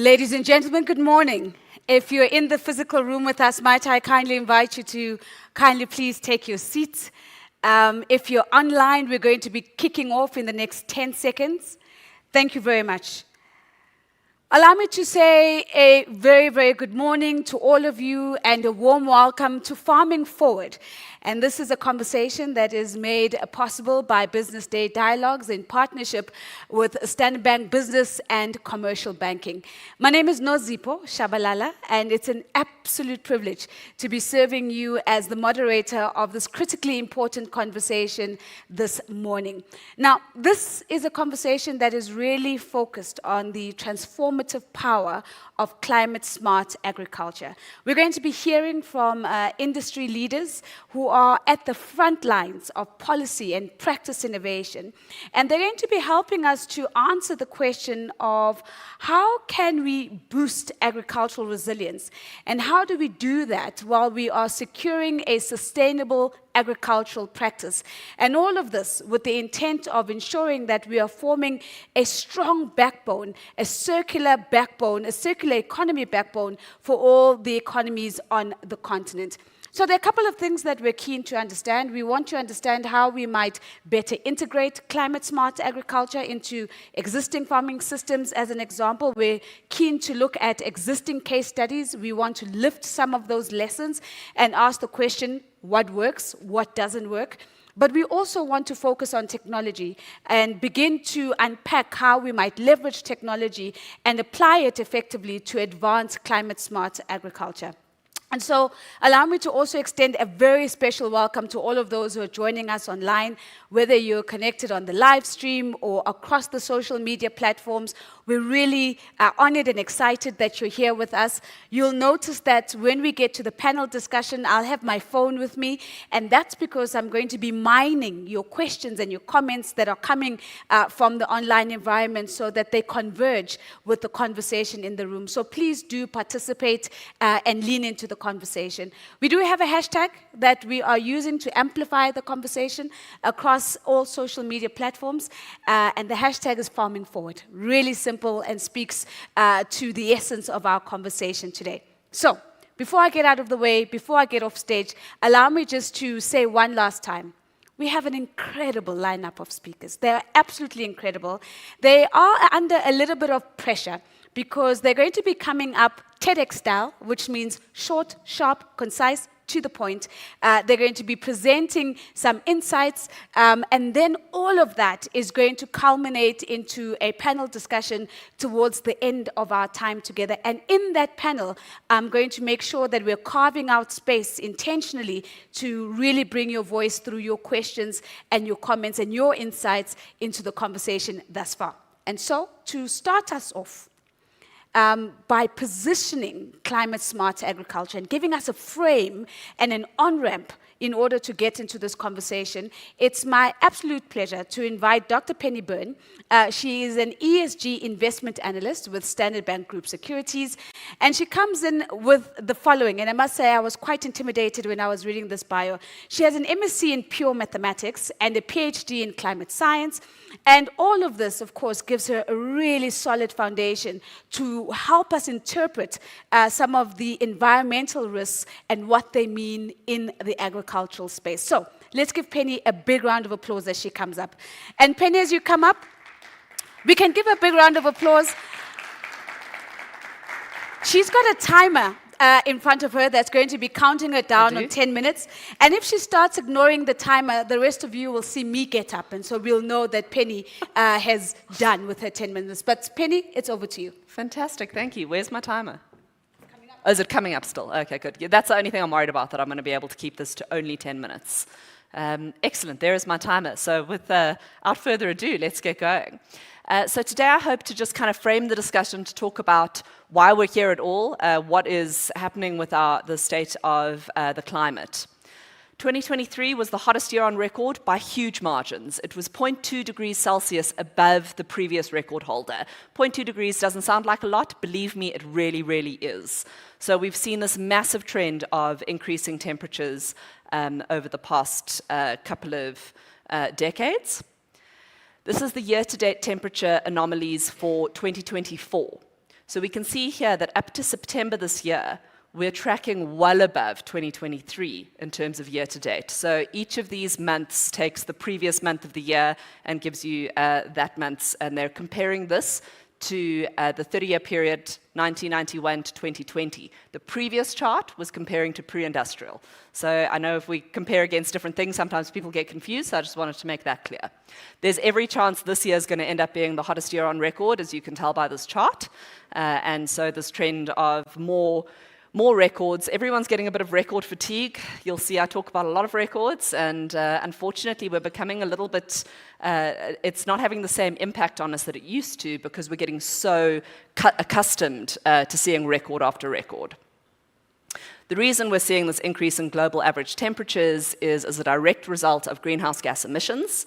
Ladies and gentlemen, good morning. If you're in the physical room with us, might I kindly invite you to kindly please take your seats. If you're online, we're going to be kicking off in the next 10 seconds. Thank you very much. Allow me to say a very, very good morning to all of you and a warm welcome to Farming Forward. And this is a conversation that is made possible by Business Day Dialogues in partnership with Standard Bank Business and Commercial Banking. My name is Nozipho Shabalala, and it's an absolute privilege to be serving you as the moderator of this critically important conversation this morning. Now, this is a conversation that is really focused on the transformative power of climate-smart agriculture. We're going to be hearing from industry leaders who are at the front lines of policy and practice innovation. And they're going to be helping us to answer the question of how can we boost agricultural resilience? And how do we do that while we are securing a sustainable agricultural practice? And all of this with the intent of ensuring that we are forming a strong backbone, a circular backbone, a circular economy backbone for all the economies on the continent. So there are a couple of things that we're keen to understand. We want to understand how we might better integrate climate-smart agriculture into existing farming systems. As an example, we're keen to look at existing case studies. We want to lift some of those lessons and ask the question, what works, what doesn't work? But we also want to focus on technology and begin to unpack how we might leverage technology and apply it effectively to advance climate-smart agriculture. And so allow me to also extend a very special welcome to all of those who are joining us online, whether you're connected on the live stream or across the social media platforms. We're really honored and excited that you're here with us. You'll notice that when we get to the panel discussion, I'll have my phone with me, and that's because I'm going to be mining your questions and your comments that are coming from the online environment so that they converge with the conversation in the room. So please do participate and lean into the conversation. We do have a hashtag that we are using to amplify the conversation across all social media platforms, and the hashtag is Farming Forward. Really simple and speaks to the essence of our conversation today. So, before I get out of the way, before I get off stage, allow me just to say one last time. We have an incredible lineup of speakers. They're absolutely incredible. They are under a little bit of pressure because they're going to be coming up TEDx style, which means short, sharp, concise, to the point. They're going to be presenting some insights, and then all of that is going to culminate into a panel discussion towards the end of our time together. And in that panel, I'm going to make sure that we're carving out space intentionally to really bring your voice through your questions and your comments and your insights into the conversation thus far. And so, to start us off, by positioning climate-smart agriculture and giving us a frame and an on-ramp in order to get into this conversation, it's my absolute pleasure to invite Dr. Penny Byrne. She is an ESG investment analyst with Standard Bank Group Securities, and she comes in with the following, and I must say I was quite intimidated when I was reading this bio. She has an MSc in pure mathematics and a PhD in climate science, and all of this, of course, gives her a really solid foundation to help us interpret some of the environmental risks and what they mean in the agricultural space. So let's give Penny a big round of applause as she comes up. And Penny, as you come up, we can give her a big round of applause. She's got a timer in front of her that's going to be counting her down on 10 minutes. And if she starts ignoring the timer, the rest of you will see me get up. And so we'll know that Penny has done with her 10 minutes. But Penny, it's over to you. Fantastic, thank you. Where's my timer? Oh, is it coming up still? Okay, good. Yeah, that's the only thing I'm worried about, that I'm going to be able to keep this to only 10 minutes. Excellent, there is my timer. So without further ado, let's get going. So today I hope to just kind of frame the discussion to talk about why we're here at all, what is happening with the state of the climate. 2023 was the hottest year on record by huge margins. It was 0.2 degrees Celsius above the previous record holder. 0.2 degrees doesn't sound like a lot. Believe me, it really, really is. So we've seen this massive trend of increasing temperatures over the past couple of decades. This is the year-to-date temperature anomalies for 2024. So we can see here that up to September this year, we're tracking well above 2023 in terms of year to date. So each of these months takes the previous month of the year and gives you that month's, and they're comparing this to the 30-year period 1991 to 2020. The previous chart was comparing to pre-industrial. So I know if we compare against different things, sometimes people get confused, so I just wanted to make that clear. There's every chance this year is going to end up being the hottest year on record, as you can tell by this chart. And so this trend of more records. Everyone's getting a bit of record fatigue. You'll see I talk about a lot of records, and unfortunately we're becoming a little bit, it's not having the same impact on us that it used to because we're getting so accustomed to seeing record after record. The reason we're seeing this increase in global average temperatures is as a direct result of greenhouse gas emissions.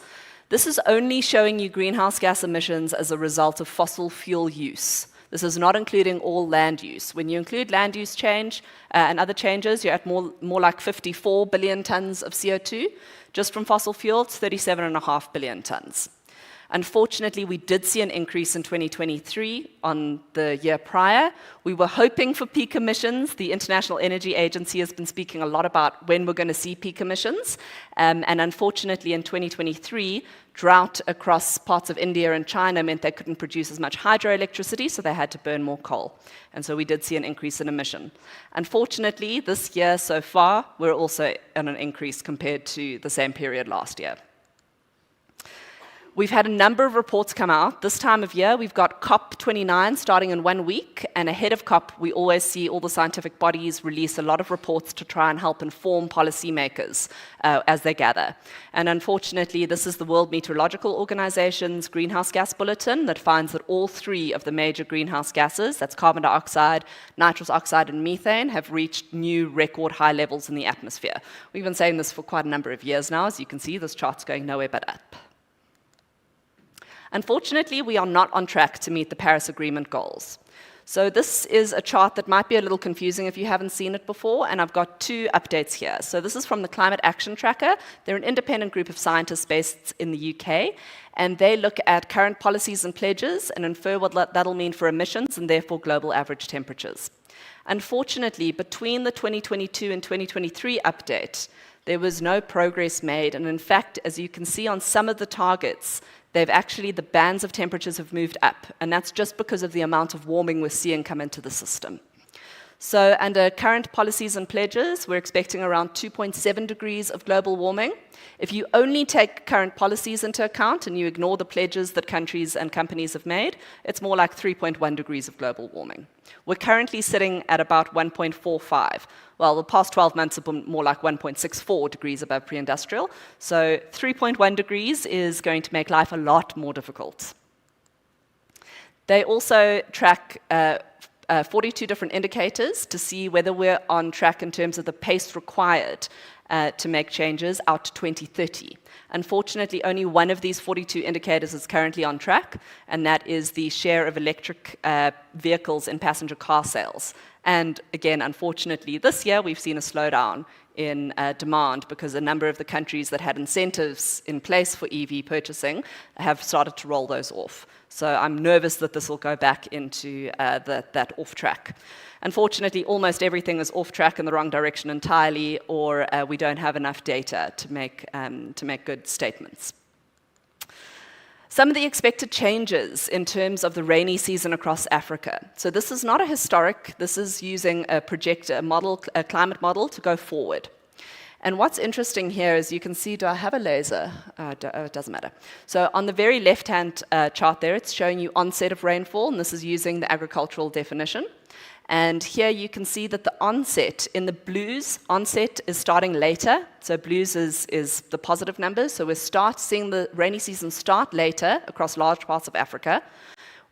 This is only showing you greenhouse gas emissions as a result of fossil fuel use. This is not including all land use. When you include land use change and other changes, you're at more like 54 billion tons of CO2. Just from fossil fuels, 37.5 billion tons. Unfortunately, we did see an increase in 2023 on the year prior. We were hoping for peak emissions. The International Energy Agency has been speaking a lot about when we're going to see peak emissions. And unfortunately, in 2023, drought across parts of India and China meant they couldn't produce as much hydroelectricity, so they had to burn more coal. And so we did see an increase in emission. Unfortunately, this year so far, we're also on an increase compared to the same period last year. We've had a number of reports come out. This time of year, we've got COP29 starting in 1 week, and ahead of COP, we always see all the scientific bodies release a lot of reports to try and help inform policymakers as they gather. And unfortunately, this is the World Meteorological Organization's Greenhouse Gas Bulletin that finds that all 3 of the major greenhouse gases, that's carbon dioxide, nitrous oxide, and methane, have reached new record high levels in the atmosphere. We've been saying this for quite a number of years now. As you can see, this chart's going nowhere but up. Unfortunately, we are not on track to meet the Paris Agreement goals. So this is a chart that might be a little confusing if you haven't seen it before, and I've got 2 updates here. So this is from the Climate Action Tracker. They're an independent group of scientists based in the UK, and they look at current policies and pledges and infer what that'll mean for emissions and therefore global average temperatures. Unfortunately, between the 2022 and 2023 update, there was no progress made, and in fact, as you can see on some of the targets, the bands of temperatures have moved up, and that's just because of the amount of warming we're seeing come into the system. So under current policies and pledges, we're expecting around 2.7 degrees of global warming. If you only take current policies into account and you ignore the pledges that countries and companies have made, it's more like 3.1 degrees of global warming. We're currently sitting at about 1.45. Well, the past 12 months have been more like 1.64 degrees above pre-industrial. So 3.1 degrees is going to make life a lot more difficult. They also track 42 different indicators to see whether we're on track in terms of the pace required to make changes out to 2030. Unfortunately, only one of these 42 indicators is currently on track, and that is the share of electric vehicles in passenger car sales. And again, unfortunately, this year we've seen a slowdown in demand because a number of the countries that had incentives in place for EV purchasing have started to roll those off. So I'm nervous that this will go back into that off track. Unfortunately, almost everything is off track in the wrong direction entirely, or we don't have enough data to make good statements. Some of the expected changes in terms of the rainy season across Africa. So this is not a historic, this is using a climate model to go forward. And what's interesting here is you can see, do I have a laser? It doesn't matter. So on the very left-hand chart there, it's showing you onset of rainfall, and this is using the agricultural definition. And here you can see that the onset, in the blues, onset is starting later. So blues is the positive numbers. So we're seeing the rainy season start later across large parts of Africa.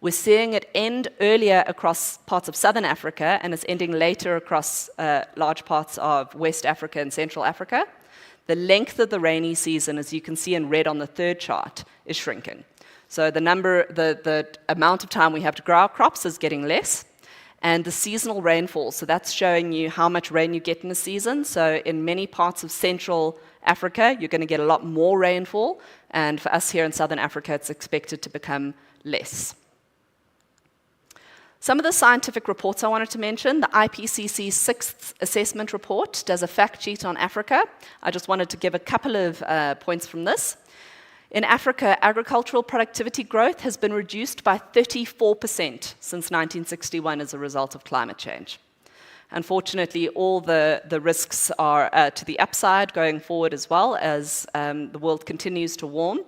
We're seeing it end earlier across parts of southern Africa, and it's ending later across large parts of West Africa and Central Africa. The length of the rainy season, as you can see in red on the third chart, is shrinking. So the amount of time we have to grow our crops is getting less. And the seasonal rainfall, so that's showing you how much rain you get in a season. So in many parts of Central Africa, you're going to get a lot more rainfall. And for us here in Southern Africa, it's expected to become less. Some of the scientific reports I wanted to mention, the IPCC 6th assessment report does a fact sheet on Africa. I just wanted to give a couple of points from this. In Africa, agricultural productivity growth has been reduced by 34% since 1961 as a result of climate change. Unfortunately, all the risks are to the upside going forward as well as the world continues to warm.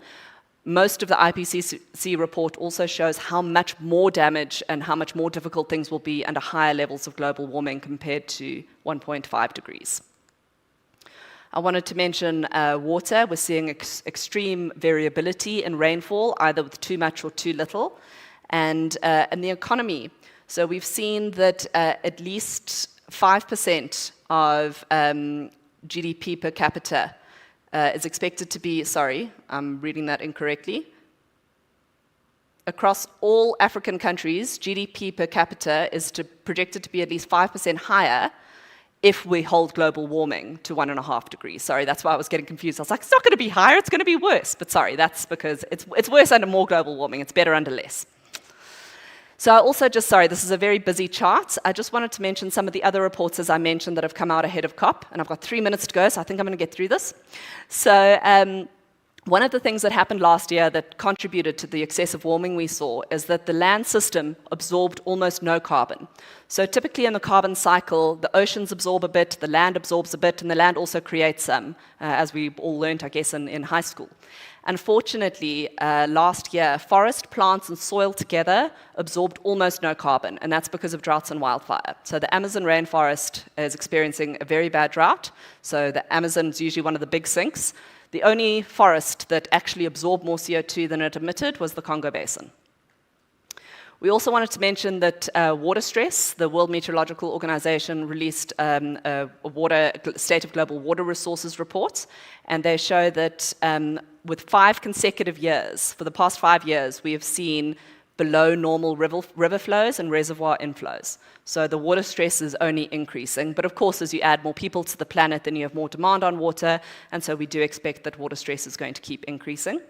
Most of the IPCC report also shows how much more damage and how much more difficult things will be under higher levels of global warming compared to 1.5 degrees. I wanted to mention water. We're seeing extreme variability in rainfall, either with too much or too little, and the economy. So we've seen that at least 5% of GDP per capita is expected to be, sorry, I'm reading that incorrectly. Across all African countries, GDP per capita is projected to be at least 5% higher if we hold global warming to 1.5 degrees. Sorry, that's why I was getting confused. I was like, it's not going to be higher, it's going to be worse. But sorry, that's because it's worse under more global warming. It's better under less. So I also just, sorry, this is a very busy chart. I just wanted to mention some of the other reports, as I mentioned, that have come out ahead of COP. And I've got 3 minutes to go, so I think I'm going to get through this. So one of the things that happened last year that contributed to the excessive warming we saw is that the land system absorbed almost no carbon. So typically in the carbon cycle, the oceans absorb a bit, the land absorbs a bit, and the land also creates some, as we all learned, I guess, in high school. Unfortunately, last year, forest, plants, and soil together absorbed almost no carbon, and that's because of droughts and wildfire. So the Amazon rainforest is experiencing a very bad drought. So the Amazon is usually one of the big sinks. The only forest that actually absorbed more CO2 than it emitted was the Congo Basin. We also wanted to mention that water stress, the World Meteorological Organization released a State of Global Water Resources report, and they show that with 5 consecutive years, for the past 5 years, we have seen below normal river flows and reservoir inflows. So the water stress is only increasing. But of course, as you add more people to the planet, then you have more demand on water, and so we do expect that water stress is going to keep increasing.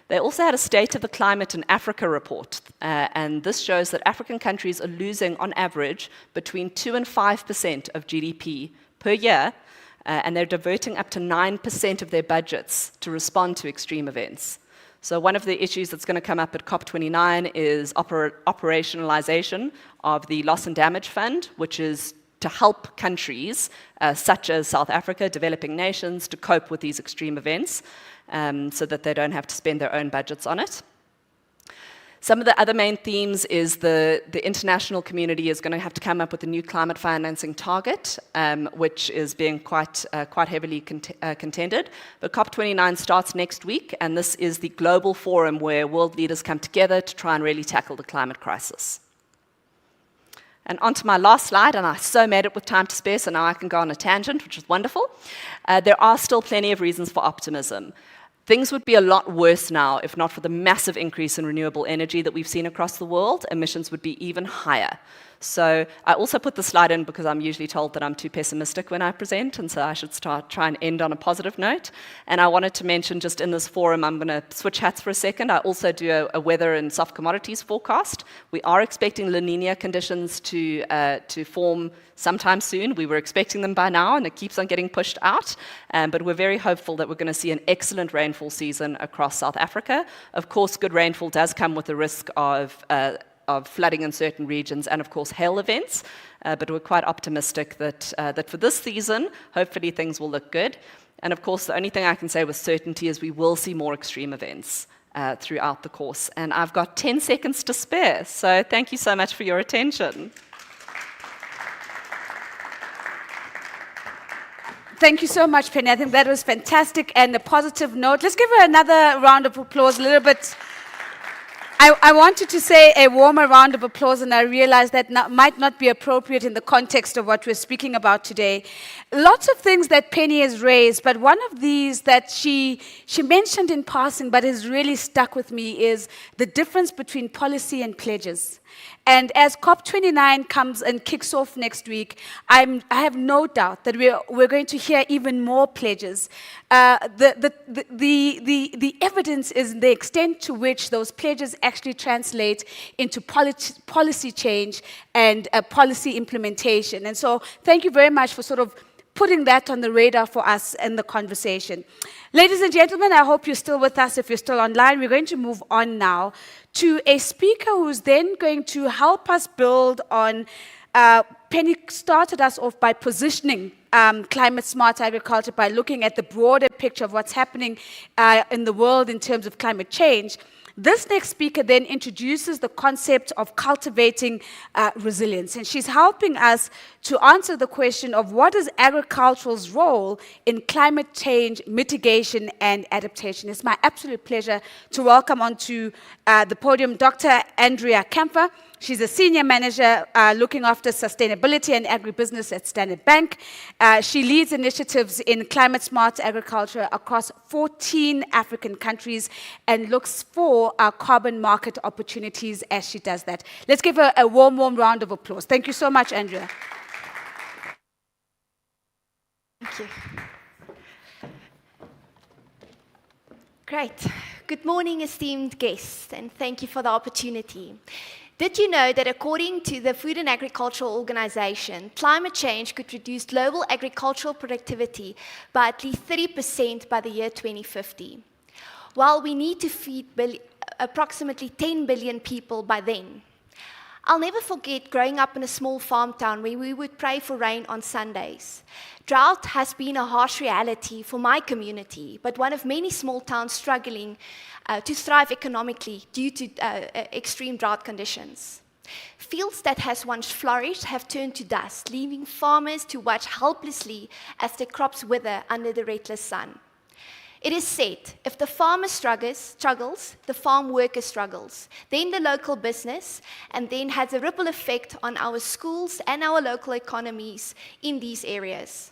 They also had a State of the Climate in Africa report, and this shows that African countries are losing, on average, between 2 and 5% of GDP per year, and they're diverting up to 9% of their budgets to respond to extreme events. So one of the issues that's going to come up at COP29 is operationalization of the Loss and Damage Fund, which is to help countries such as South Africa, developing nations, to cope with these extreme events so that they don't have to spend their own budgets on it. Some of the other main themes is the international community is going to have to come up with a new climate financing target, which is being quite heavily contended. But COP29 starts next week, and this is the global forum where world leaders come together to try and really tackle the climate crisis. And on to my last slide, and I so made it with time to spare, so now I can go on a tangent, which is wonderful. There are still plenty of reasons for optimism. Things would be a lot worse now if not for the massive increase in renewable energy that we've seen across the world. Emissions would be even higher. So I also put the slide in because I'm usually told that I'm too pessimistic when I present, and so I should try and end on a positive note. And I wanted to mention just in this forum, I'm going to switch hats for a second. I also do a weather and soft commodities forecast. We are expecting La Niña conditions to form sometime soon. We were expecting them by now, and it keeps on getting pushed out. But we're very hopeful that we're going to see an excellent rainfall season across South Africa. Of course, good rainfall does come with the risk of flooding in certain regions and, of course, hail events. But we're quite optimistic that for this season, hopefully things will look good. And, of course, the only thing I can say with certainty is we will see more extreme events throughout the course. And I've got 10 seconds to spare, so thank you so much for your attention. Thank you so much, Penny. I think that was fantastic and a positive note. Let's give her another round of applause, a little bit. I wanted to say a warmer round of applause, and I realized that might not be appropriate in the context of what we're speaking about today. Lots of things that Penny has raised, but one of these that she mentioned in passing but has really stuck with me is the difference between policy and pledges. And as COP29 comes and kicks off next week, I have no doubt that we're going to hear even more pledges. The evidence is the extent to which those pledges actually translate into policy change and policy implementation. And so thank you very much for sort of putting that on the radar for us in the conversation. Ladies and gentlemen, I hope you're still with us. If you're still online, we're going to move on now to a speaker who's then going to help us build on Penny started us off by positioning climate smart agriculture by looking at the broader picture of what's happening in the world in terms of climate change. This next speaker then introduces the concept of cultivating resilience, and she's helping us to answer the question of what is agricultural's role in climate change mitigation and adaptation. It's my absolute pleasure to welcome onto the podium Dr. Andrea Kemper. She's a senior manager looking after sustainability and agribusiness at Standard Bank. She leads initiatives in climate smart agriculture across 14 African countries and looks for carbon market opportunities as she does that. Let's give her a warm round of applause. Thank you so much, Andrea. Thank you. Great. Good morning, esteemed guests, and thank you for the opportunity. Did you know that according to the Food and Agricultural Organization, climate change could reduce global agricultural productivity by at least 30% by the year 2050? While we need to feed approximately 10 billion people by then. I'll never forget growing up in a small farm town where we would pray for rain on Sundays. Drought has been a harsh reality for my community, but one of many small towns struggling to thrive economically due to extreme drought conditions. Fields that has once flourished have turned to dust, leaving farmers to watch helplessly as their crops wither under the relentless sun. It is said, if the farmer struggles, the farm worker struggles, then the local business, and then has a ripple effect on our schools and our local economies in these areas.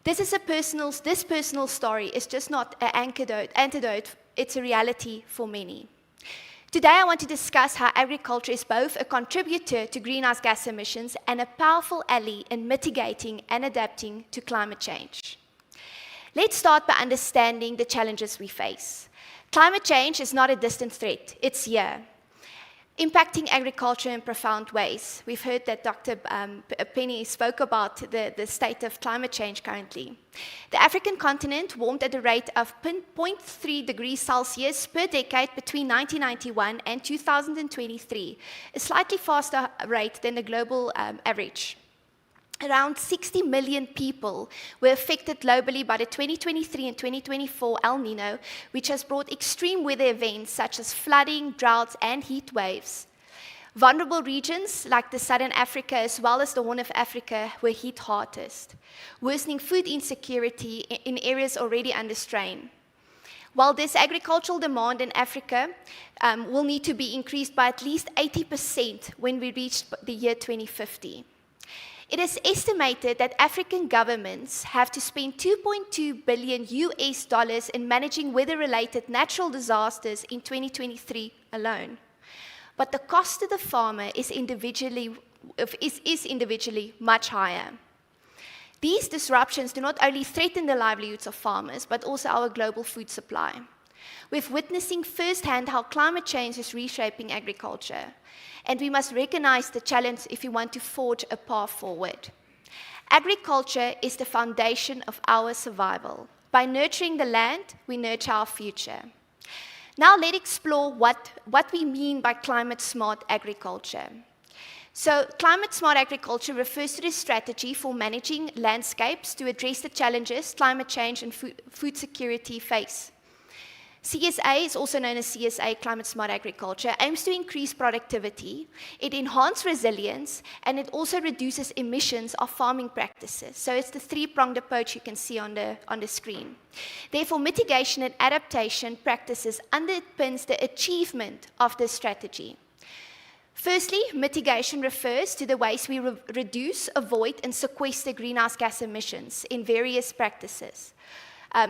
This personal story is just not an antidote, it's a reality for many. Today I want to discuss how agriculture is both a contributor to greenhouse gas emissions and a powerful ally in mitigating and adapting to climate change. Let's start by understanding the challenges we face. Climate change is not a distant threat, it's here, impacting agriculture in profound ways. We've heard that Dr. Penny spoke about the state of climate change currently. The African continent warmed at a rate of 0.3 degrees Celsius per decade between 1991 and 2023, a slightly faster rate than the global average. Around 60 million people were affected globally by the 2023 and 2024 El Nino, which has brought extreme weather events such as flooding, droughts, and heat waves. Vulnerable regions like the Southern Africa as well as the Horn of Africa were hit hardest, worsening food insecurity in areas already under strain. While this agricultural demand in Africa will need to be increased by at least 80% when we reach the year 2050. It is estimated that African governments have to spend $2.2 billion in managing weather-related natural disasters in 2023 alone. But the cost to the farmer is individually much higher. These disruptions do not only threaten the livelihoods of farmers, but also our global food supply. We're witnessing firsthand how climate change is reshaping agriculture. And we must recognize the challenge if we want to forge a path forward. Agriculture is the foundation of our survival. By nurturing the land, we nurture our future. Now let's explore what we mean by climate smart agriculture. So climate smart agriculture refers to the strategy for managing landscapes to address the challenges climate change and food security face. CSA is also known as CSA, Climate Smart Agriculture, aims to increase productivity, it enhances resilience, and it also reduces emissions of farming practices. So it's the three-pronged approach you can see on the screen. Therefore, mitigation and adaptation practices underpins the achievement of this strategy. Firstly, mitigation refers to the ways we reduce, avoid, and sequester greenhouse gas emissions in various practices.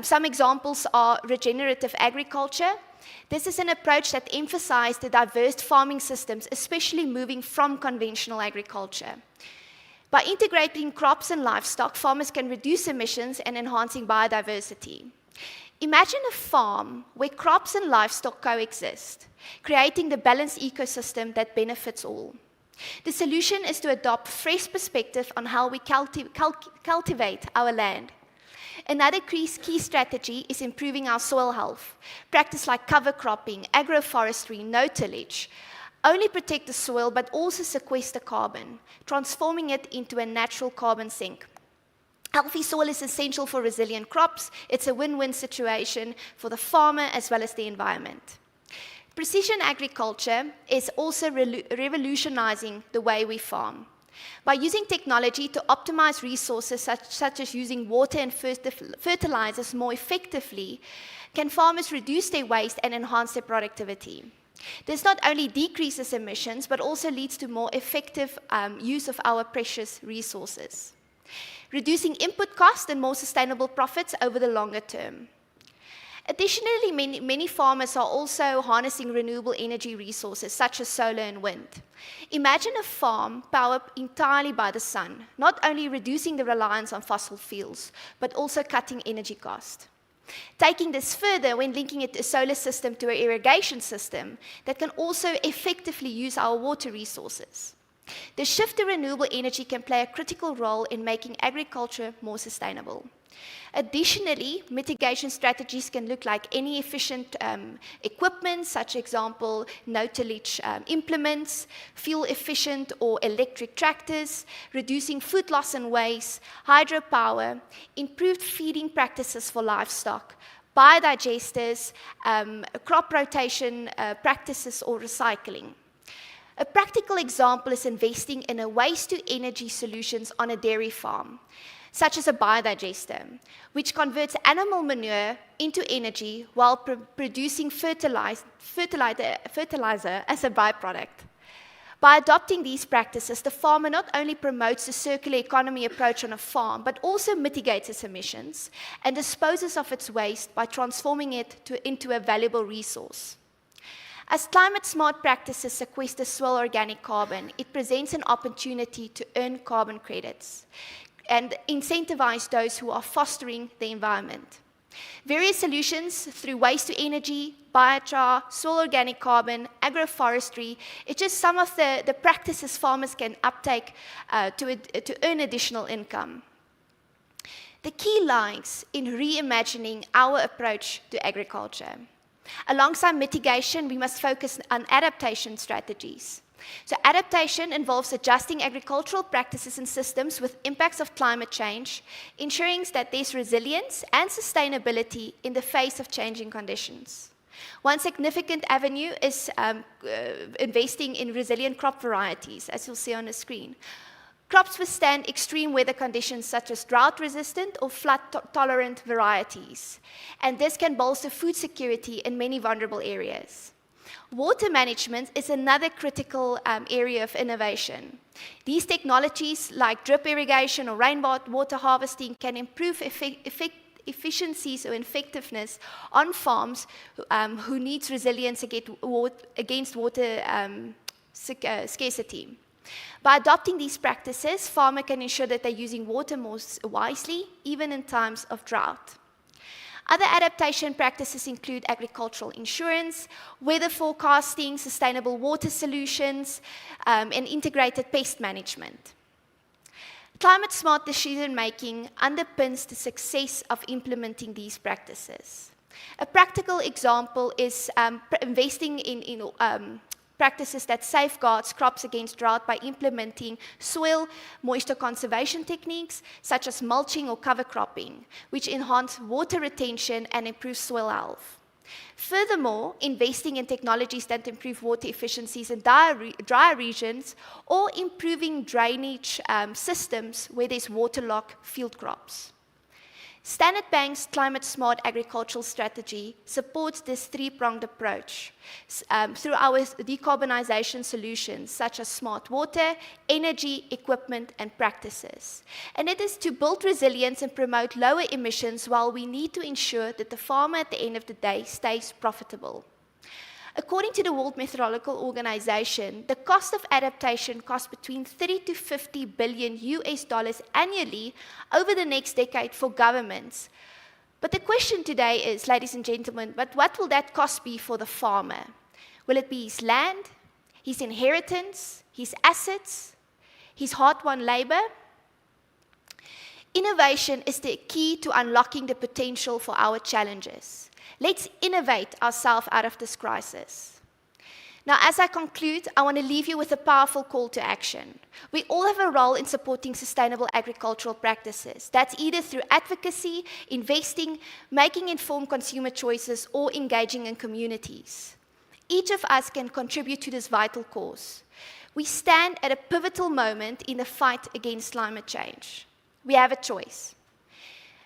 Some examples are regenerative agriculture. This is an approach that emphasizes the diverse farming systems, especially moving from conventional agriculture. By integrating crops and livestock, farmers can reduce emissions and enhancing biodiversity. Imagine a farm where crops and livestock coexist, creating the balanced ecosystem that benefits all. The solution is to adopt fresh perspective on how we cultivate our land. Another key strategy is improving our soil health. Practice like cover cropping, agroforestry, no-tillage only protect the soil but also sequester carbon, transforming it into a natural carbon sink. Healthy soil is essential for resilient crops. It's a win-win situation for the farmer as well as the environment. Precision agriculture is also revolutionizing the way we farm. By using technology to optimize resources such as using water and fertilizers more effectively, can farmers reduce their waste and enhance their productivity. This not only decreases emissions, but also leads to more effective use of our precious resources, reducing input costs and more sustainable profits over the longer term. Additionally, many farmers are also harnessing renewable energy resources, such as solar and wind. Imagine a farm powered entirely by the sun, not only reducing the reliance on fossil fuels, but also cutting energy costs. Taking this further, when linking a solar system to an irrigation system, that can also effectively use our water resources. The shift to renewable energy can play a critical role in making agriculture more sustainable. Additionally, mitigation strategies can look like any efficient equipment, such as example, no-tillage implements, fuel-efficient or electric tractors, reducing food loss and waste, hydropower, improved feeding practices for livestock, biodigesters, crop rotation practices, or recycling. A practical example is investing in a waste-to-energy solutions on a dairy farm, such as a biodigester, which converts animal manure into energy while producing fertilizer as a byproduct. By adopting these practices, the farmer not only promotes the circular economy approach on a farm, but also mitigates its emissions and disposes of its waste by transforming it into a valuable resource. As climate-smart practices sequester soil organic carbon, it presents an opportunity to earn carbon credits and incentivize those who are fostering the environment. Various solutions through waste to energy, biochar, soil organic carbon, agroforestry, it's just some of the practices farmers can uptake to earn additional income. The key lies in reimagining our approach to agriculture. Alongside mitigation, we must focus on adaptation strategies. So adaptation involves adjusting agricultural practices and systems with impacts of climate change, ensuring that there's resilience and sustainability in the face of changing conditions. One significant avenue is investing in resilient crop varieties, as you'll see on the screen. Crops withstand extreme weather conditions such as drought-resistant or flood-tolerant varieties, and this can bolster food security in many vulnerable areas. Water management is another critical area of innovation. These technologies like drip irrigation or rainwater harvesting can improve efficiencies or effectiveness on farms who needs resilience against water scarcity. By adopting these practices, farmers can ensure that they're using water more wisely, even in times of drought. Other adaptation practices include agricultural insurance, weather forecasting, sustainable water solutions, and integrated pest management. Climate-smart decision-making underpins the success of implementing these practices. A practical example is investing in practices that safeguards crops against drought by implementing soil moisture conservation techniques such as mulching or cover cropping, which enhance water retention and improve soil health. Furthermore, investing in technologies that improve water efficiencies in dry regions or improving drainage systems where there's waterlogged field crops. Standard Bank's climate-smart agricultural strategy supports this three-pronged approach through our decarbonization solutions, such as smart water, energy, equipment, and practices. And it is to build resilience and promote lower emissions while we need to ensure that the farmer at the end of the day stays profitable. According to the World Meteorological Organization, the cost of adaptation costs between 30 to 50 billion US dollars annually over the next decade for governments. But the question today is, ladies and gentlemen, but what will that cost be for the farmer? Will it be his land, his inheritance, his assets, his hard-won labor? Innovation is the key to unlocking the potential for our challenges. Let's innovate ourselves out of this crisis. Now, as I conclude, I want to leave you with a powerful call to action. We all have a role in supporting sustainable agricultural practices. That's either through advocacy, investing, making informed consumer choices, or engaging in communities. Each of us can contribute to this vital cause. We stand at a pivotal moment in the fight against climate change. We have a choice.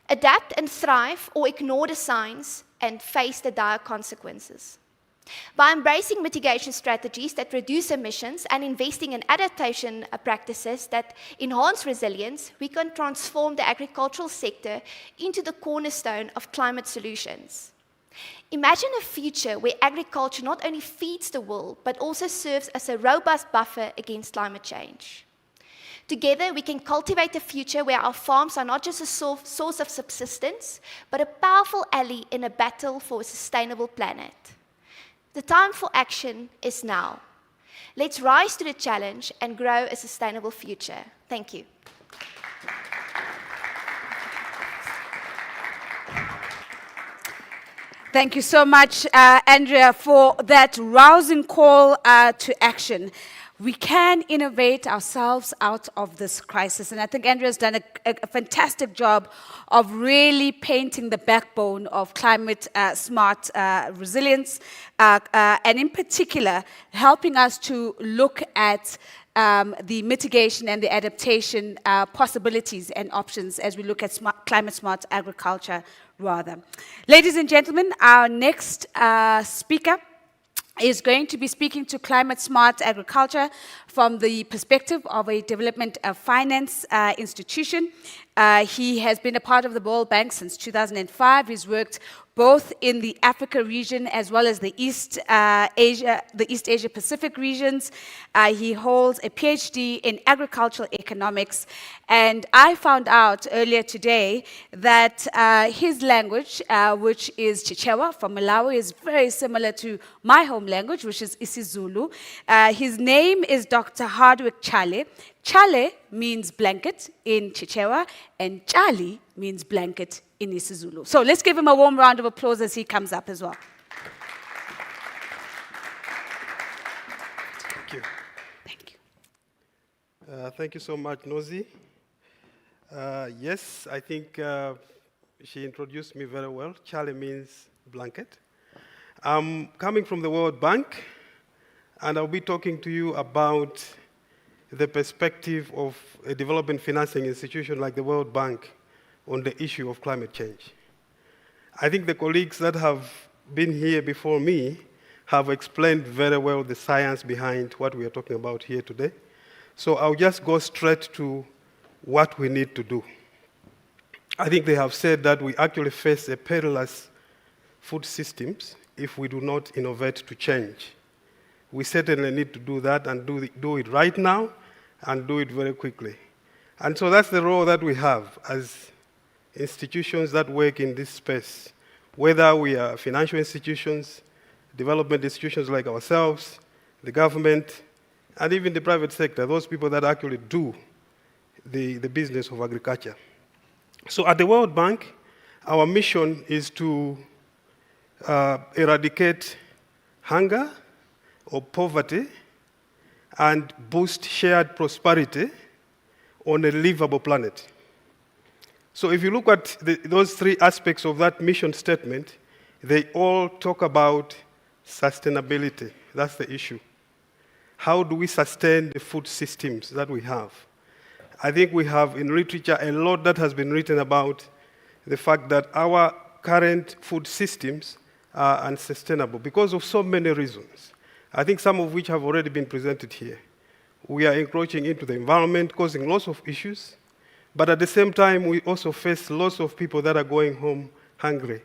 Adapt and thrive, or ignore the signs and face the dire consequences. By embracing mitigation strategies that reduce emissions and investing in adaptation practices that enhance resilience, we can transform the agricultural sector into the cornerstone of climate solutions. Imagine a future where agriculture not only feeds the world, but also serves as a robust buffer against climate change. Together, we can cultivate a future where our farms are not just a source of subsistence, but a powerful ally in a battle for a sustainable planet. The time for action is now. Let's rise to the challenge and grow a sustainable future. Thank you. Thank you so much, Andrea, for that rousing call to action. We can innovate ourselves out of this crisis. And I think Andrea's done a fantastic job of really painting the backbone of climate smart resilience, and in particular, helping us to look at the mitigation and the adaptation possibilities and options as we look at climate smart agriculture rather. Ladies and gentlemen, our next speaker is going to be speaking to climate smart agriculture from the perspective of a development finance institution. He has been a part of the World Bank since 2005. He's worked both in the Africa region as well as the East Asia Pacific regions. He holds a PhD in agricultural economics. And I found out earlier today that his language, which is Chichewa from Malawi, is very similar to my home language, which is isiZulu. His name is Dr. Hardwick Chale. Chale means blanket in Chichewa, and Chali means blanket in isiZulu. So let's give him a warm round of applause as he comes up as well. Thank you. Thank you. Thank you so much, Nozi. Yes, I think she introduced me very well. Charlie means blanket. I'm coming from the World Bank, and I'll be talking to you about the perspective of a development financing institution like the World Bank on the issue of climate change. I think the colleagues that have been here before me have explained very well the science behind what we are talking about here today. So I'll just go straight to what we need to do. I think they have said that we actually face a perilous food systems if we do not innovate to change. We certainly need to do that and do it right now and do it very quickly. And so that's the role that we have as institutions that work in this space, whether we are financial institutions, development institutions like ourselves, the government, and even the private sector, those people that actually do the business of agriculture. So at the World Bank, our mission is to eradicate hunger or poverty and boost shared prosperity on a livable planet. So if you look at those three aspects of that mission statement, they all talk about sustainability. That's the issue. How do we sustain the food systems that we have? I think we have in literature a lot that has been written about the fact that our current food systems are unsustainable because of so many reasons. I think some of which have already been presented here. We are encroaching into the environment, causing lots of issues, but at the same time, we also face lots of people that are going home hungry,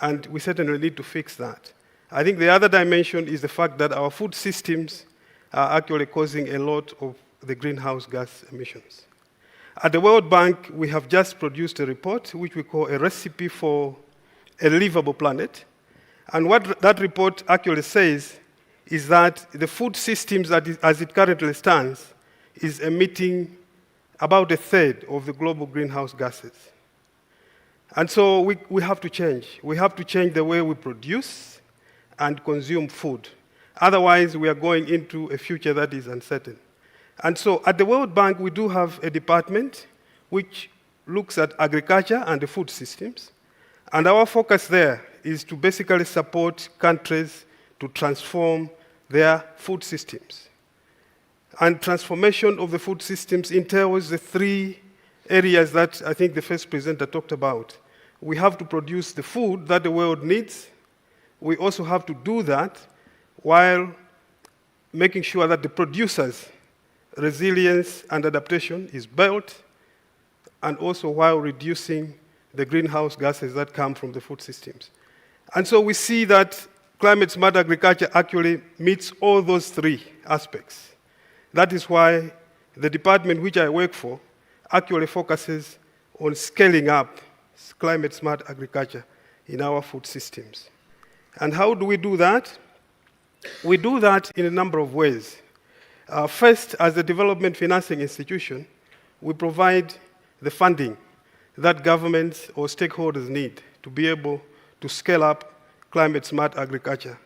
and we certainly need to fix that. I think the other dimension is the fact that our food systems are actually causing a lot of the greenhouse gas emissions. At the World Bank, we have just produced a report which we call a recipe for a livable planet. And what that report actually says is that the food systems, as it currently stands, is emitting about a third of the global greenhouse gases. And so we have to change. We have to change the way we produce and consume food. Otherwise, we are going into a future that is uncertain. And so at the World Bank, we do have a department which looks at agriculture and the food systems. And our focus there is to basically support countries to transform their food systems. And transformation of the food systems entails the three areas that I think the first presenter talked about. We have to produce the food that the world needs. We also have to do that while making sure that the producers' resilience and adaptation is built, and also while reducing the greenhouse gases that come from the food systems. And so we see that climate-smart agriculture actually meets all those three aspects. That is why the department which I work for actually focuses on scaling up climate-smart agriculture in our food systems. And how do we do that? We do that in a number of ways. First, as a development financing institution, we provide the funding that governments or stakeholders need to be able to scale up climate-smart agriculture.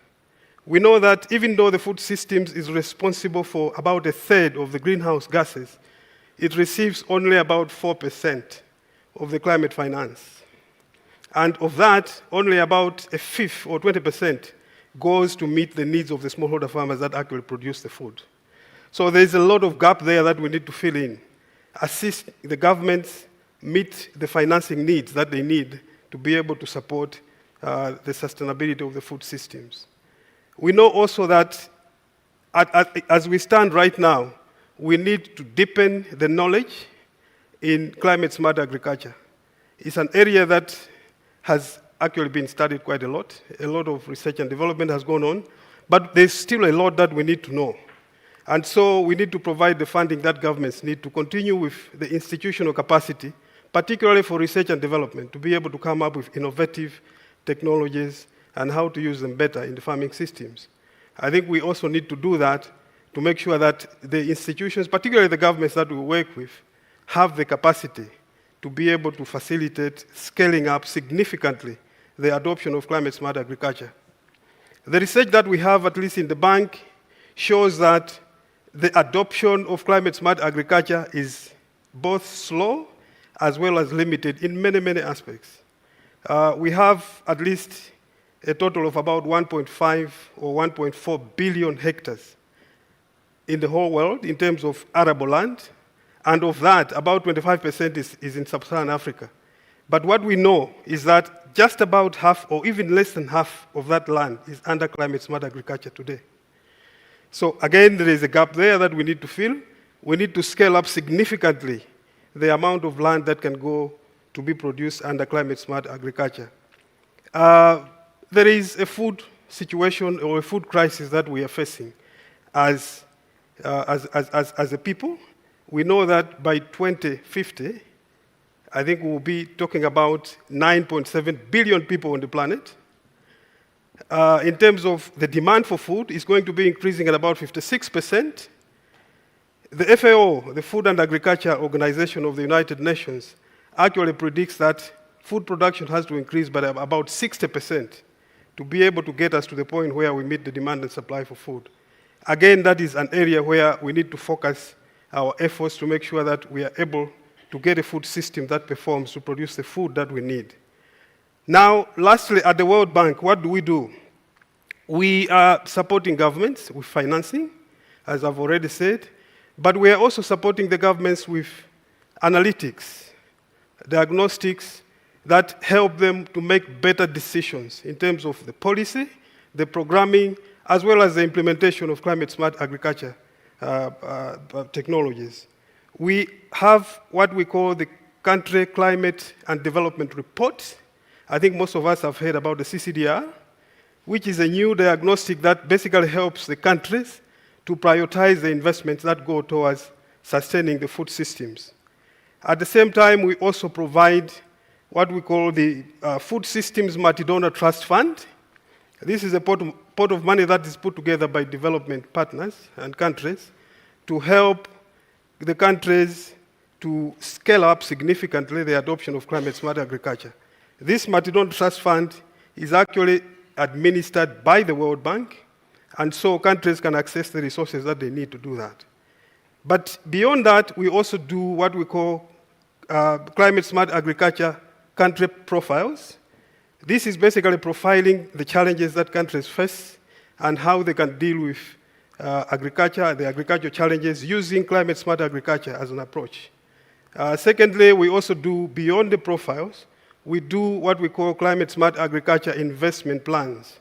We know that even though the food systems is responsible for about a third of the greenhouse gases, it receives only about 4% of the climate finance. And of that, only about a fifth or 20% goes to meet the needs of the smallholder farmers that actually produce the food. So there's a lot of gap there that we need to fill in, assist the governments meet the financing needs that they need to be able to support the sustainability of the food systems. We know also that as we stand right now, we need to deepen the knowledge in climate-smart agriculture. It's an area that has actually been studied quite a lot. A lot of research and development has gone on, but there's still a lot that we need to know. And so we need to provide the funding that governments need to continue with the institutional capacity, particularly for research and development, to be able to come up with innovative technologies and how to use them better in the farming systems. I think we also need to do that to make sure that the institutions, particularly the governments that we work with, have the capacity to be able to facilitate scaling up significantly the adoption of climate-smart agriculture. The research that we have, at least in the bank, shows that the adoption of climate-smart agriculture is both slow as well as limited in many, many aspects. We have at least a total of about 1.5 or 1.4 billion hectares in the whole world in terms of arable land, and of that, about 25% is in sub-Saharan Africa. But what we know is that just about half, or even less than half, of that land is under climate-smart agriculture today. So again, there is a gap there that we need to fill. We need to scale up significantly the amount of land that can go to be produced under climate-smart agriculture. There is a food situation or a food crisis that we are facing as a people. We know that by 2050, I think we'll be talking about 9.7 billion people on the planet. In terms of the demand for food, is going to be increasing at about 56%. The FAO, the Food and Agriculture Organization of the United Nations, actually predicts that food production has to increase by about 60% to be able to get us to the point where we meet the demand and supply for food. Again, that is an area where we need to focus our efforts to make sure that we are able to get a food system that performs to produce the food that we need. Now, lastly, at the World Bank, what do? We are supporting governments with financing, as I've already said, but we are also supporting the governments with analytics, diagnostics that help them to make better decisions in terms of the policy, the programming, as well as the implementation of climate-smart agriculture technologies. We have what we call the Country Climate and Development Report. I think most of us have heard about the CCDR, which is a new diagnostic that basically helps the countries to prioritize the investments that go towards sustaining the food systems. At the same time, we also provide what we call the Food Systems Multi-Donor Trust Fund. This is a pot of money that is put together by development partners and countries to help the countries to scale up significantly the adoption of climate-smart agriculture. This multi-donor trust fund is actually administered by the World Bank, and so countries can access the resources that they need to do that. But beyond that, we also do what we call climate-smart agriculture country profiles. This is basically profiling the challenges that countries face and how they can deal with the agricultural challenges using climate-smart agriculture as an approach. Secondly, we also do, beyond the profiles, we do what we call climate-smart agriculture investment plans,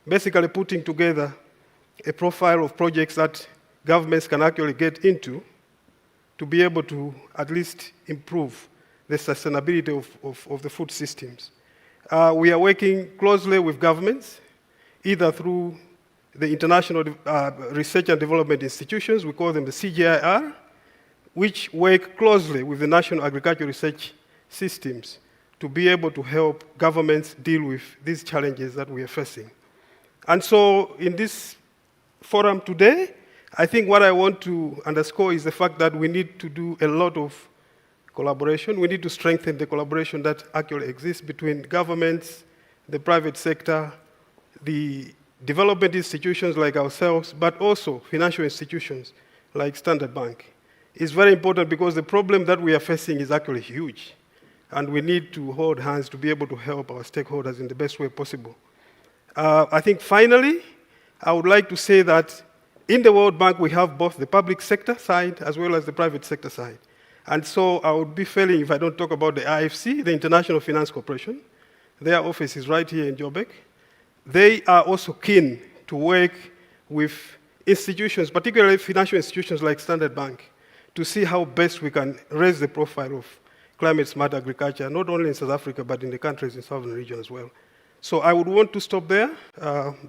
basically putting together a profile of projects that governments can actually get into to be able to at least improve the sustainability of the food systems. We are working closely with governments, either through the international research and development institutions, we call them the CGIR, which work closely with the national agricultural research systems to be able to help governments deal with these challenges that we are facing. And so in this forum today, I think what I want to underscore is the fact that we need to do a lot of collaboration. We need to strengthen the collaboration that actually exists between governments, the private sector, the development institutions like ourselves, but also financial institutions like Standard Bank. It's very important because the problem that we are facing is actually huge, and we need to hold hands to be able to help our stakeholders in the best way possible. I think finally, I would like to say that in the World Bank, we have both the public sector side as well as the private sector side. And so I would be failing if I don't talk about the IFC, the International Finance Corporation. Their office is right here in Joburg. They are also keen to work with institutions, particularly financial institutions like Standard Bank, to see how best we can raise the profile of climate-smart agriculture, not only in South Africa, but in the countries in the southern region as well. So I would want to stop there.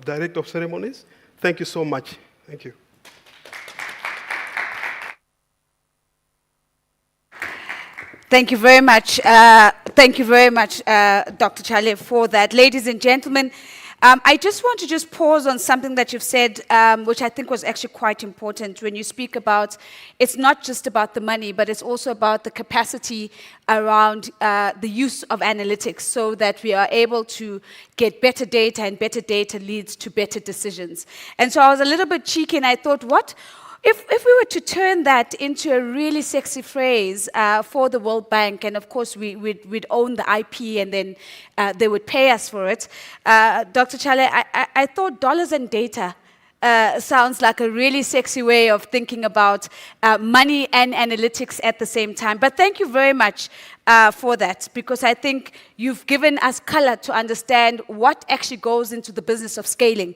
Director of Ceremonies, thank you so much. Thank you. Thank you very much. Dr. Chale, for that. Ladies and gentlemen, I just want to pause on something that you've said, which I think was actually quite important when you speak about it's not just about the money, but it's also about the capacity around the use of analytics so that we are able to get better data, and better data leads to better decisions. And so I was a little bit cheeky and I thought, if we were to turn that into a really sexy phrase for the World Bank, and of course we'd own the IP and then they would pay us for it, Dr. Chale, I thought dollars and data sounds like a really sexy way of thinking about money and analytics at the same time. But thank you very much for that, because I think you've given us color to understand what actually goes into the business of scaling,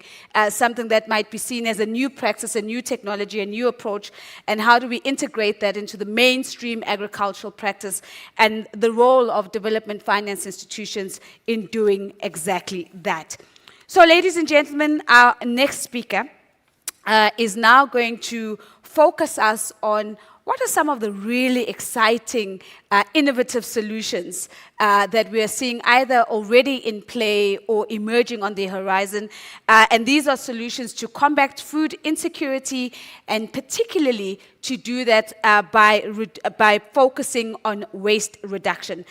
something that might be seen as a new practice, a new technology, a new approach, and how do we integrate that into the mainstream agricultural practice and the role of development finance institutions in doing exactly that. So, ladies and gentlemen, our next speaker is now going to focus us on what are some of the really exciting, innovative solutions that we are seeing either already in play or emerging on the horizon. And these are solutions to combat food insecurity, and particularly to do that by focusing on waste reduction.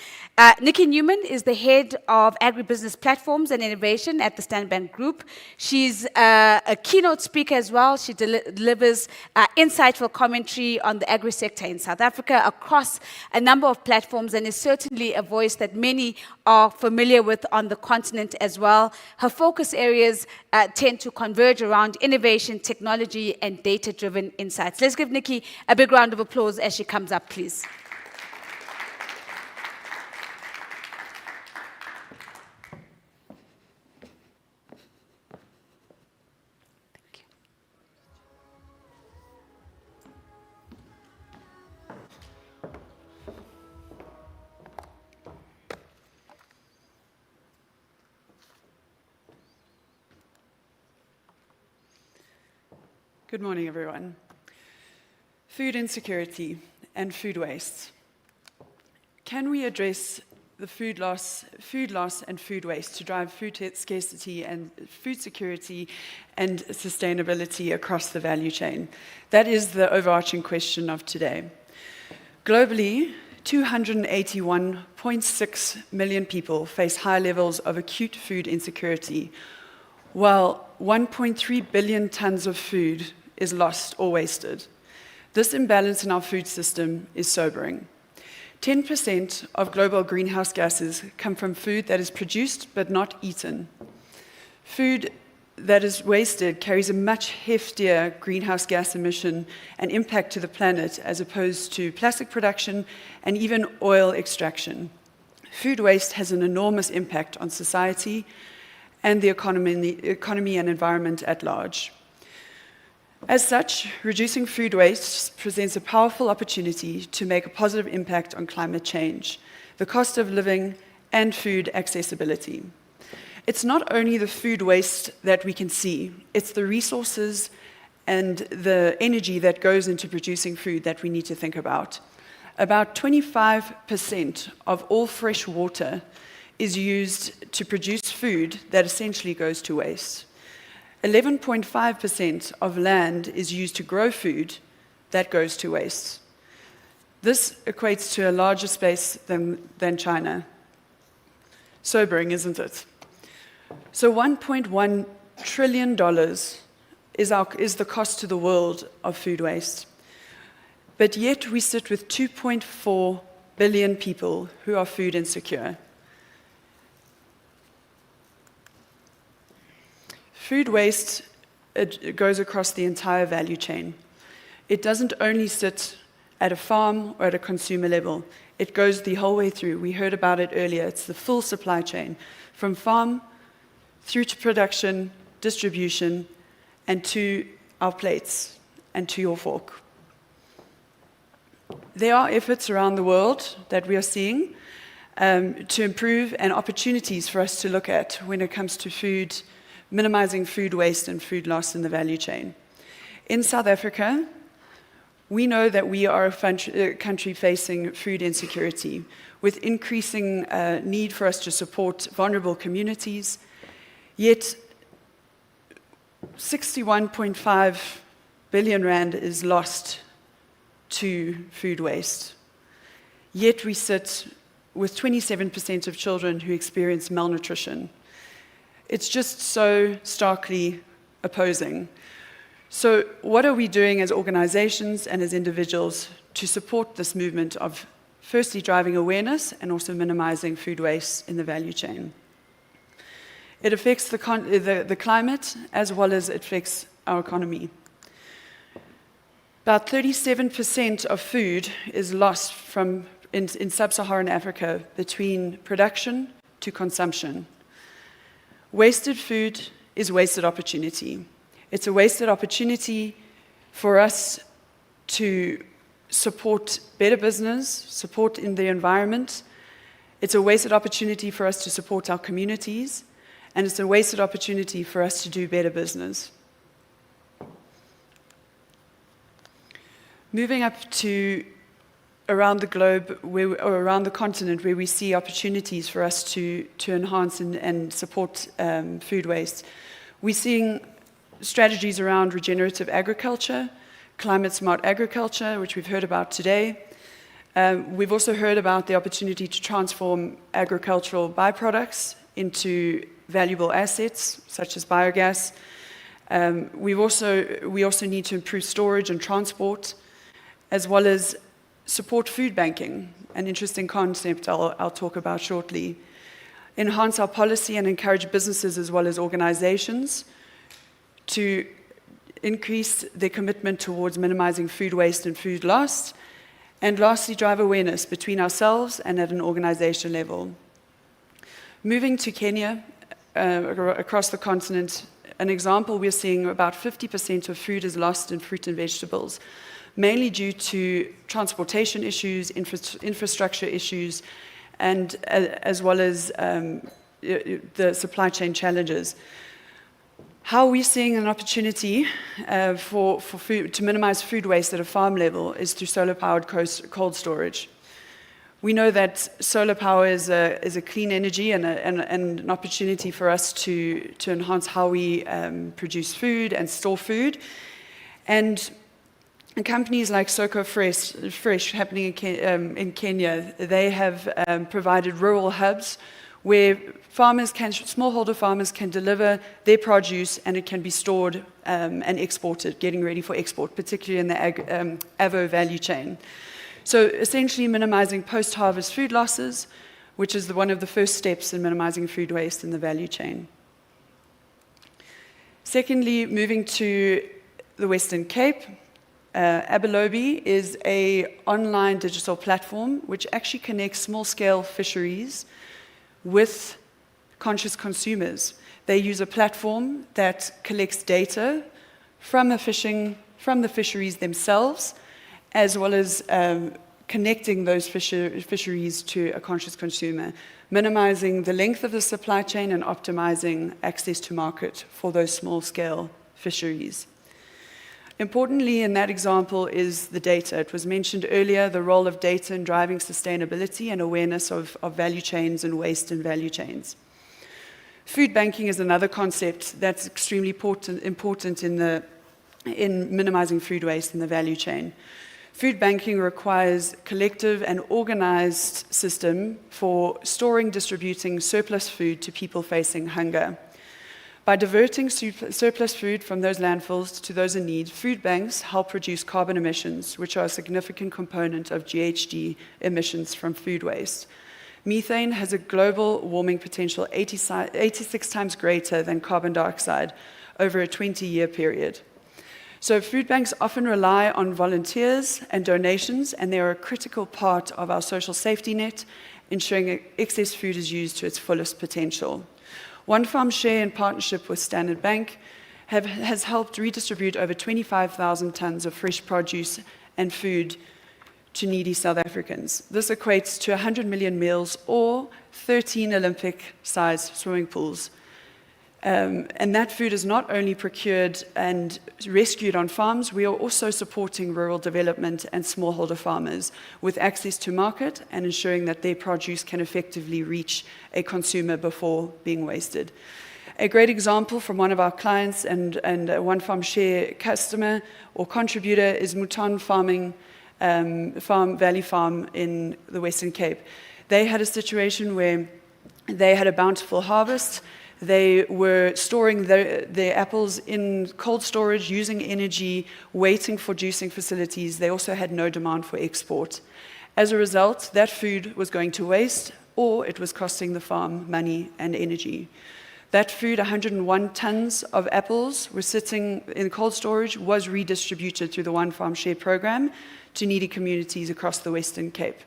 Nikki Newman is the head of agribusiness platforms and innovation at the Standard Bank Group. She's a keynote speaker as well. She delivers insightful commentary on the agri sector in South Africa across a number of platforms, and is certainly a voice that many are familiar with on the continent as well. Her focus areas tend to converge around innovation, technology, and data-driven insights. Let's give Nikki a big round of applause as she comes up, please. Good morning, everyone. Food insecurity and food waste. Can we address the food loss and food waste to drive food scarcity and food security and sustainability across the value chain? That is the overarching question of today. Globally, 281.6 million people face high levels of acute food insecurity, while 1.3 billion tons of food is lost or wasted. This imbalance in our food system is sobering. 10% of global greenhouse gases come from food that is produced but not eaten. Food that is wasted carries a much heftier greenhouse gas emission and impact to the planet as opposed to plastic production and even oil extraction. Food waste has an enormous impact on society and the economy and environment at large. As such, reducing food waste presents a powerful opportunity to make a positive impact on climate change, the cost of living, and food accessibility. It's not only the food waste that we can see, it's the resources and the energy that goes into producing food that we need to think about. About 25% of all fresh water is used to produce food that essentially goes to waste. 11.5% of land is used to grow food that goes to waste. This equates to a larger space than China. Sobering, isn't it? So $1.1 trillion is the cost to the world of food waste. But yet we sit with 2.4 billion people who are food insecure. Food waste, it goes across the entire value chain. It doesn't only sit at a farm or at a consumer level. It goes the whole way through. We heard about it earlier. It's the full supply chain, from farm through to production, distribution, and to our plates and to your fork. There are efforts around the world that we are seeing to improve and opportunities for us to look at when it comes to food, minimizing food waste and food loss in the value chain. In South Africa, we know that we are a country facing food insecurity, with increasing need for us to support vulnerable communities, yet 61.5 billion rand is lost to food waste. Yet we sit with 27% of children who experience malnutrition. It's just so starkly opposing. So what are we doing as organizations and as individuals to support this movement of firstly driving awareness and also minimizing food waste in the value chain? It affects the climate as well as it affects our economy. About 37% of food is lost in sub-Saharan Africa between production to consumption. Wasted food is wasted opportunity. It's a wasted opportunity for us to support better business, support in the environment. It's a wasted opportunity for us to support our communities, and it's a wasted opportunity for us to do better business. Moving up to around the globe, or around the continent, where we see opportunities for us to enhance and support food waste. We're seeing strategies around regenerative agriculture, climate-smart agriculture, which we've heard about today. We've also heard about the opportunity to transform agricultural byproducts into valuable assets, such as biogas. We also need to improve storage and transport, as well as support food banking, an interesting concept I'll talk about shortly. Enhance our policy and encourage businesses as well as organizations to increase their commitment towards minimizing food waste and food loss. And lastly, drive awareness between ourselves and at an organization level. Moving to Kenya, across the continent, an example, we're seeing about 50% of food is lost in fruit and vegetables, mainly due to transportation issues, infrastructure issues, and as well as the supply chain challenges. How we're seeing an opportunity for food, to minimize food waste at a farm level is through solar-powered cold storage. We know that solar power is a clean energy and an opportunity for us to enhance how we produce food and store food. And companies like Soko Fresh happening in Kenya, they have provided rural hubs where smallholder farmers can deliver their produce and it can be stored and exported, getting ready for export, particularly in the avo value chain. So essentially minimizing post-harvest food losses, which is one of the first steps in minimizing food waste in the value chain. Secondly, moving to the Western Cape, Abelobi is an online digital platform which actually connects small-scale fisheries with conscious consumers. They use a platform that collects data from the fisheries themselves, as well as connecting those fisheries to a conscious consumer, minimizing the length of the supply chain and optimizing access to market for those small-scale fisheries. Importantly, in that example is the data. It was mentioned earlier, the role of data in driving sustainability and awareness of value chains and waste in value chains. Food banking is another concept that's extremely important in minimizing food waste in the value chain. Food banking requires collective and organized system for storing, distributing surplus food to people facing hunger. By diverting surplus food from those landfills to those in need, food banks help reduce carbon emissions, which are a significant component of GHG emissions from food waste. Methane has a global warming potential 86 times greater than carbon dioxide over a 20-year period. So food banks often rely on volunteers and donations, and they are a critical part of our social safety net, ensuring excess food is used to its fullest potential. One Farm Share, in partnership with Standard Bank, has helped redistribute over 25,000 tons of fresh produce and food to needy South Africans. This equates to 100 million meals or 13 Olympic-sized swimming pools. And that food is not only procured and rescued on farms, we are also supporting rural development and smallholder farmers with access to market and ensuring that their produce can effectively reach a consumer before being wasted. A great example from one of our clients and a One Farm Share customer or contributor is Mutan Valley Farm in the Western Cape. They had a situation where they had a bountiful harvest. They were storing their apples in cold storage, using energy, waiting for juicing facilities. They also had no demand for export. As a result, that food was going to waste, or it was costing the farm money and energy. That food, 101 tons of apples, were sitting in cold storage, was redistributed through the One Farm Share program to needy communities across the Western Cape.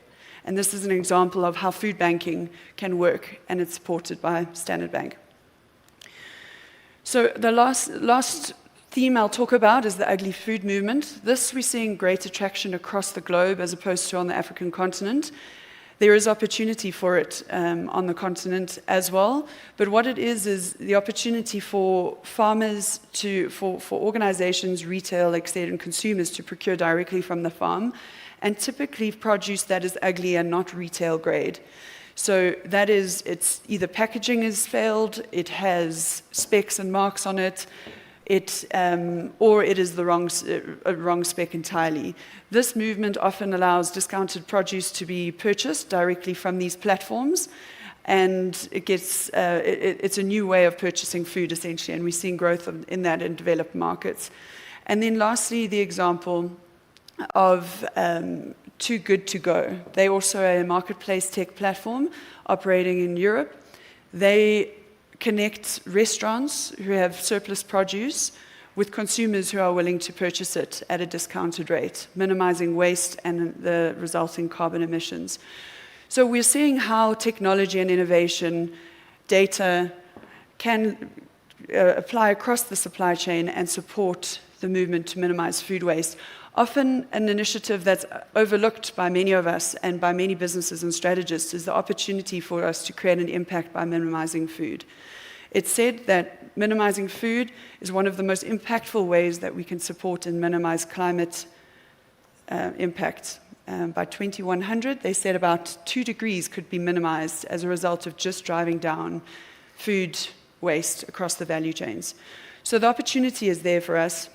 And this is an example of how food banking can work, and it's supported by Standard Bank. So the last theme I'll talk about is the ugly food movement. This we're seeing greater traction across the globe as opposed to on the African continent. There is opportunity for it on the continent as well, but what it is the opportunity for farmers for organizations, retail, etc., and consumers to procure directly from the farm, and typically produce that is ugly and not retail grade. So that is, it's either packaging has failed, it has specks and marks on it, or it is the wrong spec entirely. This movement often allows discounted produce to be purchased directly from these platforms, and it's a new way of purchasing food essentially, and we're seeing growth in that in developed markets. And then lastly, the example of Too Good To Go. They're also a marketplace tech platform operating in Europe. They connect restaurants who have surplus produce with consumers who are willing to purchase it at a discounted rate, minimizing waste and the resulting carbon emissions. So we're seeing how technology and innovation, data can apply across the supply chain and support the movement to minimize food waste. Often an initiative that's overlooked by many of us and by many businesses and strategists is the opportunity for us to create an impact by minimizing food. It's said that minimizing food is one of the most impactful ways that we can support and minimize climate impact By 2100, they said about 2 degrees could be minimized as a result of just driving down food waste across the value chains. So the opportunity is there for us.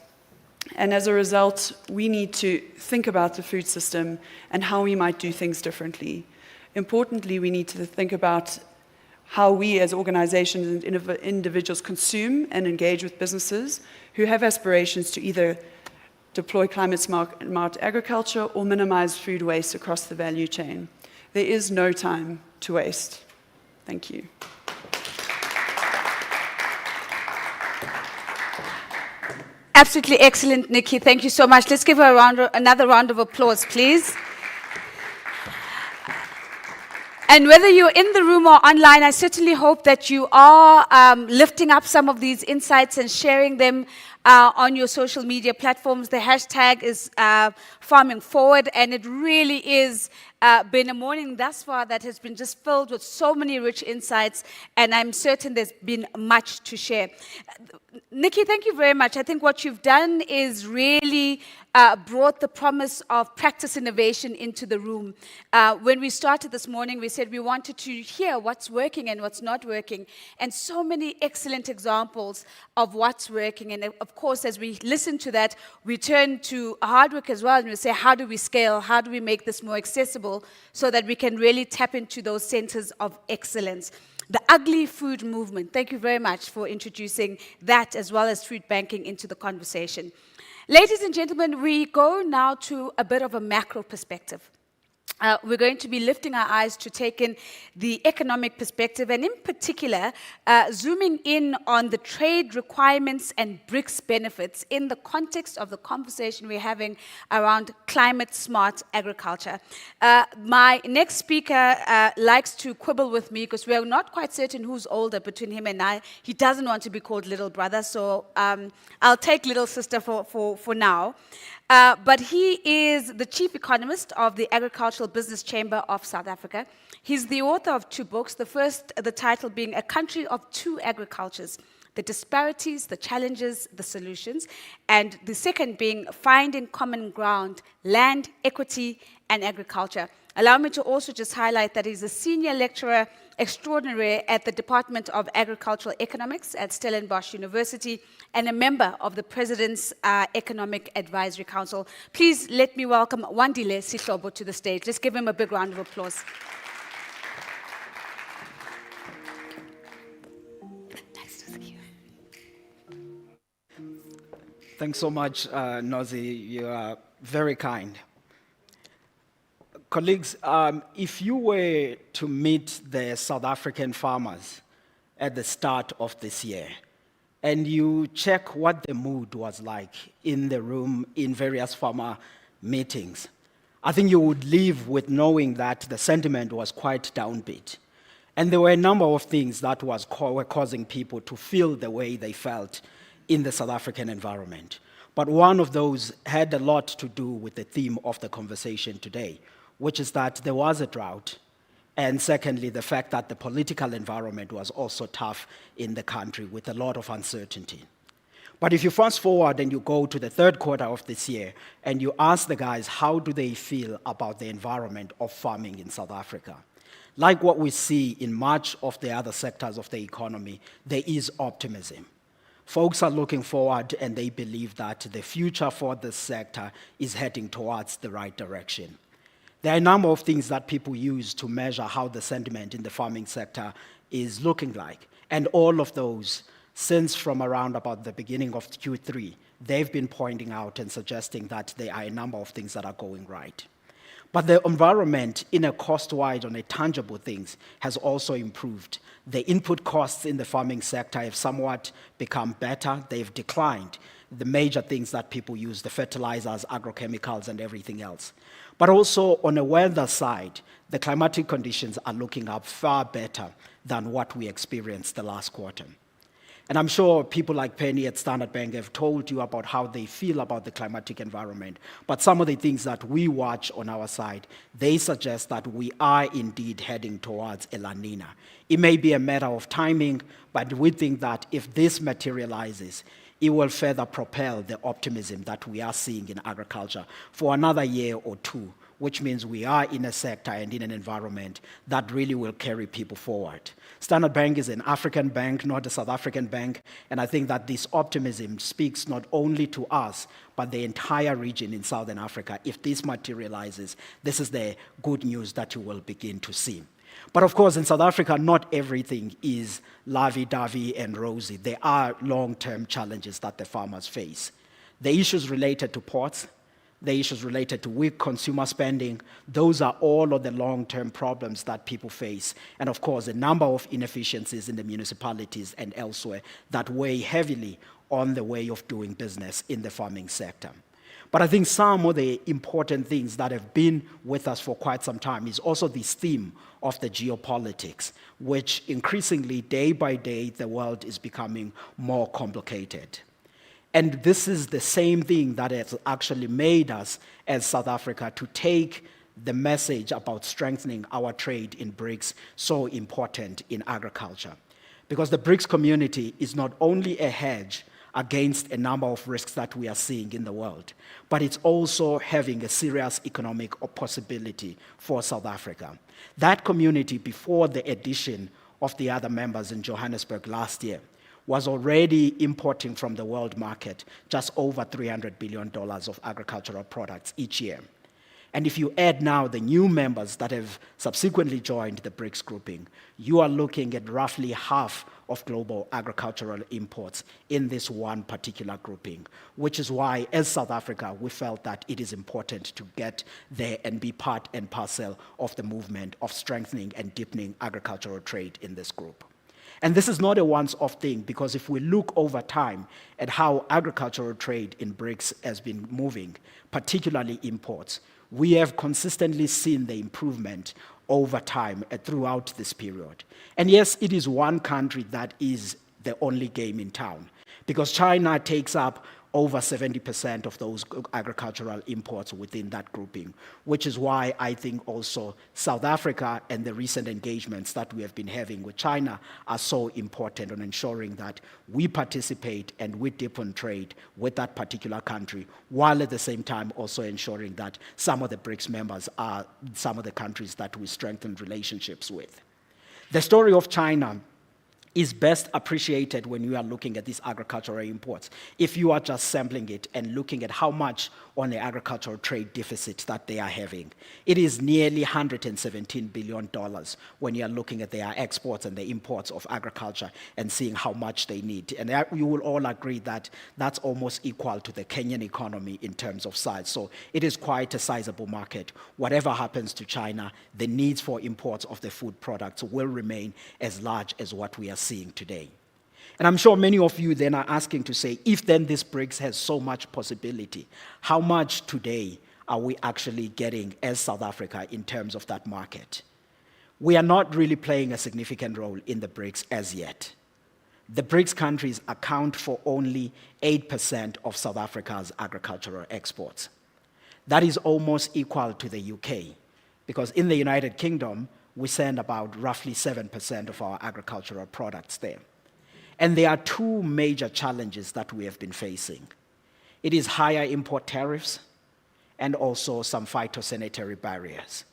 And as a result, we need to think about the food system and how we might do things differently. Importantly, we need to think about how we as organizations and individuals consume and engage with businesses who have aspirations to either deploy climate-smart agriculture or minimize food waste across the value chain. There is no time to waste. Thank you. Absolutely excellent, Nikki. Thank you so much. Let's give her another round of applause, please. And whether you're in the room or online, I certainly hope that you are lifting up some of these insights and sharing them on your social media platforms. The hashtag is Farming Forward, and it really is been a morning thus far that has been just filled with so many rich insights, and I'm certain there's been much to share. Nikki, thank you very much. I think what you've done is really brought the promise of practice innovation into the room. When we started this morning, we said we wanted to hear what's working and what's not working, and so many excellent examples of what's working. And of course, as we listen to that, we turn to hard work as well, and we say, how do we scale? How do we make this more accessible so that we can really tap into those centers of excellence? The ugly food movement. Thank you very much for introducing that as well as food banking into the conversation. Ladies and gentlemen, we go now to a bit of a macro perspective. We're going to be lifting our eyes to take in the economic perspective, and in particular, zooming in on the trade requirements and BRICS benefits in the context of the conversation we're having around climate-smart agriculture. My next speaker likes to quibble with me because we're not quite certain who's older between him and I. He doesn't want to be called little brother, so I'll take little sister for now. But he is the chief economist of the Agricultural Business Chamber of South Africa. He's the author of 2 books, the title being A Country of Two Agricultures, The Disparities, the Challenges, the Solutions, and the second being Finding Common Ground, Land, Equity, and Agriculture. Allow me to also just highlight that he's a senior lecturer extraordinary at the Department of Agricultural Economics at Stellenbosch University and a member of the President's Economic Advisory Council. Please let me welcome Wandile Sihlobo to the stage. Let's give him a big round of applause. Nice to see you. Thanks so much, Nozi. You are very kind. Colleagues, if you were to meet the South African farmers at the start of this year, and you check what the mood was like in the room in various farmer meetings, I think you would leave with knowing that the sentiment was quite downbeat. And there were a number of things that were causing people to feel the way they felt in the South African environment. But one of those had a lot to do with the theme of the conversation today, which is that there was a drought, and secondly, the fact that the political environment was also tough in the country with a lot of uncertainty. But if you fast forward and you go to the third quarter of this year, and you ask the guys how do they feel about the environment of farming in South Africa, like what we see in much of the other sectors of the economy, there is optimism. Folks are looking forward, and they believe that the future for this sector is heading towards the right direction. There are a number of things that people use to measure how the sentiment in the farming sector is looking like. And all of those, since from around about the beginning of Q3, they've been pointing out and suggesting that there are a number of things that are going right. But the environment in a cost-wide on a tangible things has also improved. The input costs in the farming sector have somewhat become better. They've declined. The major things that people use, the fertilizers, agrochemicals, and everything else. But also on the weather side, the climatic conditions are looking up far better than what we experienced the last quarter. And I'm sure people like Penny at Standard Bank have told you about how they feel about the climatic environment. But some of the things that we watch on our side, they suggest that we are indeed heading towards a La Nina. It may be a matter of timing, but we think that if this materializes, it will further propel the optimism that we are seeing in agriculture for another year or two which means we are in a sector and in an environment that really will carry people forward. Standard Bank is an African bank, not a South African bank, and I think that this optimism speaks not only to us, but the entire region in Southern Africa. If this materializes, this is the good news that you will begin to see. But of course, in South Africa, not everything is lovey-dovey and rosy. There are long-term challenges that the farmers face. The issues related to ports, the issues related to weak consumer spending, those are all of the long-term problems that people face. And of course, a number of inefficiencies in the municipalities and elsewhere that weigh heavily on the way of doing business in the farming sector. But I think some of the important things that have been with us for quite some time is also this theme of the geopolitics, which increasingly, day by day, the world is becoming more complicated. And this is the same thing that has actually made us, as South Africa, to take the message about strengthening our trade in BRICS so important in agriculture. Because the BRICS community is not only a hedge against a number of risks that we are seeing in the world, but it's also having a serious economic possibility for South Africa. That community, before the addition of the other members in Johannesburg last year, was already importing from the world market just over $300 billion of agricultural products each year. And if you add now the new members that have subsequently joined the BRICS grouping, you are looking at roughly half of global agricultural imports in this one particular grouping, which is why, as South Africa, we felt that it is important to get there and be part and parcel of the movement of strengthening and deepening agricultural trade in this group. And this is not a once-off thing, because if we look over time at how agricultural trade in BRICS has been moving, particularly imports, we have consistently seen the improvement over time throughout this period. And yes, it is one country that is the only game in town, because China takes up over 70% of those agricultural imports within that grouping, which is why I think also South Africa and the recent engagements that we have been having with China are so important on ensuring that we participate and we deepen trade with that particular country, while at the same time also ensuring that some of the BRICS members are some of the countries that we strengthen relationships with. The story of China is best appreciated when you are looking at these agricultural imports. If you are just sampling it and looking at how much on the agricultural trade deficit that they are having, it is nearly $117 billion when you are looking at their exports and the imports of agriculture and seeing how much they need. And you will all agree that that's almost equal to the Kenyan economy in terms of size. So it is quite a sizable market. Whatever happens to China, the needs for imports of the food products will remain as large as what we are seeing today. And I'm sure many of you then are asking to say, if then this BRICS has so much possibility, how much today are we actually getting as South Africa in terms of that market? We are not really playing a significant role in the BRICS as yet. The BRICS countries account for only 8% of South Africa's agricultural exports. That is almost equal to the UK, because in the United Kingdom, we send about roughly 7% of our agricultural products there. And there are two major challenges that we have been facing. It is higher import tariffs and also some phytosanitary barriers,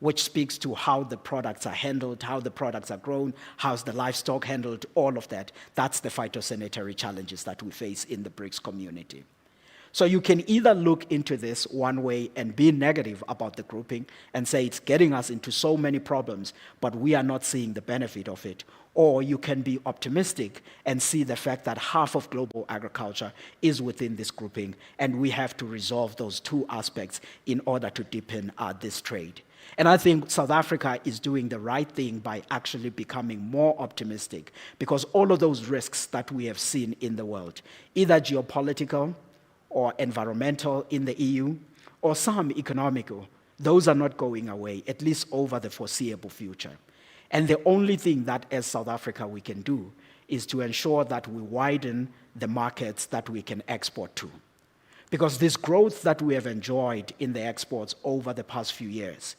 which speaks to how the products are handled, how the products are grown, how's the livestock handled, all of that. That's the phytosanitary challenges that we face in the BRICS community. So you can either look into this one way and be negative about the grouping and say it's getting us into so many problems, but we are not seeing the benefit of it. Or you can be optimistic and see the fact that half of global agriculture is within this grouping, and we have to resolve those two aspects in order to deepen this trade. And I think South Africa is doing the right thing by actually becoming more optimistic, because all of those risks that we have seen in the world, either geopolitical or environmental in the EU, or some economical, those are not going away, at least over the foreseeable future. And the only thing that as South Africa we can do is to ensure that we widen the markets that we can export to. Because this growth that we have enjoyed in the exports over the past few years,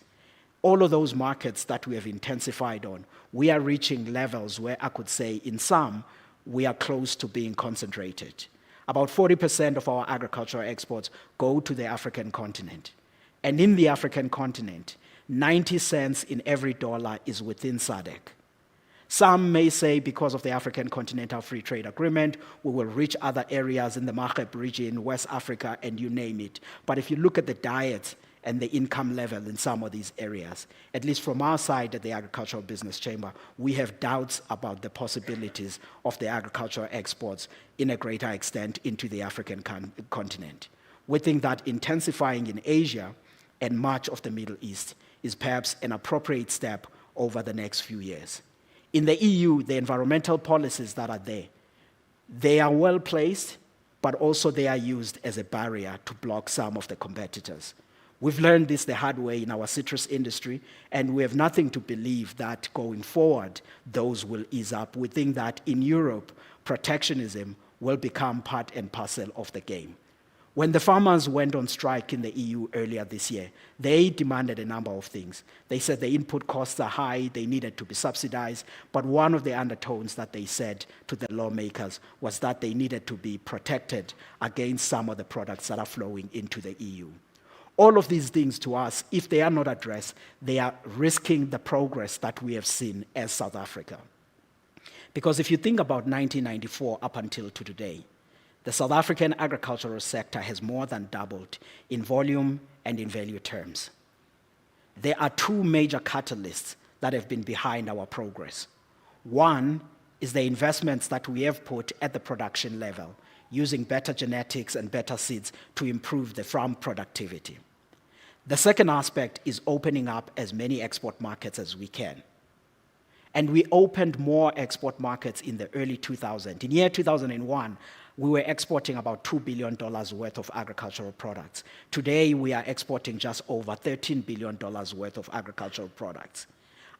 all of those markets that we have intensified on, we are reaching levels where I could say in some, we are close to being concentrated. About 40% of our agricultural exports go to the African continent. And in the African continent, 90 cents in every dollar is within SADC. Some may say because of the African Continental Free Trade Agreement, we will reach other areas in the Maghreb region, West Africa, and you name it. But if you look at the diet and the income level in some of these areas, at least from our side at the Agricultural Business Chamber, we have doubts about the possibilities of the agricultural exports in a greater extent into the African continent. We think that intensifying in Asia and much of the Middle East is perhaps an appropriate step over the next few years. In the EU, the environmental policies that are there, they are well placed, but also they are used as a barrier to block some of the competitors. We've learned this the hard way in our citrus industry, and we have nothing to believe that going forward, those will ease up. We think that in Europe, protectionism will become part and parcel of the game. When the farmers went on strike in the EU earlier this year, they demanded a number of things. They said the input costs are high, they needed to be subsidized, but one of the undertones that they said to the lawmakers was that they needed to be protected against some of the products that are flowing into the EU. All of these things to us, if they are not addressed, they are risking the progress that we have seen as South Africa. Because if you think about 1994 up until to today, the South African agricultural sector has more than doubled in volume and in value terms. There are two major catalysts that have been behind our progress. One is the investments that we have put at the production level, using better genetics and better seeds to improve the farm productivity. The second aspect is opening up as many export markets as we can. And we opened more export markets in the early 2000s. In year 2001, we were exporting about $2 billion worth of agricultural products. Today, we are exporting just over $13 billion worth of agricultural products.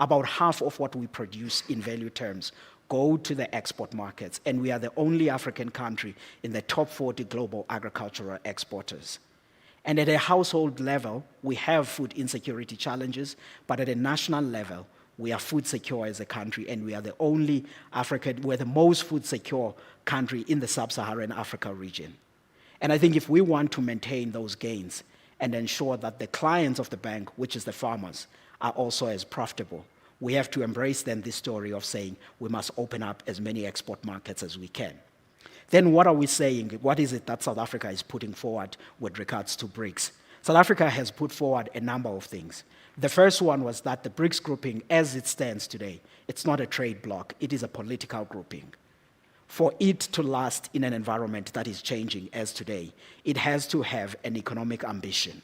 About half of what we produce in value terms go to the export markets, and we are the only African country in the top 40 global agricultural exporters. And at a household level, we have food insecurity challenges, but at a national level, we are food secure as a country, and we are the only we're the most food secure country in the sub-Saharan Africa region. And I think if we want to maintain those gains and ensure that the clients of the bank, which is the farmers, are also as profitable, we have to embrace then this story of saying we must open up as many export markets as we can. Then what are we saying? What is it that South Africa is putting forward with regards to BRICS? South Africa has put forward a number of things. The first one was that the BRICS grouping, as it stands today, it's not a trade bloc, it is a political grouping. For it to last in an environment that is changing as today, it has to have an economic ambition.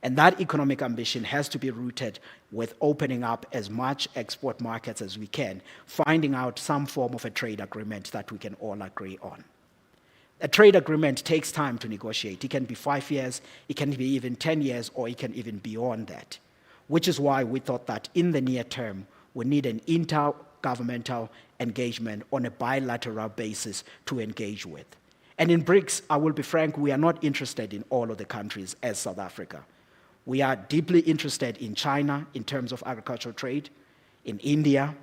And that economic ambition has to be rooted with opening up as much export markets as we can, finding out some form of a trade agreement that we can all agree on. A trade agreement takes time to negotiate. It can be 5 years, it can be even 10 years, or it can even beyond that. Which is why we thought that in the near term, we need an intergovernmental engagement on a bilateral basis to engage with. And in BRICS, I will be frank, we are not interested in all of the countries as South Africa. We are deeply interested in China in terms of agricultural trade, in India,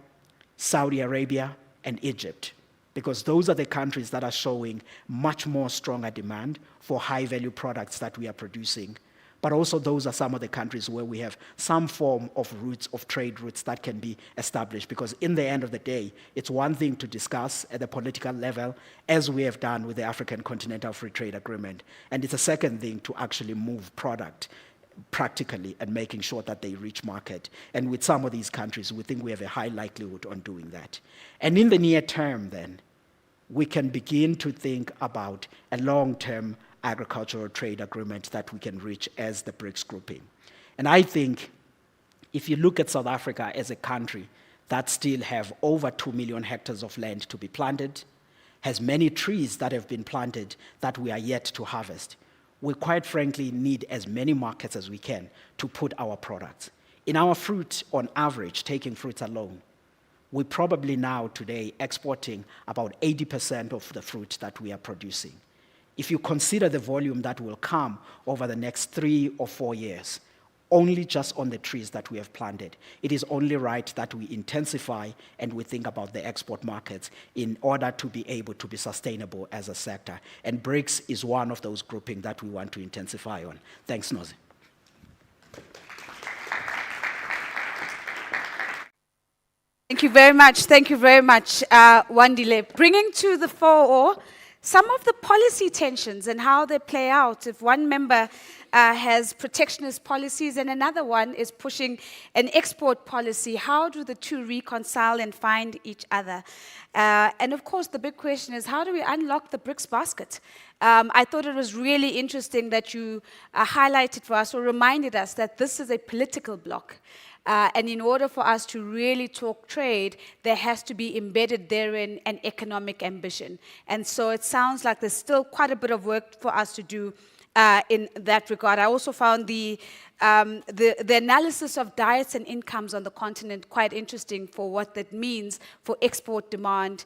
Saudi Arabia, and Egypt, because those are the countries that are showing much more stronger demand for high-value products that we are producing. But also those are some of the countries where we have some form of routes, of trade routes that can be established, because in the end of the day, it's one thing to discuss at the political level, as we have done with the African Continental Free Trade Agreement, and it's a second thing to actually move product practically and making sure that they reach market. And with some of these countries, we think we have a high likelihood on doing that. And in the near term then, we can begin to think about a long-term agricultural trade agreement that we can reach as the BRICS grouping. And I think if you look at South Africa as a country that still have over 2 million hectares of land to be planted, has many trees that have been planted that we are yet to harvest, we quite frankly need as many markets as we can to put our products. In our fruit, on average, taking fruits alone, we're probably now today exporting about 80% of the fruit that we are producing. If you consider the volume that will come over the next 3 or 4 years, only just on the trees that we have planted, it is only right that we intensify and we think about the export markets in order to be able to be sustainable as a sector. And BRICS is one of those groupings that we want to intensify on. Thanks, Nozi. Thank you very much. Thank you very much, Wandile. Bringing to the fore some of the policy tensions and how they play out. If one member has protectionist policies and another one is pushing an export policy, how do the two reconcile and find each other? And of course, the big question is, how do we unlock the BRICS basket? I thought it was really interesting that you highlighted for us or reminded us that this is a political bloc. And in order for us to really talk trade, there has to be embedded therein an economic ambition. And so it sounds like there's still quite a bit of work for us to do in that regard. I also found the analysis of diets and incomes on the continent quite interesting for what that means for export demand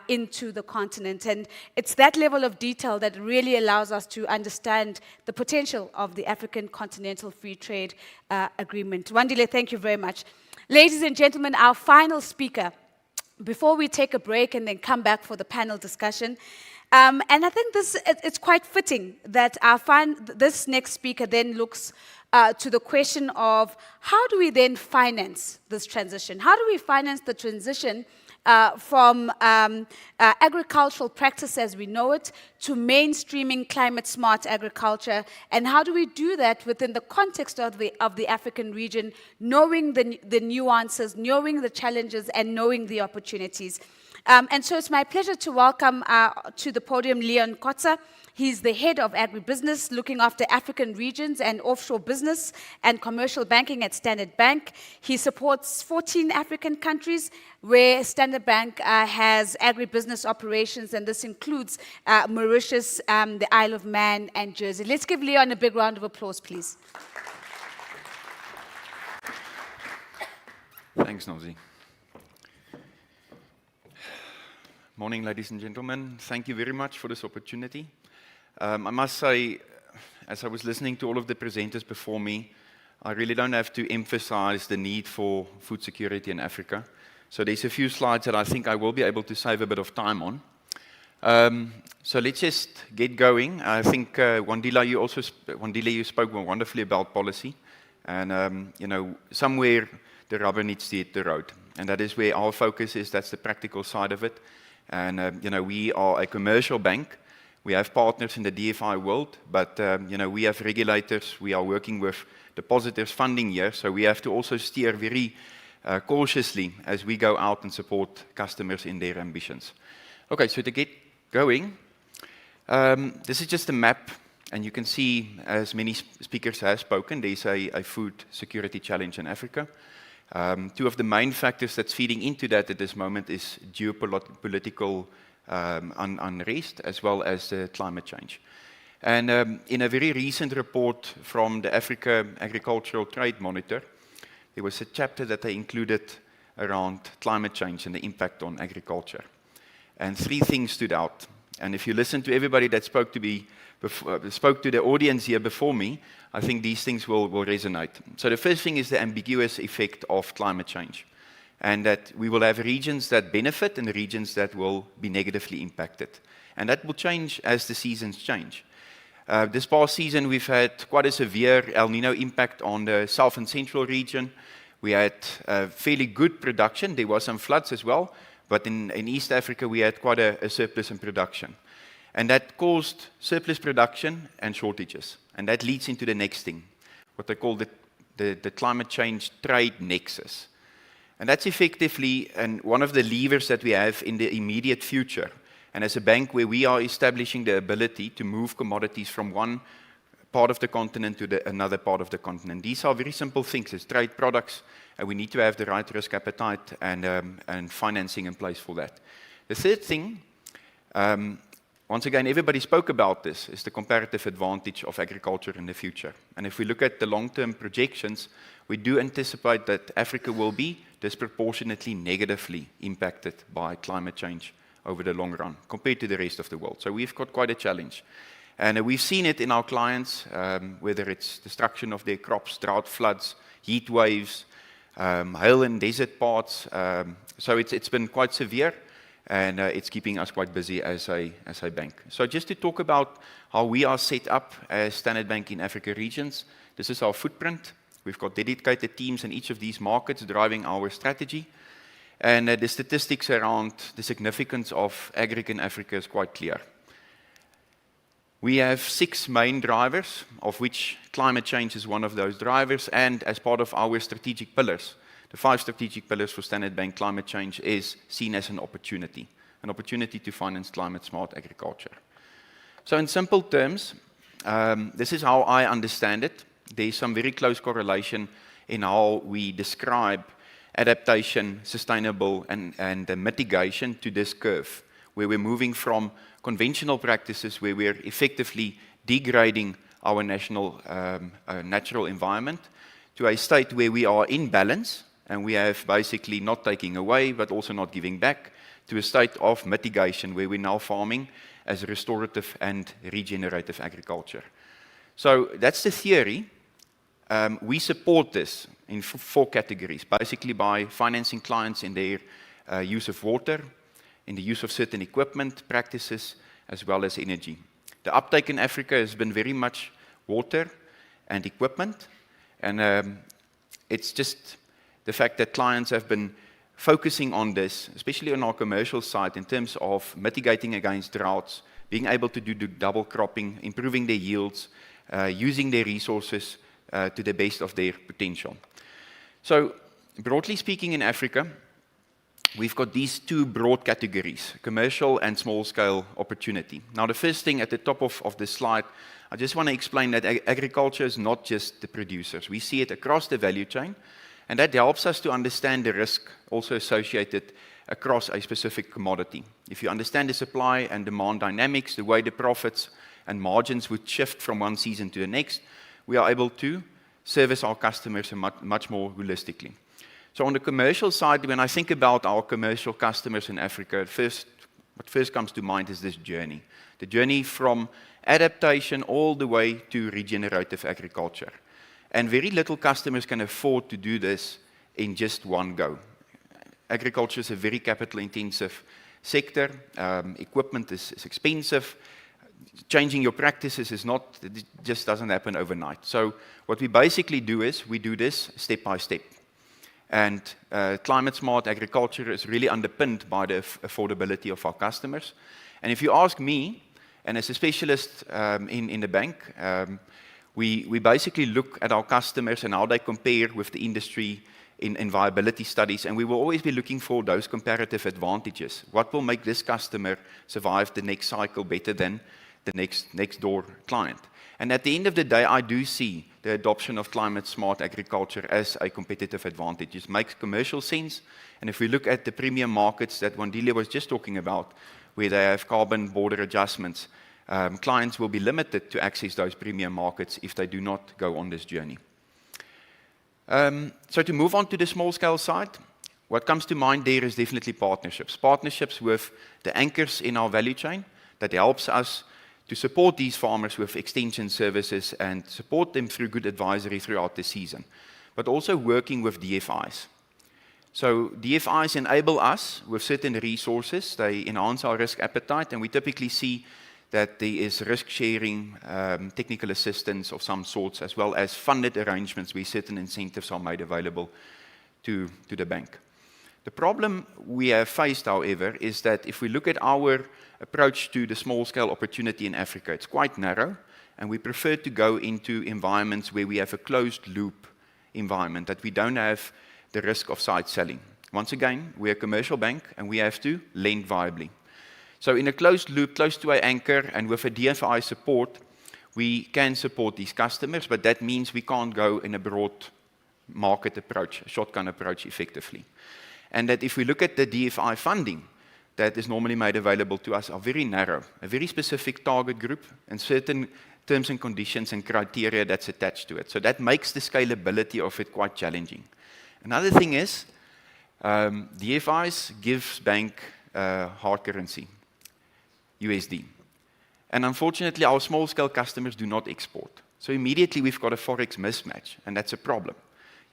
into the continent. And it's that level of detail that really allows us to understand the potential of the African Continental Free Trade Agreement. Wandile, thank you very much. Ladies and gentlemen, our final speaker, before we take a break and then come back for the panel discussion, and I think it's quite fitting that this next speaker then looks to the question of how do we then finance this transition? How do we finance the transition from agricultural practice as we know it to mainstreaming climate-smart agriculture? And how do we do that within the context of the African region, knowing the nuances, knowing the challenges, and knowing the opportunities? And so it's my pleasure to welcome to the podium Leon Kotza. He's the head of agribusiness, looking after African regions and offshore business and commercial banking at Standard Bank. He supports 14 African countries where Standard Bank has agribusiness operations, and this includes Mauritius, the Isle of Man, and Jersey. Let's give Leon a big round of applause, please. Thanks, Nozi. Morning, ladies and gentlemen. Thank you very much for this opportunity. I must say, as I was listening to all of the presenters before me, I really don't have to emphasize the need for food security in Africa. So there's a few slides that I think I will be able to save a bit of time on. So let's just get going. I think, Wandile, you spoke wonderfully about policy. And, somewhere the rubber needs to hit the road. And that is where our focus is. That's the practical side of it. And, we are a commercial bank. We have partners in the DFI world, but, we have regulators. We are working with depositors funding here, so we have to also steer very cautiously as we go out and support customers in their ambitions. Okay, so to get going, this is just a map, and you can see, as many speakers have spoken, there's a food security challenge in Africa. Two of the main factors that's feeding into that at this moment is geopolitical unrest as well as climate change. And in a very recent report from the Africa Agricultural Trade Monitor, there was a chapter that they included around climate change and the impact on agriculture. And three things stood out. And if you listen to everybody that spoke to the audience here before me, I think these things will resonate. So the first thing is the ambiguous effect of climate change, and that we will have regions that benefit and regions that will be negatively impacted. And that will change as the seasons change. This past season, we've had quite a severe El Nino impact on the south and central region. We had fairly good production. There were some floods as well, but in East Africa, we had quite a surplus in production. And that caused surplus production and shortages. And that leads into the next thing, what they call the climate change trade nexus. And that's effectively one of the levers that we have in the immediate future. And as a bank where we are establishing the ability to move commodities from one part of the continent to another part of the continent. These are very simple things. It's trade products, and we need to have the right risk appetite and financing in place for that. The third thing, once again, everybody spoke about this, is the comparative advantage of agriculture in the future. And if we look at the long-term projections, we do anticipate that Africa will be disproportionately negatively impacted by climate change over the long run, compared to the rest of the world. So we've got quite a challenge. And we've seen it in our clients, whether it's destruction of their crops, drought, floods, heat waves, hail in desert parts. So it's been quite severe. And it's keeping us quite busy as a bank. So just to talk about how we are set up as Standard Bank in Africa regions, this is our footprint. We've got dedicated teams in each of these markets driving our strategy. And the statistics around the significance of agric in Africa is quite clear. We have 6 main drivers, of which climate change is one of those drivers, and as part of our strategic pillars, the 5 strategic pillars for Standard Bank climate change is seen as an opportunity to finance climate-smart agriculture. So in simple terms, this is how I understand it. There's some very close correlation in how we describe adaptation, sustainable, and mitigation to this curve, where we're moving from conventional practices where we're effectively degrading our natural environment to a state where we are in balance, and we have basically not taking away, but also not giving back, to a state of mitigation, where we're now farming as restorative and regenerative agriculture. So that's the theory. We support this in 4 categories, basically by financing clients in their use of water, in the use of certain equipment practices, as well as energy. The uptake in Africa has been very much water and equipment, and it's just the fact that clients have been focusing on this, especially on our commercial side, in terms of mitigating against droughts, being able to do double cropping, improving their yields, using their resources to the best of their potential. So, broadly speaking, in Africa, we've got these 2 broad categories, commercial and small-scale opportunity. Now, the first thing at the top of the slide, I just want to explain that agriculture is not just the producers. We see it across the value chain, and that helps us to understand the risk also associated across a specific commodity. If you understand the supply and demand dynamics, the way the profits and margins would shift from one season to the next, we are able to service our customers much more holistically. So on the commercial side, when I think about our commercial customers in Africa, what first comes to mind is this journey. The journey from adaptation all the way to regenerative agriculture. And very little customers can afford to do this in just one go. Agriculture is a very capital-intensive sector. Equipment is expensive. Changing your practices it just doesn't happen overnight. So what we basically do is we do this step by step. And climate-smart agriculture is really underpinned by the affordability of our customers. And if you ask me, and as a specialist in the bank, we basically look at our customers and how they compare with the industry in viability studies, and we will always be looking for those comparative advantages. What will make this customer survive the next cycle better than the next door client? And at the end of the day, I do see the adoption of climate-smart agriculture as a competitive advantage. It makes commercial sense, and if we look at the premium markets that Wandile was just talking about, where they have carbon border adjustments, clients will be limited to access those premium markets if they do not go on this journey. So to move on to the small-scale side, what comes to mind there is definitely partnerships. Partnerships with the anchors in our value chain that helps us to support these farmers with extension services and support them through good advisory throughout the season, but also working with DFIs. So DFIs enable us with certain resources. They enhance our risk appetite, and we typically see that there is risk-sharing, technical assistance of some sorts, as well as funded arrangements where certain incentives are made available to the bank. The problem we have faced, however, is that if we look at our approach to the small-scale opportunity in Africa, it's quite narrow, and we prefer to go into environments where we have a closed-loop environment, that we don't have the risk of side selling. Once again, we're a commercial bank, and we have to lend viably. So in a closed loop, close to an anchor, and with a DFI support, we can support these customers, but that means we can't go in a broad market approach, a shotgun approach effectively. And that if we look at the DFI funding that is normally made available to us are very narrow, a very specific target group, and certain terms and conditions and criteria that's attached to it. So that makes the scalability of it quite challenging. Another thing is, DFIs gives bank hard currency, USD. And unfortunately, our small-scale customers do not export. So immediately we've got a forex mismatch, and that's a problem.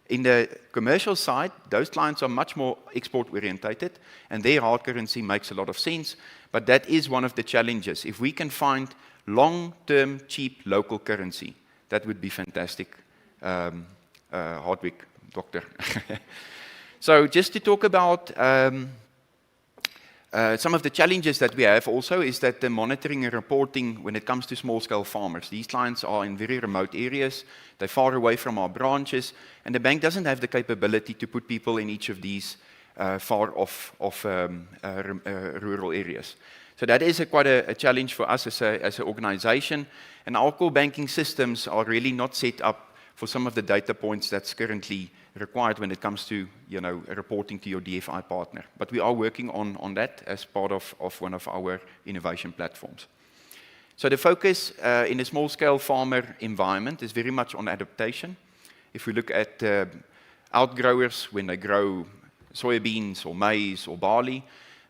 In the commercial side, those clients are much more export-orientated, and their hard currency makes a lot of sense, but that is one of the challenges. If we can find long-term, cheap local currency, that would be fantastic Hardwick, doctor. So just to talk about some of the challenges that we have also is that the monitoring and reporting when it comes to small-scale farmers. These clients are in very remote areas, they're far away from our branches, and the bank doesn't have the capability to put people in each of these far off rural areas. So that is quite a challenge for us as an organization, and our core banking systems are really not set up for some of the data points that's currently required when it comes to reporting to your DFI partner. But we are working on that as part of one of our innovation platforms. So the focus in a small-scale farmer environment is very much on adaptation. If we look at outgrowers, when they grow soybeans or maize or barley,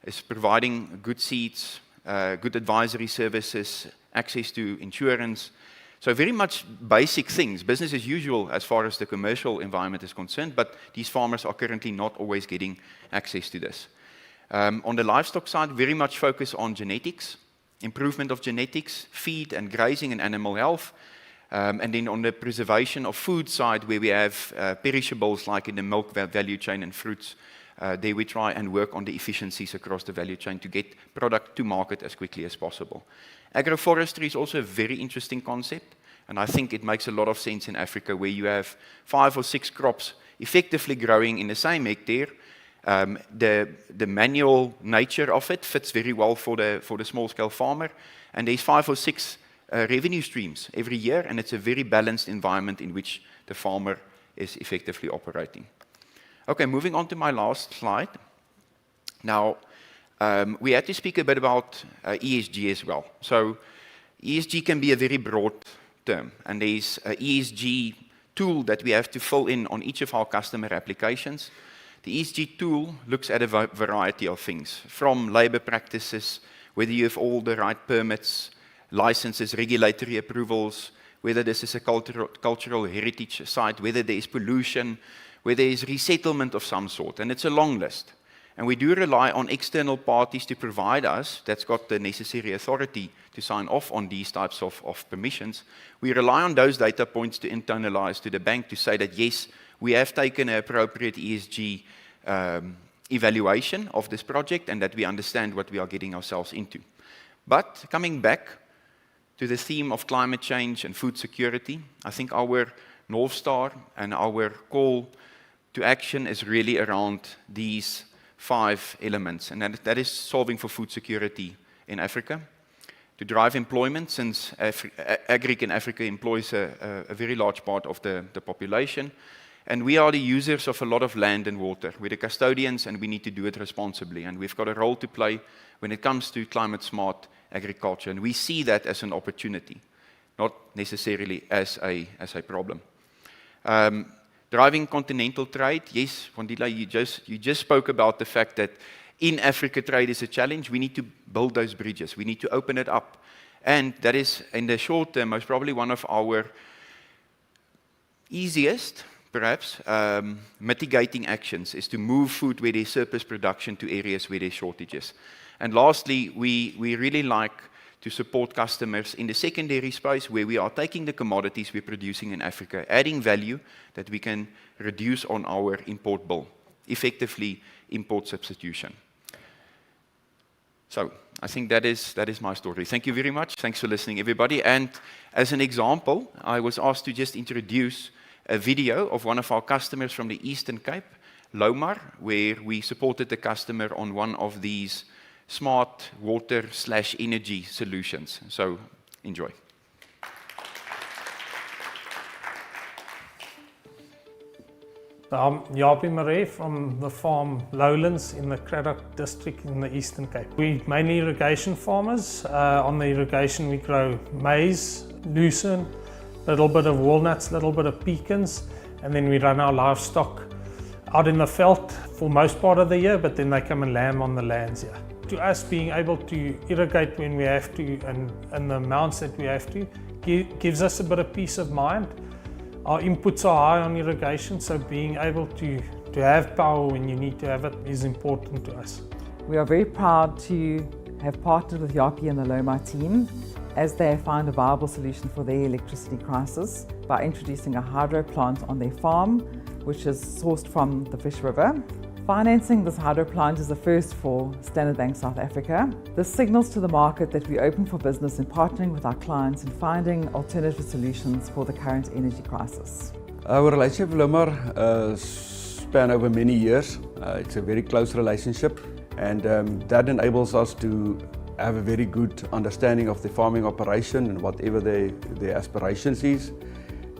is providing good seeds, good advisory services, access to insurance. So very much basic things, business as usual as far as the commercial environment is concerned, but these farmers are currently not always getting access to this. On the livestock side, very much focus on genetics, improvement of genetics, feed and grazing and animal health. And then on the preservation of food side, where we have perishables like in the milk value chain and fruits, there we try and work on the efficiencies across the value chain to get product to market as quickly as possible. Agroforestry is also a very interesting concept, and I think it makes a lot of sense in Africa, where you have 5 or 6 crops effectively growing in the same hectare. The manual nature of it fits very well for the small-scale farmer, and there's 5 or 6 revenue streams every year, and it's a very balanced environment in which the farmer is effectively operating. Okay, moving on to my last slide. Now, we had to speak a bit about ESG as well. So ESG can be a very broad term, and there's an ESG tool that we have to fill in on each of our customer applications. The ESG tool looks at a variety of things, from labor practices, whether you have all the right permits, licenses, regulatory approvals, whether this is a cultural heritage site, whether there is pollution, whether there is resettlement of some sort, and it's a long list. And we do rely on external parties to provide us, that's got the necessary authority to sign off on these types of permissions. We rely on those data points to internalize to the bank to say that yes, we have taken an appropriate ESG evaluation of this project and that we understand what we are getting ourselves into. But coming back to the theme of climate change and food security, I think our North Star and our call to action is really around these 5 elements, and that is solving for food security in Africa, to drive employment, since agric in Africa employs a very large part of the population, and we are the users of a lot of land and water. We're the custodians, and we need to do it responsibly, and we've got a role to play when it comes to climate-smart agriculture, and we see that as an opportunity, not necessarily as a problem. Driving continental trade, yes, Wandila, you just spoke about the fact that in Africa trade is a challenge. We need to build those bridges. We need to open it up. And that is, in the short term, most probably one of our easiest, perhaps, mitigating actions is to move food where there's surplus production to areas where there's shortages. And lastly, we really like to support customers in the secondary space where we are taking the commodities we're producing in Africa, adding value that we can reduce on our import bill, effectively import substitution. So I think that is my story. Thank you very much. Thanks for listening, everybody. And as an example, I was asked to just introduce a video of one of our customers from the Eastern Cape, Lomar, where we supported the customer on one of these smart water/energy solutions. So enjoy. I'm Yapi Marais from the farm Lowlands in the Cradock district in the Eastern Cape. We're mainly irrigation farmers. On the irrigation we grow maize, lucerne, a little bit of walnuts, a little bit of pecans, and then we run our livestock out in the veld for most part of the year, but then they come and lamb on the lands here. To us, being able to irrigate when we have to and the amounts that we have to gives us a bit of peace of mind. Our inputs are high on irrigation, so being able to have power when you need to have it is important to us. We are very proud to have partnered with Yapi and the Loma team as they have found a viable solution for their electricity crisis by introducing a hydro plant on their farm, which is sourced from the Fish River. Financing this hydro plant is the first for Standard Bank South Africa. This signals to the market that we're open for business in partnering with our clients and finding alternative solutions for the current energy crisis. Our relationship with Loma span over many years. It's a very close relationship, and that enables us to have a very good understanding of the farming operation and whatever their aspirations is,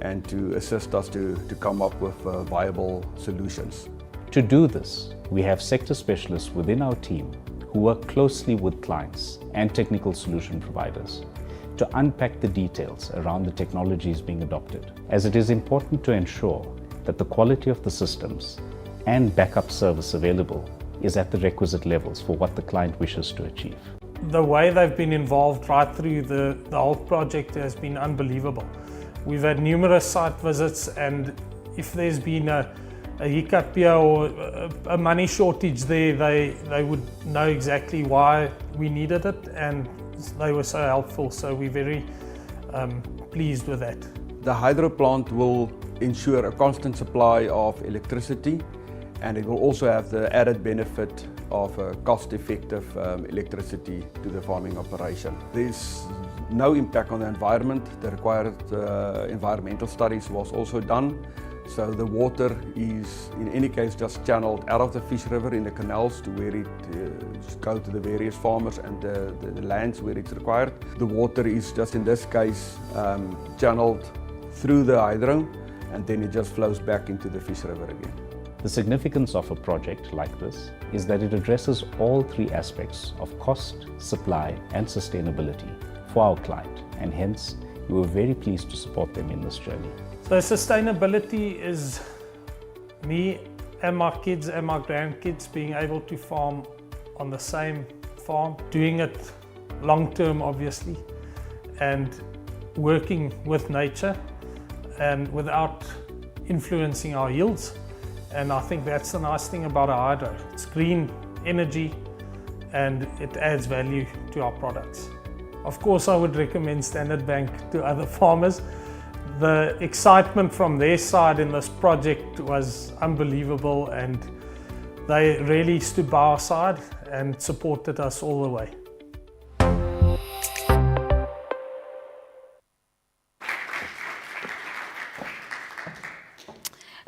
and to assist us to come up with viable solutions. To do this, we have sector specialists within our team who work closely with clients and technical solution providers to unpack the details around the technologies being adopted, as it is important to ensure that the quality of the systems and backup service available is at the requisite levels for what the client wishes to achieve. The way they've been involved right through the whole project has been unbelievable. We've had numerous site visits, and if there's been a hiccup here or a money shortage there, they would know exactly why we needed it, and they were so helpful, so we're very pleased with that. The hydro plant will ensure a constant supply of electricity, and it will also have the added benefit of a cost-effective electricity to the farming operation. There's no impact on the environment. The required environmental studies was also done. So the water is, in any case, just channeled out of the Fish River in the canals to where it goes to the various farmers and the lands where it's required. The water is just, in this case, channeled through the hydro, and then it just flows back into the Fish River again. The significance of a project like this is that it addresses all three aspects of cost, supply, and sustainability for our client, and hence we were very pleased to support them in this journey. So sustainability is me and my kids and my grandkids being able to farm on the same farm, doing it long term obviously, and working with nature and without influencing our yields. And I think that's the nice thing about a hydro. It's green energy and it adds value to our products. Of course, I would recommend Standard Bank to other farmers. The excitement from their side in this project was unbelievable, and they really stood by our side and supported us all the way.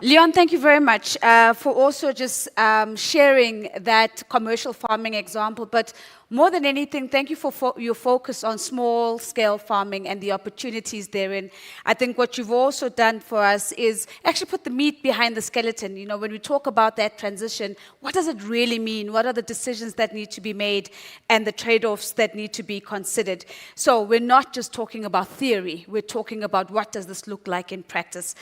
Leon, thank you very much for also just sharing that commercial farming example. But more than anything, thank you for your focus on small-scale farming and the opportunities therein. I think what you've also done for us is actually put the meat behind the skeleton. You know, when we talk about that transition, what does it really mean? What are the decisions that need to be made and the trade-offs that need to be considered? So we're not just talking about theory. We're talking about what does this look like in practice.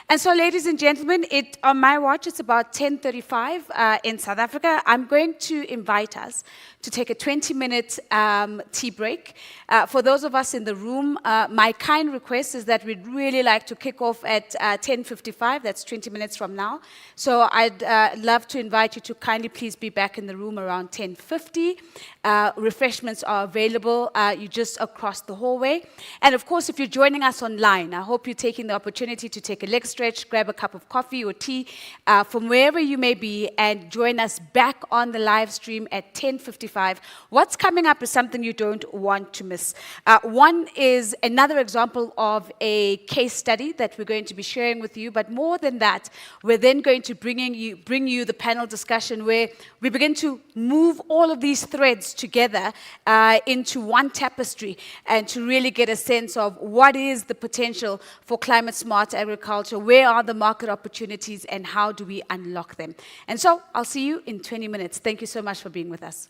And so, ladies and gentlemen, on my watch, it's about 10:35 in South Africa. I'm going to invite us to take a 20-minute tea break. For those of us in the room, my kind request is that we'd really like to kick off at 10:55. That's 20 minutes from now. So I'd love to invite you to kindly please be back in the room around 10:50. Refreshments are available. You're just across the hallway. And of course, if you're joining us online, I hope you're taking the opportunity to take a leg stretch, grab a cup of coffee or tea from wherever you may be, and join us back on the live stream at 10:55. What's coming up is something you don't want to miss. One is another example of a case study that we're going to be sharing with you, but more than that, we're then going to bring you the panel discussion where we begin to move all of these threads together into one tapestry and to really get a sense of what is the potential for climate-smart agriculture, where are the market opportunities, and how do we unlock them. And so I'll see you in 20 minutes. Thank you so much for being with us.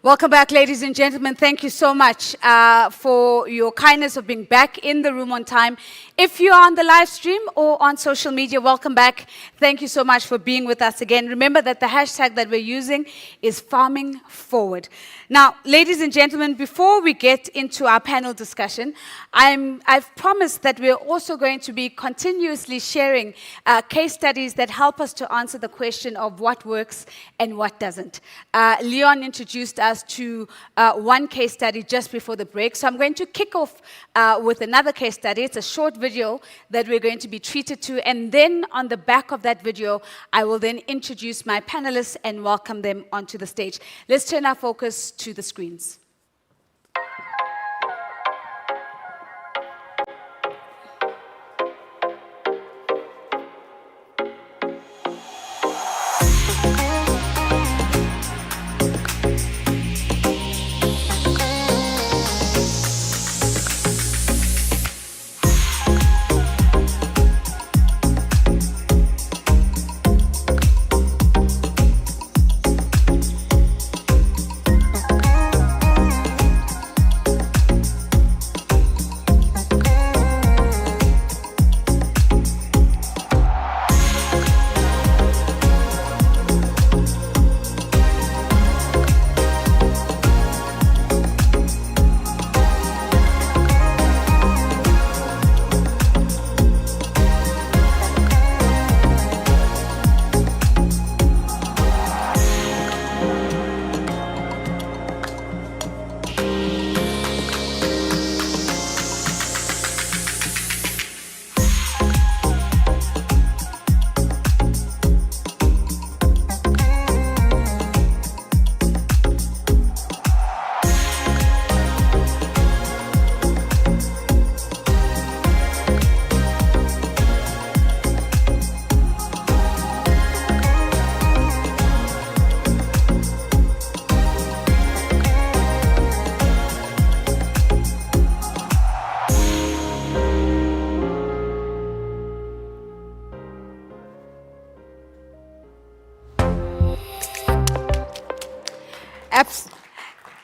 Welcome back, ladies and gentlemen. Thank you so much for your kindness of being back in the room on time. If you're on the live stream or on social media, welcome back. Thank you so much for being with us again. Remember that the hashtag that we're using is Farming Forward. Now, ladies and gentlemen, before we get into our panel discussion, I've promised that we're also going to be continuously sharing case studies that help us to answer the question of what works and what doesn't. Leon introduced us to one case study just before the break, so I'm going to kick off with another case study. It's a short video that we're going to be treated to, and then on the back of that video, I will then introduce my panelists and welcome them onto the stage. Let's turn our focus to the screens.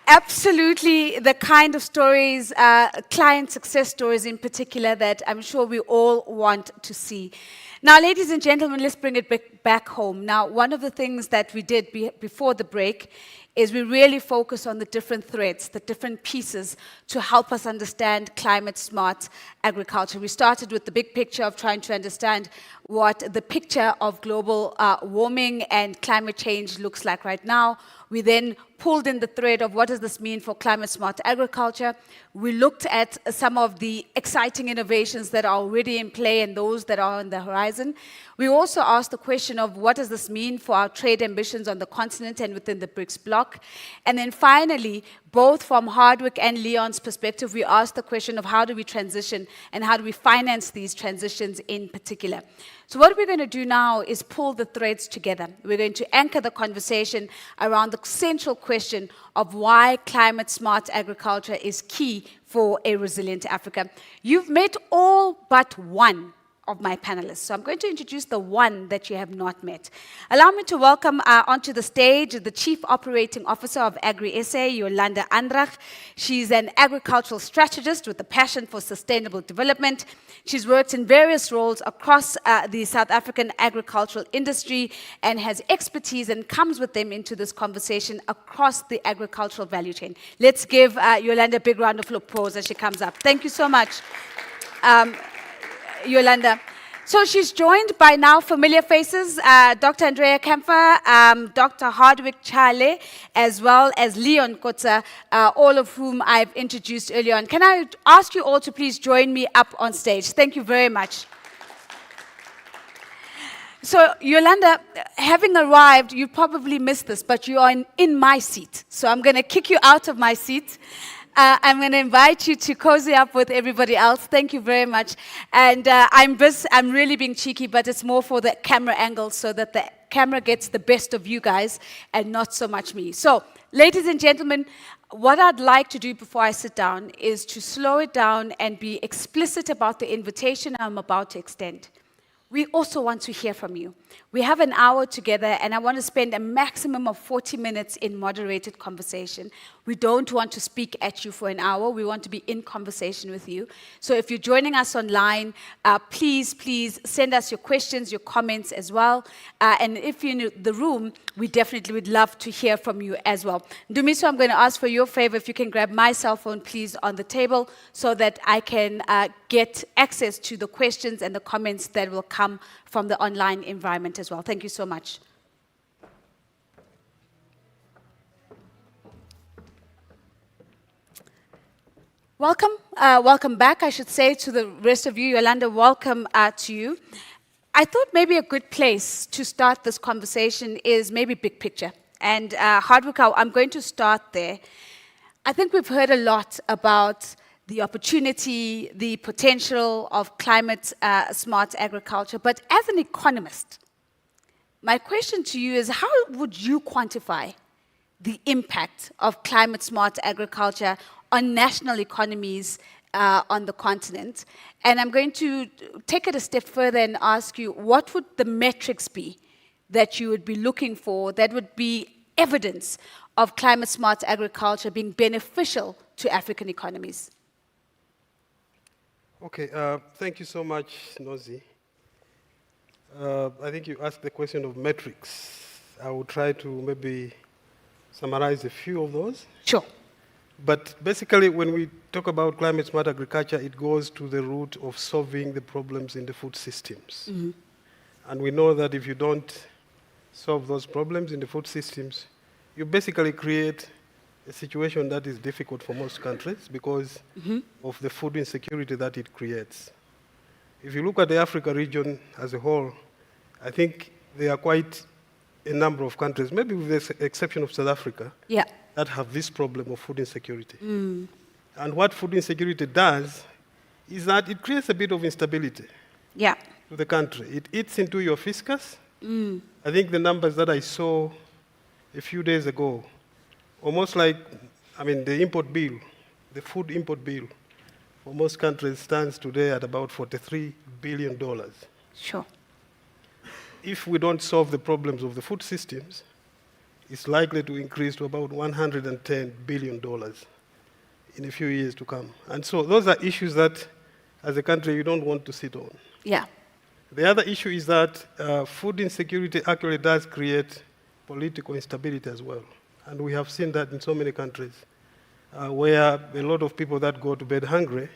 Absolutely the kind of stories, client success stories in particular, that I'm sure we all want to see. Now, ladies and gentlemen, let's bring it back home. Now, one of the things that we did before the break is we really focus on the different threads, the different pieces to help us understand climate-smart agriculture. We started with the big picture of trying to understand what the picture of global warming and climate change looks like right now. We then pulled in the thread of what does this mean for climate-smart agriculture. We looked at some of the exciting innovations that are already in play and those that are on the horizon. We also asked the question of what does this mean for our trade ambitions on the continent and within the BRICS bloc. And then finally, both from Hardwick and Leon's perspective, we asked the question of how do we transition and how do we finance these transitions in particular. So what we're going to do now is pull the threads together. We're going to anchor the conversation around the central question of why climate-smart agriculture is key for a resilient Africa. You've met all but one of my panelists. So I'm going to introduce the one that you have not met. Allow me to welcome onto the stage the Chief Operating Officer of Agri-SA, Yolanda Andrach. She's an agricultural strategist with a passion for sustainable development. She's worked in various roles across the South African agricultural industry and has expertise and comes with them into this conversation across the agricultural value chain. Let's give Yolanda a big round of applause as she comes up. Thank you so much. Yolanda. So she's joined by now familiar faces, Dr. Andrea Kempfer, Dr. Hardwick Chale, as well as Leon Kotza, all of whom I've introduced earlier on. Can I ask you all to please join me up on stage? Thank you very much. So, Yolanda, having arrived, you probably missed this, but you are in my seat. So I'm going to kick you out of my seat. I'm going to invite you to cozy up with everybody else. Thank you very much. And I'm really being cheeky, but it's more for the camera angle so that the camera gets the best of you guys and not so much me. So, ladies and gentlemen, what I'd like to do before I sit down is to slow it down and be explicit about the invitation I'm about to extend. We also want to hear from you. We have an hour together, and I want to spend a maximum of 40 minutes in moderated conversation. We don't want to speak at you for an hour. We want to be in conversation with you. So if you're joining us online, please send us your questions, your comments as well. And if you're in the room, we definitely would love to hear from you as well. Dumiso, I'm going to ask for your favor if you can grab my cell phone, please, on the table so that I can get access to the questions and the comments that will come from the online environment as well. Thank you so much. Welcome back, I should say, to the rest of you. Yolanda, welcome to you. I thought maybe a good place to start this conversation is maybe big picture. And Hardwick, I'm going to start there. I think we've heard a lot about the opportunity, the potential of climate smart agriculture. But as an economist, my question to you is, how would you quantify the impact of climate smart agriculture on national economies on the continent? And I'm going to take it a step further and ask you, what would the metrics be that you would be looking for that would be evidence of climate smart agriculture being beneficial to African economies? Okay, thank you so much, Nozi. I think you asked the question of metrics. I will try to maybe summarize a few of those. Sure. But basically, when we talk about climate smart agriculture, it goes to the root of solving the problems in the food systems. Mm-hmm. And we know that if you don't solve those problems in the food systems, you basically create a situation that is difficult for most countries because of the food insecurity that it creates. If you look at the Africa region as a whole, I think there are quite a number of countries, maybe with the exception of South Africa, that have this problem of food insecurity. Mm. And what food insecurity does is that it creates a bit of instability to the country. It eats into your fiscus. Mm. I think the numbers that I saw a few days ago, almost like, the import bill, the food import bill for most countries stands today at about $43 billion. Sure. If we don't solve the problems of the food systems, it's likely to increase to about $110 billion in a few years to come. And so those are issues that, as a country, you don't want to sit on. Yeah. The other issue is that food insecurity actually does create political instability as well. And we have seen that in so many countries where a lot of people that go to bed hungry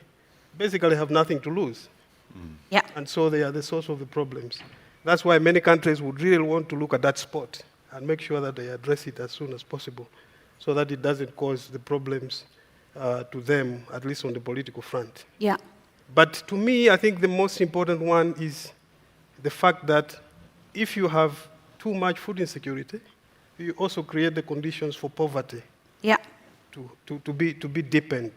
basically have nothing to lose. Mm. Yeah. And so they are the source of the problems. That's why many countries would really want to look at that spot and make sure that they address it as soon as possible so that it doesn't cause the problems to them, at least on the political front. Yeah. But to me, I think the most important one is the fact that if you have too much food insecurity, you also create the conditions for poverty to be deepened.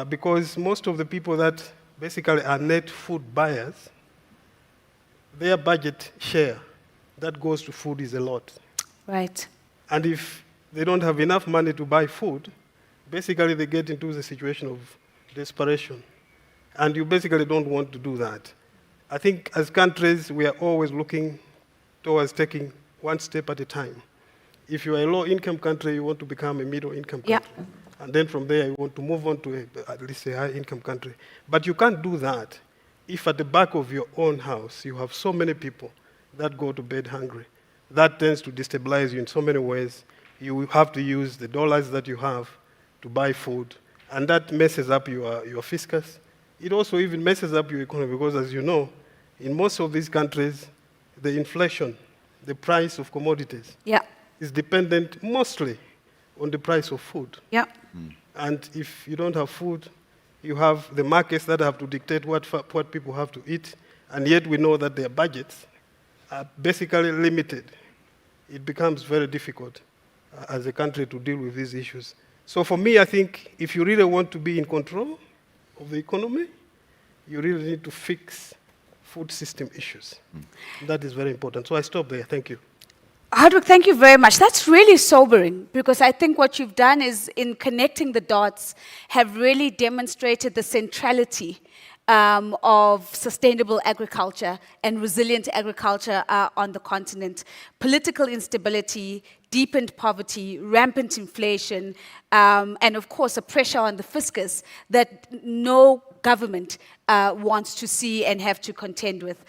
Because most of the people that basically are net food buyers, their budget share that goes to food is a lot. Right. And if they don't have enough money to buy food, basically they get into the situation of desperation. And you basically don't want to do that. I think as countries, we are always looking towards taking one step at a time. If you are a low-income country, you want to become a middle-income country. Yeah. And then from there, you want to move on to at least a high-income country. But you can't do that if at the back of your own house, you have so many people that go to bed hungry. That tends to destabilize you in so many ways. You will have to use the dollars that you have to buy food, and that messes up your fiscus. It also even messes up your economy because, as you know, in most of these countries, the inflation, the price of commodities, is dependent mostly on the price of food. Yeah. Mm. And if you don't have food, you have the markets that have to dictate what people have to eat, and yet we know that their budgets are basically limited. It becomes very difficult as a country to deal with these issues. So for me, I think if you really want to be in control of the economy, you really need to fix food system issues. Mm. That is very important. So I stop there. Thank you. Hardwick, thank you very much. That's really sobering because I think what you've done is, in connecting the dots, have really demonstrated the centrality of sustainable agriculture and resilient agriculture on the continent. Political instability, deepened poverty, rampant inflation, and of course a pressure on the fiscus that no government wants to see and have to contend with.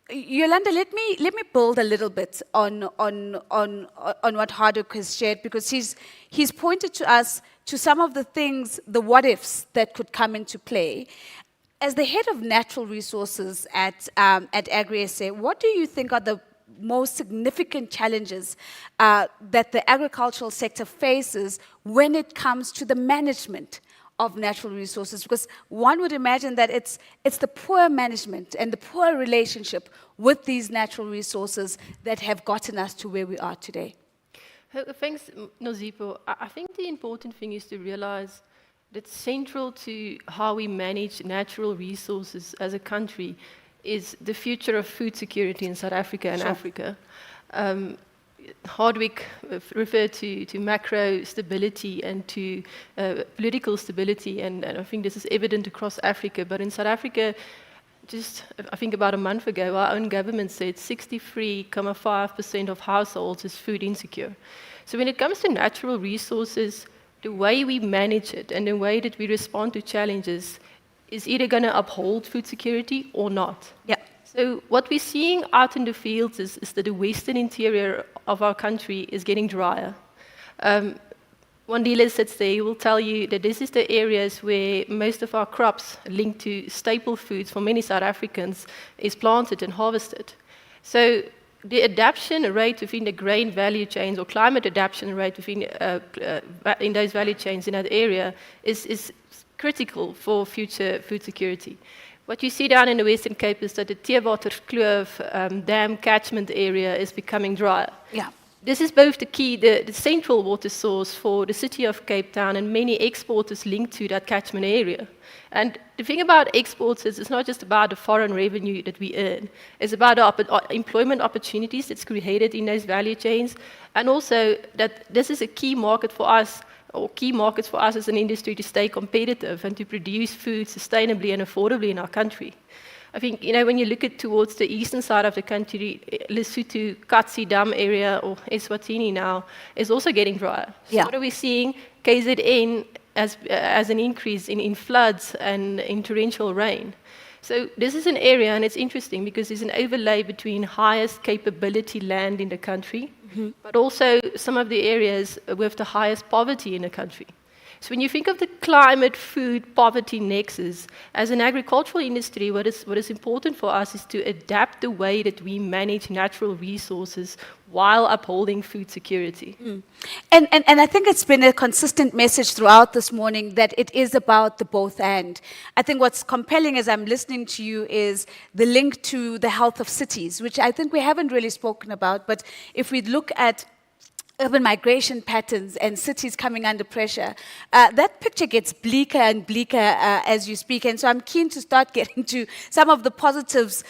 Yolanda, let me build a little bit on what Harduk has shared, because he's pointed to us to some of the things, the what ifs that could come into play. As the head of natural resources at AgriSA, what do you think are the most significant challenges that the agricultural sector faces when it comes to the management of natural resources? Because one would imagine that it's the poor management and the poor relationship with these natural resources that have gotten us to where we are today. Thanks, Nozipo. I think the important thing is to realize that central to how we manage natural resources as a country is the future of food security in South Africa and Africa. Hardwick referred to macro stability and to political stability, and I think this is evident across Africa. But in South Africa, just I think about a month ago, our own government said 63.5% of households is food insecure. So when it comes to natural resources, the way we manage it and the way that we respond to challenges is either going to uphold food security or not. Yeah. So what we're seeing out in the fields is that the western interior of our country is getting drier. One dealer sits there, he will tell you that this is the areas where most of our crops linked to staple foods for many South Africans is planted and harvested. So the adaptation rate within the grain value chains, or climate adaptation rate within in those value chains in that area is critical for future food security. What you see down in the Western Cape is that the Teewaterkloof dam catchment area is becoming drier. Yeah. This is both the central water source for the city of Cape Town and many exporters linked to that catchment area. And the thing about exports is it's not just about the foreign revenue that we earn. It's about the employment opportunities that's created in those value chains, and also that this is a key market for us, or key markets for us as an industry to stay competitive and to produce food sustainably and affordably in our country. I think, when you look at towards the eastern side of the country, Lesotho, Katsi Dam area, or Eswatini now, is also getting drier. So what are we seeing? KZN as an increase in floods and in torrential rain. So this is an area, and it's interesting because there's an overlay between highest capability land in the country, but also some of the areas with the highest poverty in the country. So when you think of the climate, food, poverty nexus, as an agricultural industry, what is important for us is to adapt the way that we manage natural resources while upholding food security. And I think it's been a consistent message throughout this morning that it is about the both and. I think what's compelling as I'm listening to you is the link to the health of cities, which I think we haven't really spoken about, but if we look at urban migration patterns and cities coming under pressure, that picture gets bleaker and bleaker as you speak. And so I'm keen to start getting to some of the positives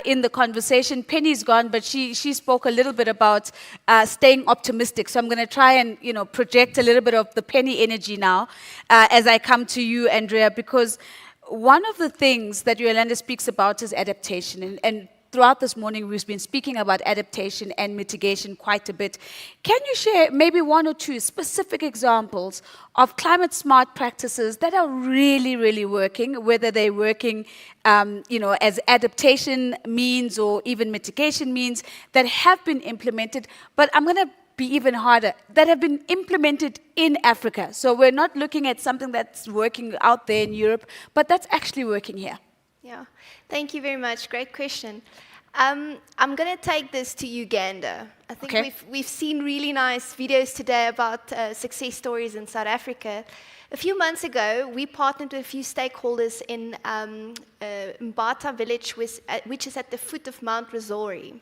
in the conversation. Penny's gone, but she spoke a little bit about staying optimistic. So I'm going to try and project a little bit of the Penny energy now as I come to you, Andrea, because one of the things that Yolanda speaks about is adaptation. And throughout this morning, we've been speaking about adaptation and mitigation quite a bit. Can you share maybe one or two specific examples of climate-smart practices that are really, really working, whether they're working as adaptation means or even mitigation means that have been implemented, but I'm going to be even harder, that have been implemented in Africa. So we're not looking at something that's working out there in Europe, but that's actually working here. Yeah, thank you very much. Great question. I'm going to take this to Uganda. I think we've seen really nice videos today about success stories in South Africa. A few months ago, we partnered with a few stakeholders in Mbata village, which is at the foot of Mount Rwenzori.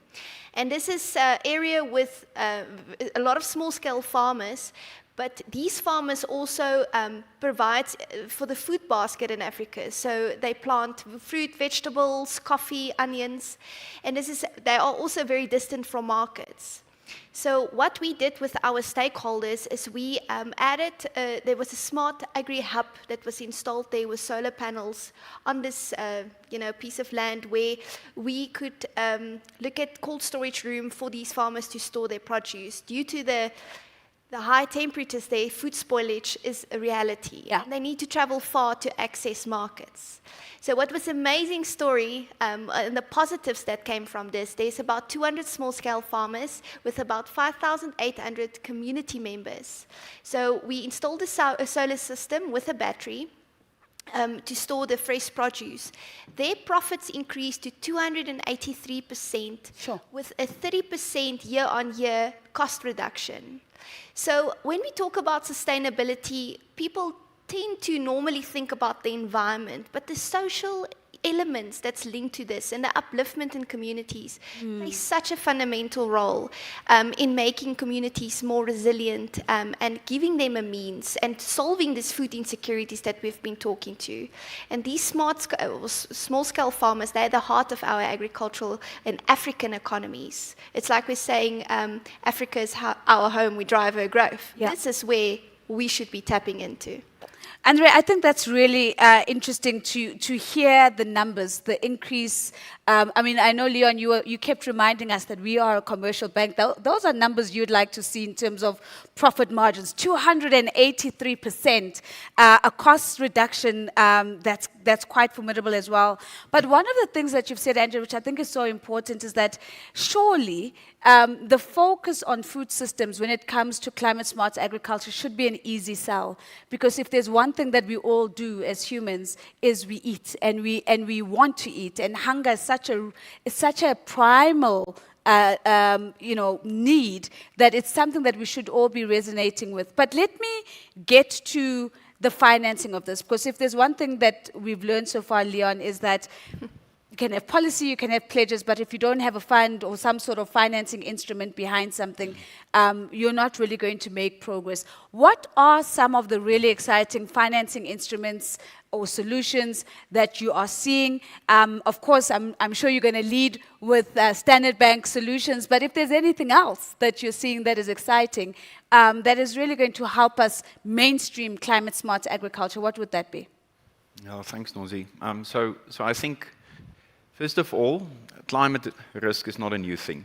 And this is an area with a lot of small-scale farmers, but these farmers also provide for the food basket in Africa. So they plant fruit, vegetables, coffee, onions, and they are also very distant from markets. So what we did with our stakeholders is we added, there was a smart agri-hub that was installed there with solar panels on this piece of land where we could look at cold storage room for these farmers to store their produce. Due to the high temperatures there, food spoilage is a reality. Yeah. And they need to travel far to access markets. So what was an amazing story, and the positives that came from this, there's about 200 small-scale farmers with about 5,800 community members. So we installed a solar system with a battery to store the fresh produce. Their profits increased to 283%, Sure. with a 30% year-on-year cost reduction. So when we talk about sustainability, people tend to normally think about the environment, but the social elements that's linked to this and the upliftment in communities play such a fundamental role in making communities more resilient and giving them a means and solving these food insecurities that we've been talking to. And these small-scale farmers, they're the heart of our agricultural and African economies. It's like we're saying Africa is our home, we drive our growth. Yeah. This is where we should be tapping into. Andre, I think that's really interesting to hear the numbers, the increase. I know, Leon, you kept reminding us that we are a commercial bank. Those are numbers you'd like to see in terms of profit margins. 283%, a cost reduction that's quite formidable as well. But one of the things that you've said, Andre, which I think is so important, is that surely the focus on food systems when it comes to climate smart agriculture should be an easy sell. Because if there's one thing that we all do as humans is we eat and we want to eat, and hunger is such a primal need that it's something that we should all be resonating with. But let me get to the financing of this, because if there's one thing that we've learned so far, Leon, is that you can have policy, you can have pledges, but if you don't have a fund or some sort of financing instrument behind something, you're not really going to make progress. What are some of the really exciting financing instruments or solutions that you are seeing? Of course, I'm sure you're going to lead with Standard Bank solutions, but if there's anything else that you're seeing that is exciting, that is really going to help us mainstream climate smart agriculture, what would that be? Yeah, thanks, Nozi. So I think, first of all, climate risk is not a new thing.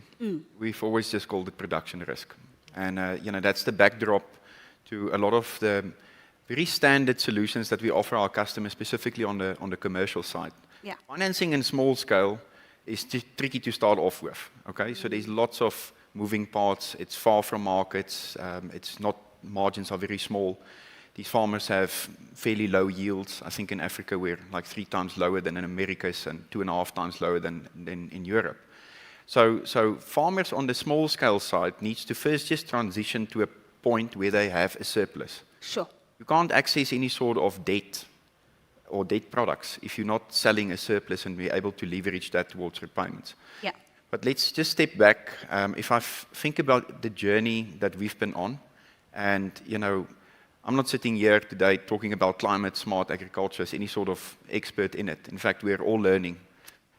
We've always just called it production risk. And that's the backdrop to a lot of the very standard solutions that we offer our customers, specifically on the commercial side. Yeah. Financing in small scale is tricky to start off with. Okay, so there's lots of moving parts. It's far from markets. Margins are very small. These farmers have fairly low yields. I think in Africa we're like 3 times lower than in Americas and 2.5 times lower than in Europe. So farmers on the small scale side needs to first just transition to a point where they have a surplus. Sure. You can't access any sort of debt or debt products if you're not selling a surplus and be able to leverage that towards repayments. Yeah. But let's just step back. If I think about the journey that we've been on, and I'm not sitting here today talking about climate smart agriculture as any sort of expert in it. In fact, we're all learning.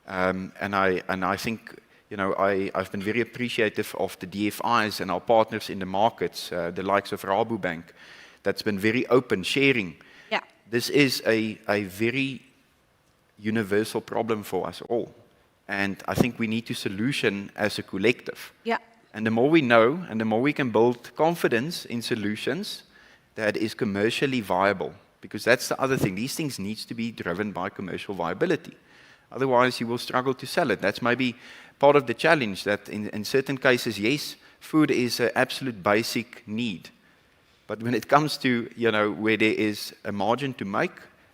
And I think I've been very appreciative of the DFIs and our partners in the markets, the likes of Rabobank, that's been very open, sharing. Yeah. This is a very universal problem for us all. And I think we need to solution as a collective. Yeah. And the more we know, and the more we can build confidence in solutions that is commercially viable, because that's the other thing. These things need to be driven by commercial viability. Otherwise, you will struggle to sell it. That's maybe part of the challenge, that in certain cases, yes, food is an absolute basic need. But when it comes to, where there is a margin to make,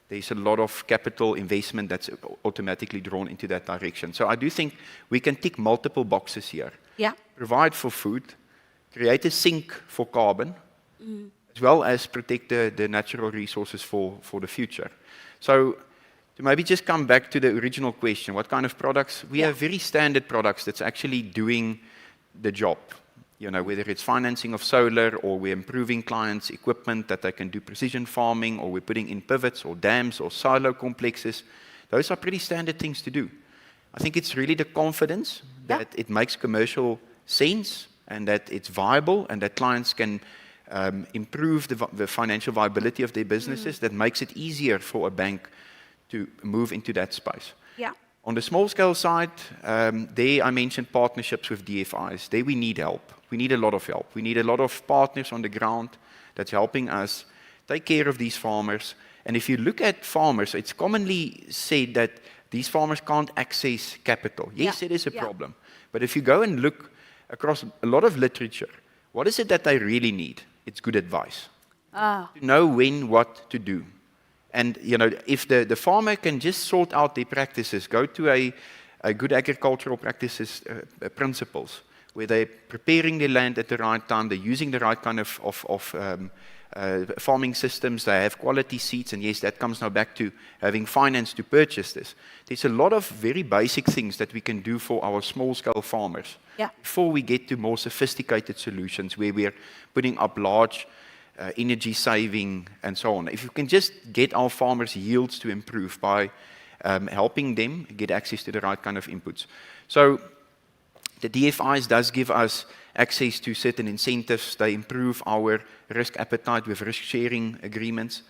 there's a lot of capital investment that's automatically drawn into that direction. So I do think we can tick multiple boxes here. Yeah. Provide for food, create a sink for carbon, as well as protect the natural resources for the future. So to maybe just come back to the original question, what kind of products? We have very standard products that's actually doing the job. Whether it's financing of solar, or we're improving clients' equipment that they can do precision farming, or we're putting in pivots or dams or silo complexes. Those are pretty standard things to do. I think it's really the confidence that it makes commercial sense and that it's viable and that clients can improve the financial viability of their businesses, that makes it easier for a bank to move into that space. Yeah. On the small scale side, there I mentioned partnerships with DFIs. There we need help. We need a lot of help. We need a lot of partners on the ground that's helping us take care of these farmers. And if you look at farmers, it's commonly said that these farmers can't access capital. Yes, it is a problem. But if you go and look across a lot of literature, what is it that they really need? It's good advice. To know when, what to do. And if the farmer can just sort out their practices, go to a good agricultural practices principles, where they're preparing their land at the right time, they're using the right kind of farming systems, they have quality seeds, and yes, that comes now back to having finance to purchase this. There's a lot of very basic things that we can do for our small-scale farmers before we get to more sophisticated solutions where we're putting up large energy saving and so on. If you can just get our farmers' yields to improve by helping them get access to the right kind of inputs. So the DFIs does give us access to certain incentives. They improve our risk appetite with risk-sharing agreements.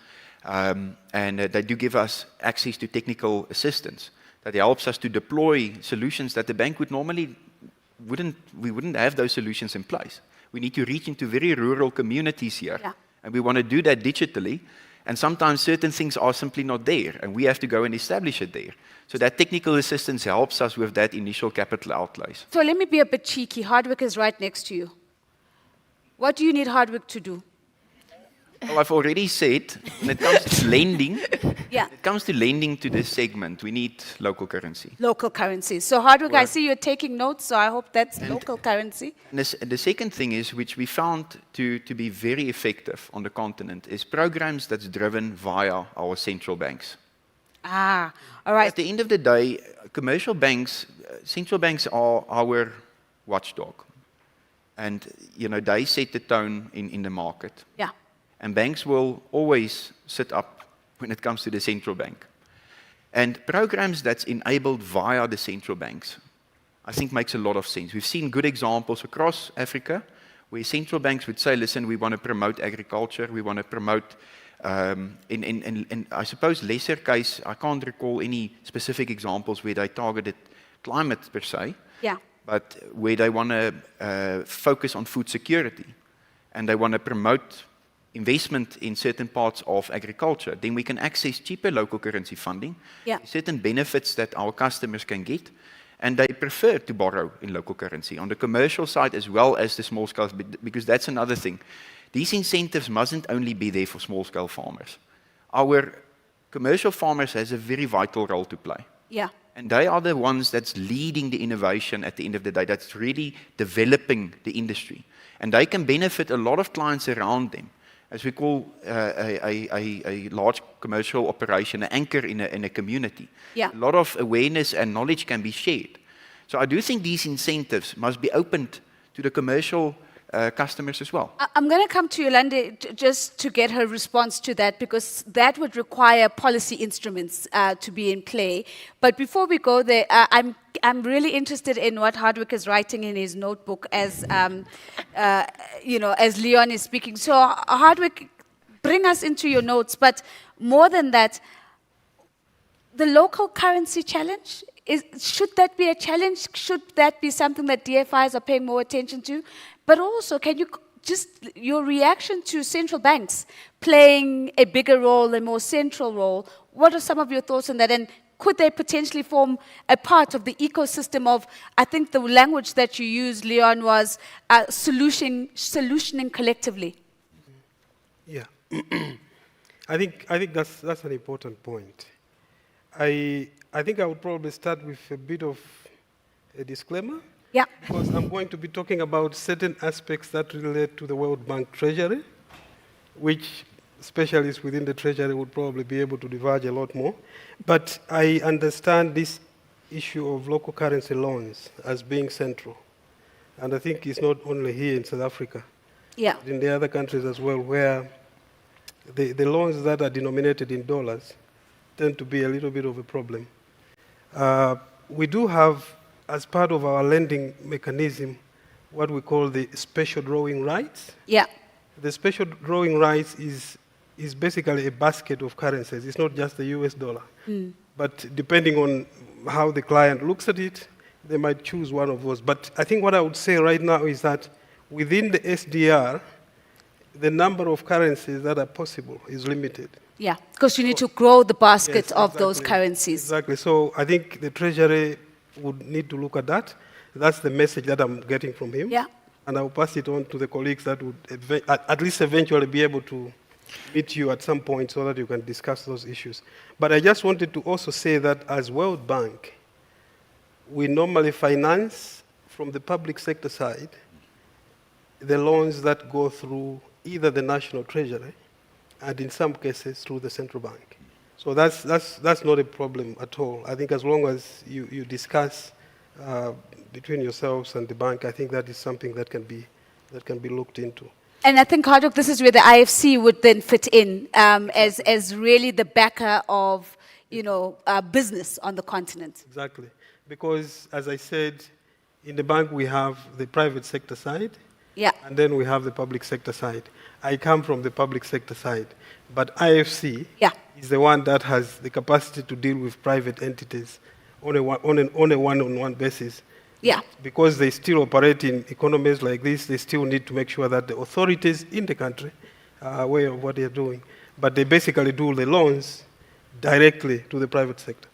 And they do give us access to technical assistance that helps us to deploy solutions that the bank would normally wouldn't have those solutions in place. We need to reach into very rural communities here. And we want to do that digitally. And sometimes certain things are simply not there, and we have to go and establish it there. So that technical assistance helps us with that initial capital outlays. So let me be a bit cheeky. Hardwick is right next to you. What do you need Hardwick to do? Well, I've already said, when it comes to lending, Yeah. when it comes to lending to this segment, we need local currency. Local currency. So Hardwick, I see you're taking notes, so I hope that's local currency. And the second thing is, which we found to be very effective on the continent, is programs that's driven via our central banks. All right. At the end of the day, commercial banks, central banks are our watchdog. And, they set the tone in the market. Yeah. And banks will always sit up when it comes to the central bank. And programs that's enabled via the central banks, I think makes a lot of sense. We've seen good examples across Africa where central banks would say, listen, we want to promote agriculture, we want to promote, in I suppose lesser case, I can't recall any specific examples where they targeted climate per se, but where they want to focus on food security and they want to promote investment in certain parts of agriculture, then we can access cheaper local currency funding, certain benefits that our customers can get, and they prefer to borrow in local currency on the commercial side as well as the small scale, because that's another thing. These incentives mustn't only be there for small scale farmers. Our commercial farmers has a very vital role to play. And they are the ones that's leading the innovation at the end of the day, that's really developing the industry. And they can benefit a lot of clients around them. As we call a large commercial operation, an anchor in a community. A lot of awareness and knowledge can be shared. So I do think these incentives must be opened to the commercial customers as well. I'm going to come to Yolande just to get her response to that, because that would require policy instruments to be in play. But before we go there, I'm really interested in what Hardwick is writing in his notebook as as Leon is speaking. So Hardwick, bring us into your notes. But more than that, the local currency challenge, should that be a challenge? Should that be something that DFIs are paying more attention to? But also, can you just, your reaction to central banks playing a bigger role, a more central role, what are some of your thoughts on that? And could they potentially form a part of the ecosystem of, I think the language that you used, Leon, was solutioning collectively? Yeah. I think that's an important point. I think I would probably start with a bit of a disclaimer. Because I'm going to be talking about certain aspects that relate to the World Bank Treasury, which specialists within the Treasury would probably be able to diverge a lot more. But I understand this issue of local currency loans as being central. And I think it's not only here in South Africa, but in the other countries as well, where the loans that are denominated in dollars tend to be a little bit of a problem. We do have, as part of our lending mechanism, what we call the special drawing rights. Yeah. The special drawing rights is basically a basket of currencies. It's not just the US dollar. But depending on how the client looks at it, they might choose one of those. But I think what I would say right now is that within the SDR, the number of currencies that are possible is limited. Yeah, because you need to grow the basket Yes, of those exactly. currencies. Exactly. So I think the Treasury would need to look at that. That's the message that I'm getting from him. Yeah. And I'll pass it on to the colleagues that would at least eventually be able to meet you at some point so that you can discuss those issues. But I just wanted to also say that as World Bank, we normally finance from the public sector side the loans that go through either the National Treasury and in some cases through the central bank. So that's not a problem at all. I think as long as you discuss between yourselves and the bank, I think that is something that can be looked into. And I think, Hardrock, this is where the IFC would then fit in as really the backer of, business on the continent. Exactly. Because, as I said, in the bank we have the private sector side, Yeah. and then we have the public sector side. I come from the public sector side, but IFC Yeah. is the one that has the capacity to deal with private entities on a one-on-one basis. Yeah. Because they still operate in economies like this, they still need to make sure that the authorities in the country are aware of what they're doing. But they basically do the loans directly to the private sector.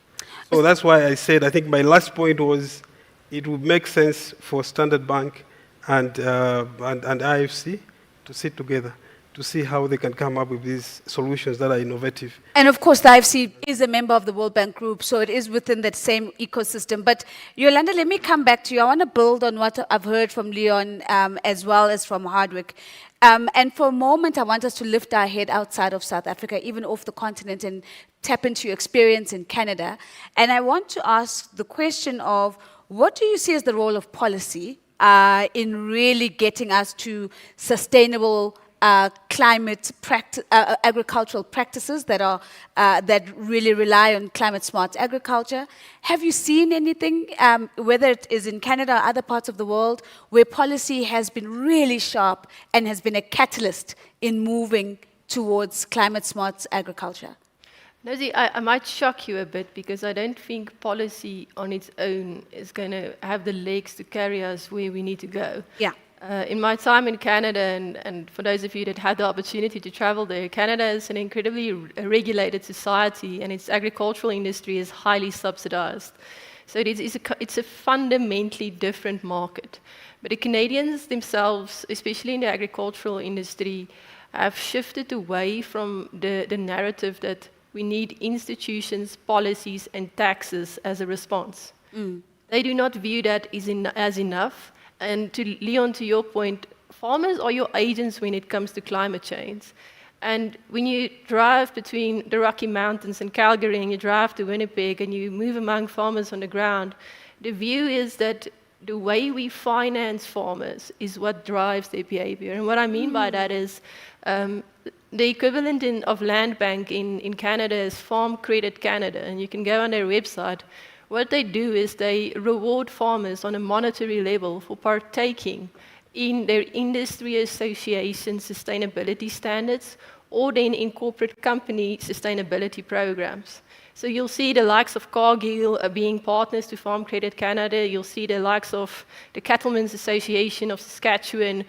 So that's why I said, I think my last point was, it would make sense for Standard Bank and IFC to sit together to see how they can come up with these solutions that are innovative. And of course, the IFC is a member of the World Bank Group, so it is within that same ecosystem. But Yolanda, let me come back to you. I want to build on what I've heard from Leon as well as from Hardwick. And for a moment, I want us to lift our head outside of South Africa, even off the continent, and tap into your experience in Canada. And I want to ask the question of, what do you see as the role of policy in really getting us to sustainable climate agricultural practices that really rely on climate smart agriculture? Have you seen anything, whether it is in Canada or other parts of the world, where policy has been really sharp and has been a catalyst in moving towards climate smart agriculture? Nosy, I might shock you a bit, because I don't think policy on its own is going to have the legs to carry us where we need to go. Yeah. In my time in Canada, and for those of you that had the opportunity to travel there, Canada is an incredibly regulated society, and its agricultural industry is highly subsidized. So it's a fundamentally different market. But the Canadians themselves, especially in the agricultural industry, have shifted away from the narrative that we need institutions, policies, and taxes as a response. They do not view that as enough. And to Leon, to your point, farmers are your agents when it comes to climate change. And when you drive between the Rocky Mountains and Calgary, and you drive to Winnipeg, and you move among farmers on the ground, the view is that the way we finance farmers is what drives their behavior. And what I mean by that is, the equivalent of Land Bank in Canada is Farm Credit Canada, and you can go on their website. What they do is they reward farmers on a monetary level for partaking in their industry association sustainability standards, or then in corporate company sustainability programs. So you'll see the likes of Cargill being partners to Farm Credit Canada. You'll see the likes of the Cattlemen's Association of Saskatchewan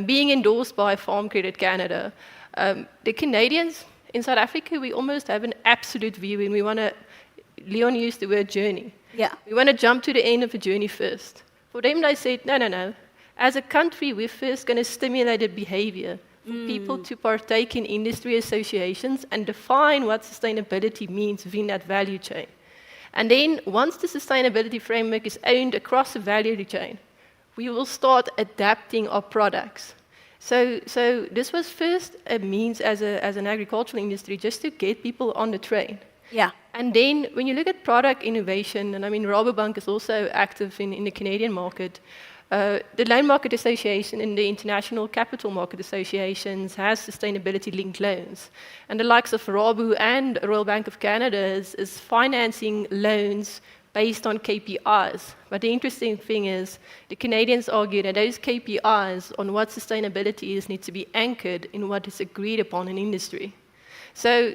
being endorsed by Farm Credit Canada. The Canadians in South Africa, we almost have an absolute view, and we want to, Leon used the word journey. Yeah. We want to jump to the end of the journey first. For them, they said, no. As a country, we're first going to stimulate the behavior for people to partake in industry associations and define what sustainability means within that value chain. And then, once the sustainability framework is owned across the value chain, we will start adapting our products. So this was first a means as an agricultural industry just to get people on the train. Yeah. And then when you look at product innovation, and I mean Rabobank is also active in the Canadian market, the Loan Market Association and the International Capital Market Associations has sustainability-linked loans. And the likes of Rabo and Royal Bank of Canada is financing loans based on KPIs. But the interesting thing is the Canadians argue that those KPIs on what sustainability is need to be anchored in what is agreed upon in industry. So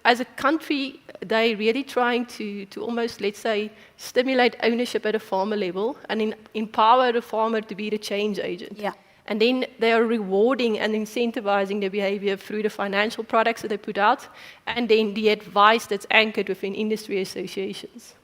as a country, they're really trying to almost, let's say, stimulate ownership at a farmer level and empower the farmer to be the change agent. Yeah. And then they are rewarding and incentivizing their behavior through the financial products that they put out, and then the advice that's anchored within industry associations.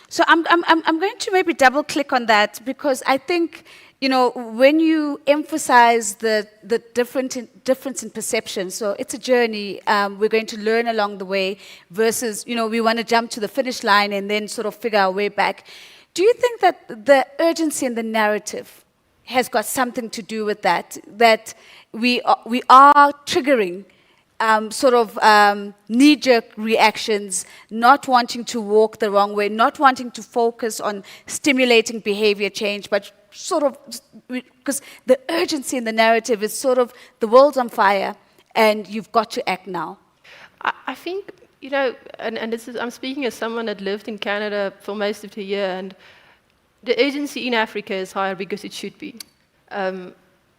So I'm going to maybe double click on that, because I think, when you emphasize the difference in perception, so it's a journey, we're going to learn along the way versus, we want to jump to the finish line and then sort of figure our way back. Do you think that the urgency in the narrative has got something to do with that we are triggering knee-jerk reactions, not wanting to walk the wrong way, not wanting to focus on stimulating behavior change, but because the urgency in the narrative is the world's on fire and you've got to act now? I think, and this is, I'm speaking as someone that lived in Canada for most of the year, and the urgency in Africa is higher because it should be.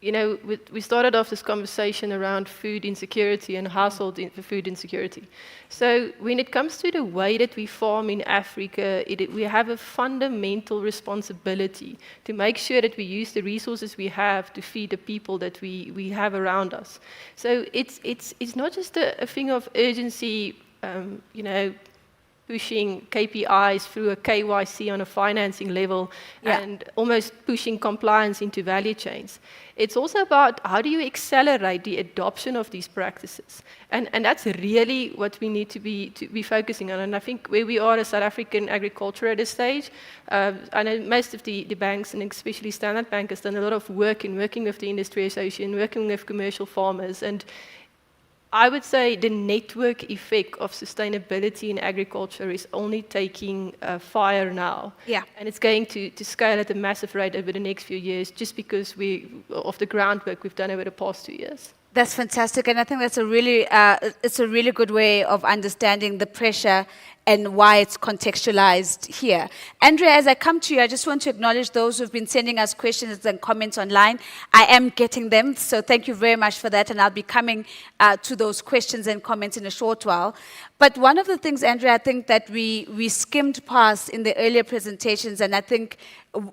We started off this conversation around food insecurity and household food insecurity. So when it comes to the way that we farm in Africa, we have a fundamental responsibility to make sure that we use the resources we have to feed the people that we have around us. So it's not just a thing of urgency, pushing KPIs through a KYC on a financing level, and almost pushing compliance into value chains. It's also about how do you accelerate the adoption of these practices. And that's really what we need to be focusing on. And I think where we are as South African agriculture at this stage, I know most of the banks, and especially Standard Bank, has done a lot of work in working with the industry association, working with commercial farmers, and I would say the network effect of sustainability in agriculture is only taking fire now. Yeah. And it's going to scale at a massive rate over the next few years just because of the groundwork we've done over the past 2 years. That's fantastic, and I think that's it's a really good way of understanding the pressure and why it's contextualized here. Andrea, as I come to you, I just want to acknowledge those who've been sending us questions and comments online. I am getting them, so thank you very much for that, and I'll be coming to those questions and comments in a short while. But one of the things, Andrea, I think that we skimmed past in the earlier presentations, and I think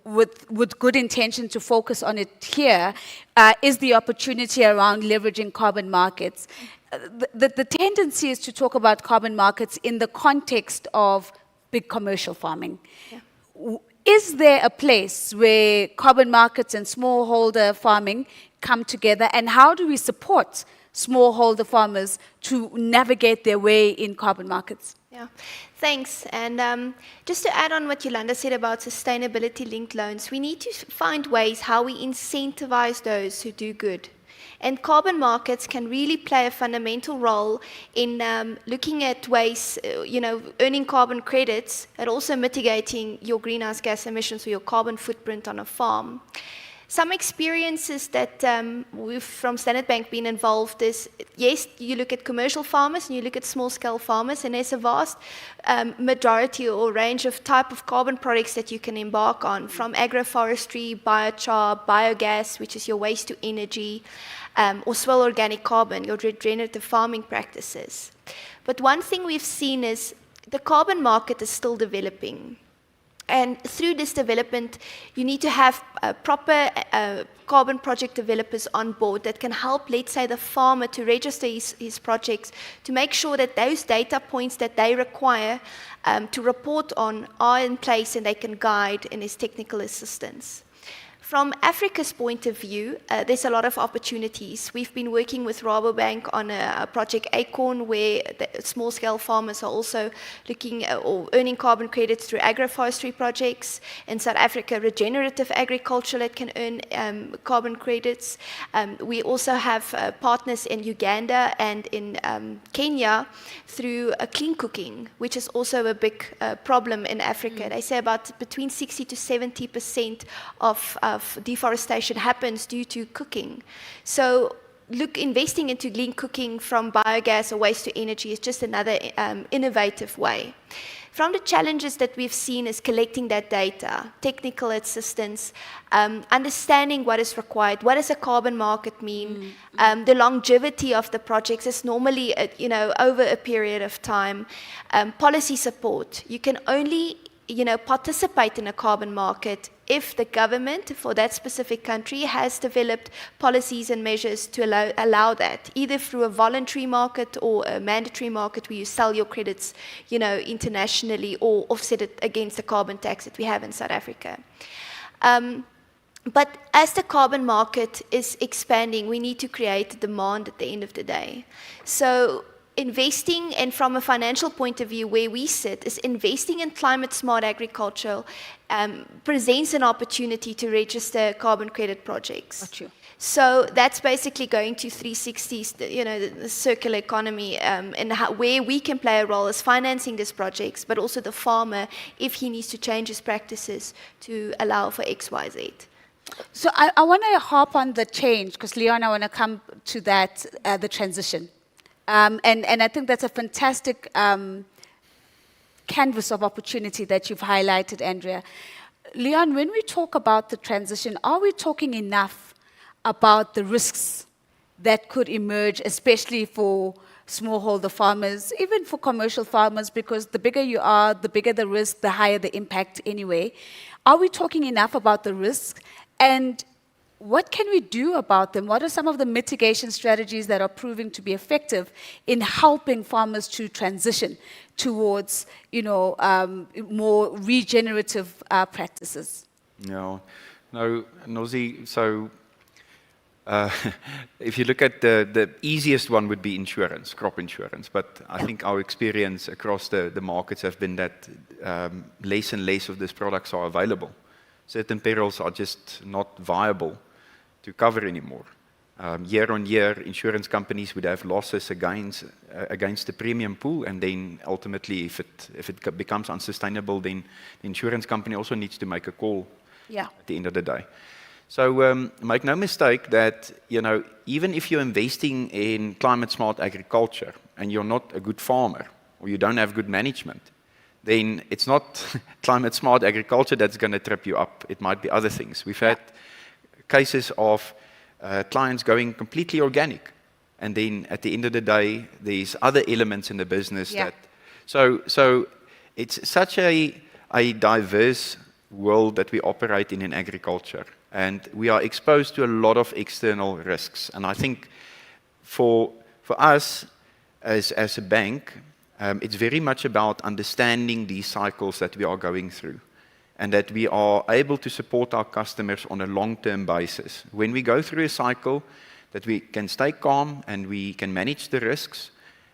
with good intention to focus on it here, is the opportunity around leveraging carbon markets. The tendency is to talk about carbon markets in the context of big commercial farming. Yeah. Is there a place where carbon markets and smallholder farming come together, and how do we support smallholder farmers to navigate their way in carbon markets? Yeah, thanks. And just to add on what Yolanda said about sustainability-linked loans, we need to find ways how we incentivize those who do good. And carbon markets can really play a fundamental role in looking at ways, earning carbon credits, and also mitigating your greenhouse gas emissions or your carbon footprint on a farm. Some experiences that we've from Standard Bank been involved is, yes, you look at commercial farmers and you look at small-scale farmers, and there's a vast majority or range of type of carbon products that you can embark on, from agroforestry, biochar, biogas, which is your waste to energy, or soil organic carbon, your regenerative farming practices. But one thing we've seen is the carbon market is still developing. And through this development, you need to have proper carbon project developers on board that can help, let's say, the farmer to register his projects, to make sure that those data points that they require to report on are in place and they can guide in his technical assistance. From Africa's point of view, there's a lot of opportunities. We've been working with Rabobank on a project Acorn, where the small-scale farmers are also looking or earning carbon credits through agroforestry projects. In South Africa, regenerative agriculture that can earn carbon credits. We also have partners in Uganda and in Kenya through clean cooking, which is also a big problem in Africa. They say about between 60 to 70% of deforestation happens due to cooking. So investing into clean cooking from biogas or waste to energy is just another innovative way. From the challenges that we've seen is collecting that data, technical assistance, understanding what is required, what does a carbon market mean, the longevity of the projects is normally, over a period of time, policy support. You can only participate in a carbon market if the government for that specific country has developed policies and measures to allow that, either through a voluntary market or a mandatory market where you sell your credits, internationally or offset it against the carbon tax that we have in South Africa. But as the carbon market is expanding, we need to create demand at the end of the day. So investing, and from a financial point of view, where we sit, is investing in climate-smart agriculture presents an opportunity to register carbon credit projects. Got you. So that's basically going to 360s, the circular economy, and where we can play a role is financing these projects, but also the farmer, if he needs to change his practices to allow for X, Y, Z. So I want to harp on the change, because Leon, I want to come to that, the transition. And I think that's a fantastic canvas of opportunity that you've highlighted, Andrea. Leon, when we talk about the transition, are we talking enough about the risks that could emerge, especially for smallholder farmers, even for commercial farmers, because the bigger you are, the bigger the risk, the higher the impact anyway. Are we talking enough about the risks? And what can we do about them? What are some of the mitigation strategies that are proving to be effective in helping farmers to transition towards, more regenerative practices? No, Nozi, so if you look at the easiest one would be insurance, crop insurance. But I think our experience across the markets have been that less and less of these products are available. Certain perils are just not viable to cover anymore. Year on year, insurance companies would have losses against the premium pool, and then ultimately, if it becomes unsustainable, then the insurance company also needs to make a call at the end of the day. So make no mistake that even if you're investing in climate smart agriculture and you're not a good farmer or you don't have good management, then it's not climate smart agriculture that's going to trip you up. It might be other things. We've had cases of clients going completely organic, and then at the end of the day, there's other elements in the business that. So it's such a diverse world that we operate in agriculture, and we are exposed to a lot of external risks. And I think for us as a bank, it's very much about understanding these cycles that we are going through, and that we are able to support our customers on a long-term basis. When we go through a cycle, that we can stay calm and we can manage the risks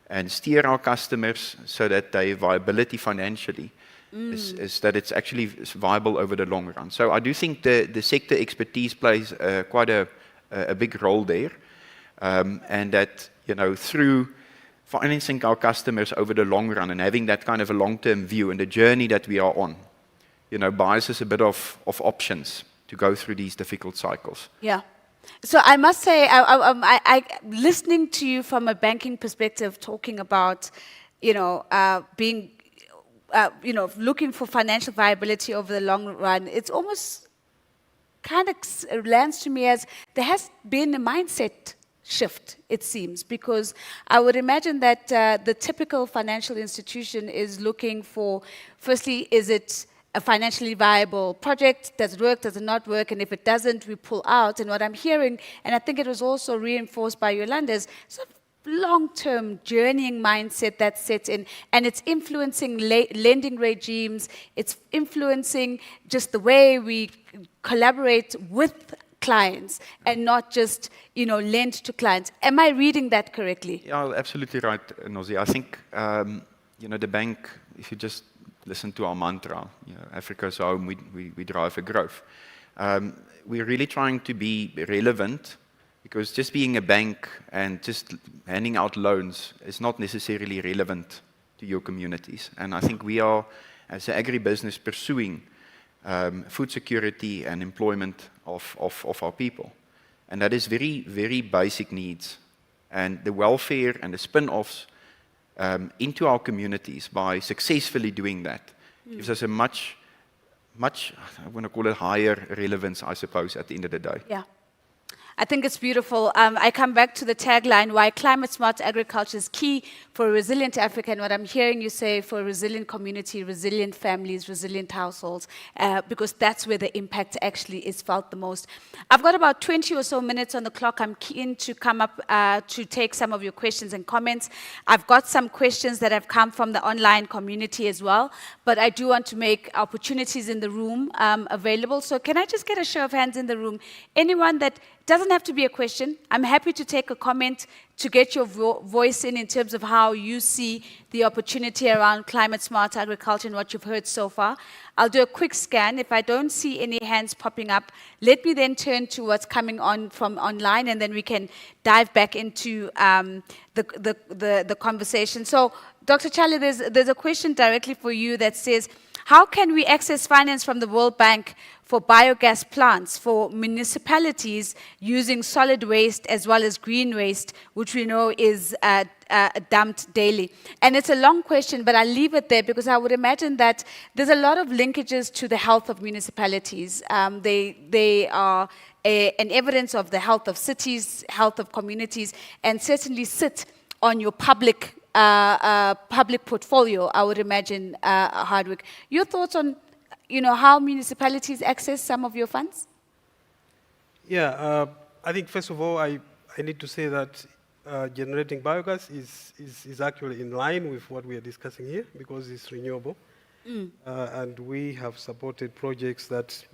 and steer our customers so that their viability financially is that it's actually viable over the long run. So I do think the sector expertise plays quite a big role there, and that through financing our customers over the long run and having that kind of a long-term view and the journey that we are on, buys us a bit of options to go through these difficult cycles. Yeah. So I must say, I listening to you from a banking perspective, talking about, being, looking for financial viability over the long run, it's almost kind of lands to me as there has been a mindset shift, it seems, because I would imagine that the typical financial institution is looking for, firstly, is it a financially viable project? Does it work? Does it not work? And if it doesn't, we pull out. And what I'm hearing, and I think it was also reinforced by Yolanda's sort of long-term journeying mindset that sets in, and it's influencing lending regimes. It's influencing just the way we collaborate with clients and not just, lend to clients. Am I reading that correctly? Yeah, absolutely right, Nozi. I think, the bank, if you just listen to our mantra, Africa's home, we drive for growth. We're really trying to be relevant, because just being a bank and just handing out loans is not necessarily relevant to your communities. And I think we are, as an agribusiness, pursuing food security and employment of our people. And that is very, very basic needs. And the welfare and the spin-offs into our communities by successfully doing that gives us a much, I want to call it higher relevance, I suppose, at the end of the day. Yeah. I think it's beautiful. I come back to the tagline, why climate-smart agriculture is key for a resilient Africa, and what I'm hearing you say, for a resilient community, resilient families, resilient households, because that's where the impact actually is felt the most. I've got about 20 or so minutes on the clock. I'm keen to come up to take some of your questions and comments. I've got some questions that have come from the online community as well, but I do want to make opportunities in the room available. So can I just get a show of hands in the room? Anyone that doesn't have to be a question. I'm happy to take a comment to get your voice in terms of how you see the opportunity around climate-smart agriculture and what you've heard so far. I'll do a quick scan. If I don't see any hands popping up, let me then turn to what's coming on from online, and then we can dive back into the conversation. So, Dr. Charlie, there's a question directly for you that says, how can we access finance from the World Bank for biogas plants for municipalities using solid waste as well as green waste, which we know is dumped daily? And it's a long question, but I'll leave it there because I would imagine that there's a lot of linkages to the health of municipalities. They are an evidence of the health of cities, health of communities, and certainly sit on your public portfolio, I would imagine, Hardwick. Your thoughts on how municipalities access some of your funds? Yeah, I think first of all, I need to say that generating biogas is actually in line with what we are discussing here because it's renewable. And we have supported projects that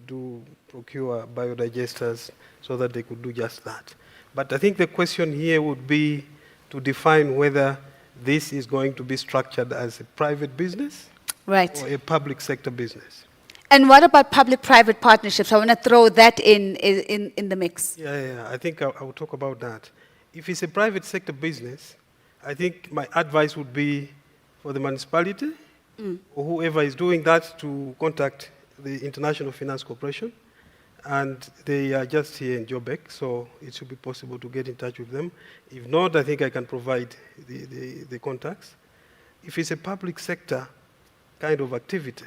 do procure biodigesters so that they could do just that. But I think the question here would be to define whether this is going to be structured as a private business or a public sector business. And what about public-private partnerships? I want to throw that in the mix. Yeah, I think I will talk about that. If it's a private sector business, I think my advice would be for the municipality or whoever is doing that to contact the International Finance Corporation. And they are just here in Joburg, so it should be possible to get in touch with them. If not, I think I can provide the contacts. If it's a public sector kind of activity,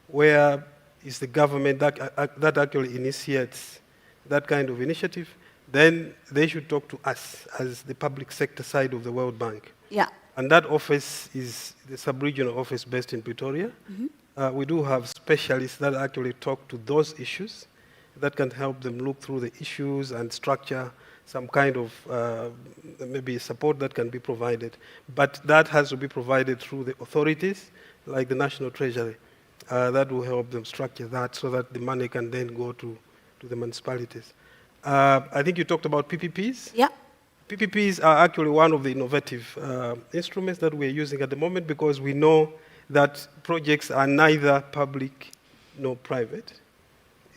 where it's the government that actually initiates that kind of initiative, then they should talk to us as the public sector side of the World Bank. Yeah. And that office is the sub-regional office based in Pretoria. We do have specialists that actually talk to those issues that can help them look through the issues and structure some kind of maybe support that can be provided. But that has to be provided through the authorities, like the National Treasury. That will help them structure that so that the money can then go to the municipalities. I think you talked about PPPs. Yeah. PPPs are actually one of the innovative instruments that we're using at the moment because we know that projects are neither public nor private.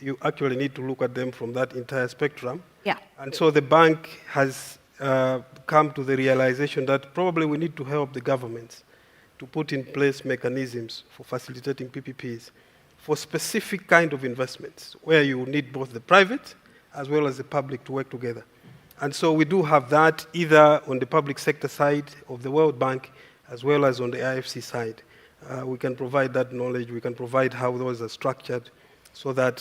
You actually need to look at them from that entire spectrum. Yeah. And so the bank has come to the realization that probably we need to help the governments to put in place mechanisms for facilitating PPPs for specific kind of investments where you need both the private as well as the public to work together. And so we do have that either on the public sector side of the World Bank as well as on the IFC side. We can provide that knowledge, we can provide how those are structured so that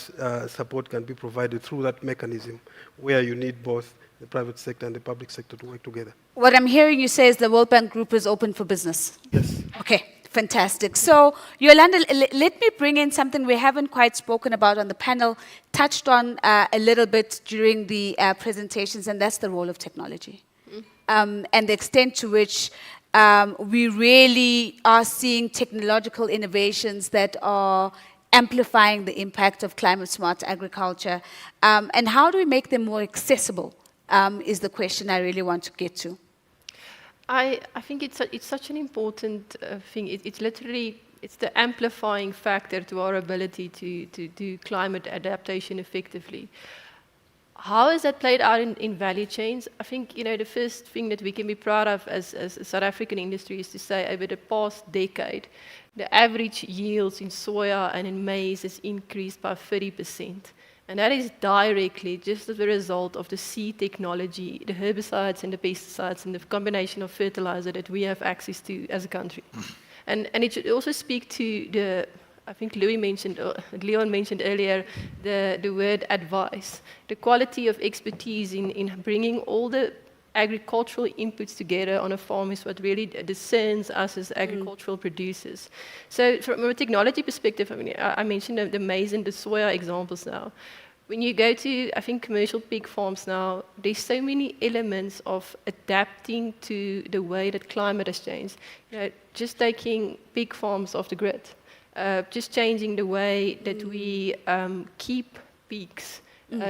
support can be provided through that mechanism where you need both the private sector and the public sector to work together. What I'm hearing you say is the World Bank Group is open for business. Yes. Okay, fantastic. So, Yolanda, let me bring in something we haven't quite spoken about on the panel, touched on a little bit during the presentations, and that's the role of technology. And the extent to which we really are seeing technological innovations that are amplifying the impact of climate-smart agriculture. And how do we make them more accessible is the question I really want to get to. I think it's such an important thing. It's literally, it's the amplifying factor to our ability to do climate adaptation effectively. How is that played out in value chains? I think, the first thing that we can be proud of as a South African industry is to say over the past decade, the average yields in soya and in maize has increased by 30%. And that is directly just as a result of the seed technology, the herbicides and the pesticides and the combination of fertilizer that we have access to as a country. And it should also speak to the, I think Leon mentioned earlier, the word advice. The quality of expertise in bringing all the agricultural inputs together on a farm is what really discerns us as agricultural producers. So from a technology perspective, I mean, I mentioned the maize and the soya examples now. When you go to, I think, commercial pig farms now, there's so many elements of adapting to the way that climate has changed. You know, just taking pig farms off the grid, just changing the way that we keep pigs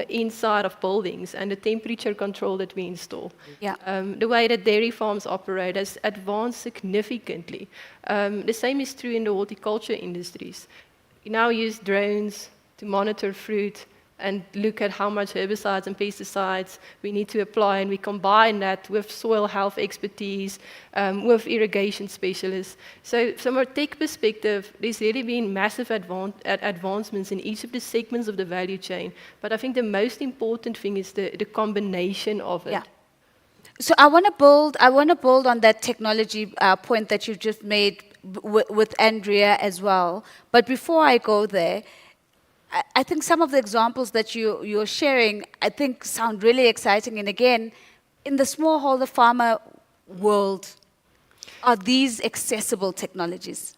inside of buildings and the temperature control that we install. Yeah. The way that dairy farms operate has advanced significantly. The same is true in the horticulture industries. You now use drones to monitor fruit and look at how much herbicides and pesticides we need to apply, and we combine that with soil health expertise, with irrigation specialists. So from a tech perspective, there's really been massive advancements in each of the segments of the value chain, but I think the most important thing is the combination of it. Yeah. So I want to build on that technology point that you just made with Andrea as well. But before I go there, I think some of the examples that you're sharing, I think, sound really exciting. And again, in the smallholder farmer world, are these accessible technologies?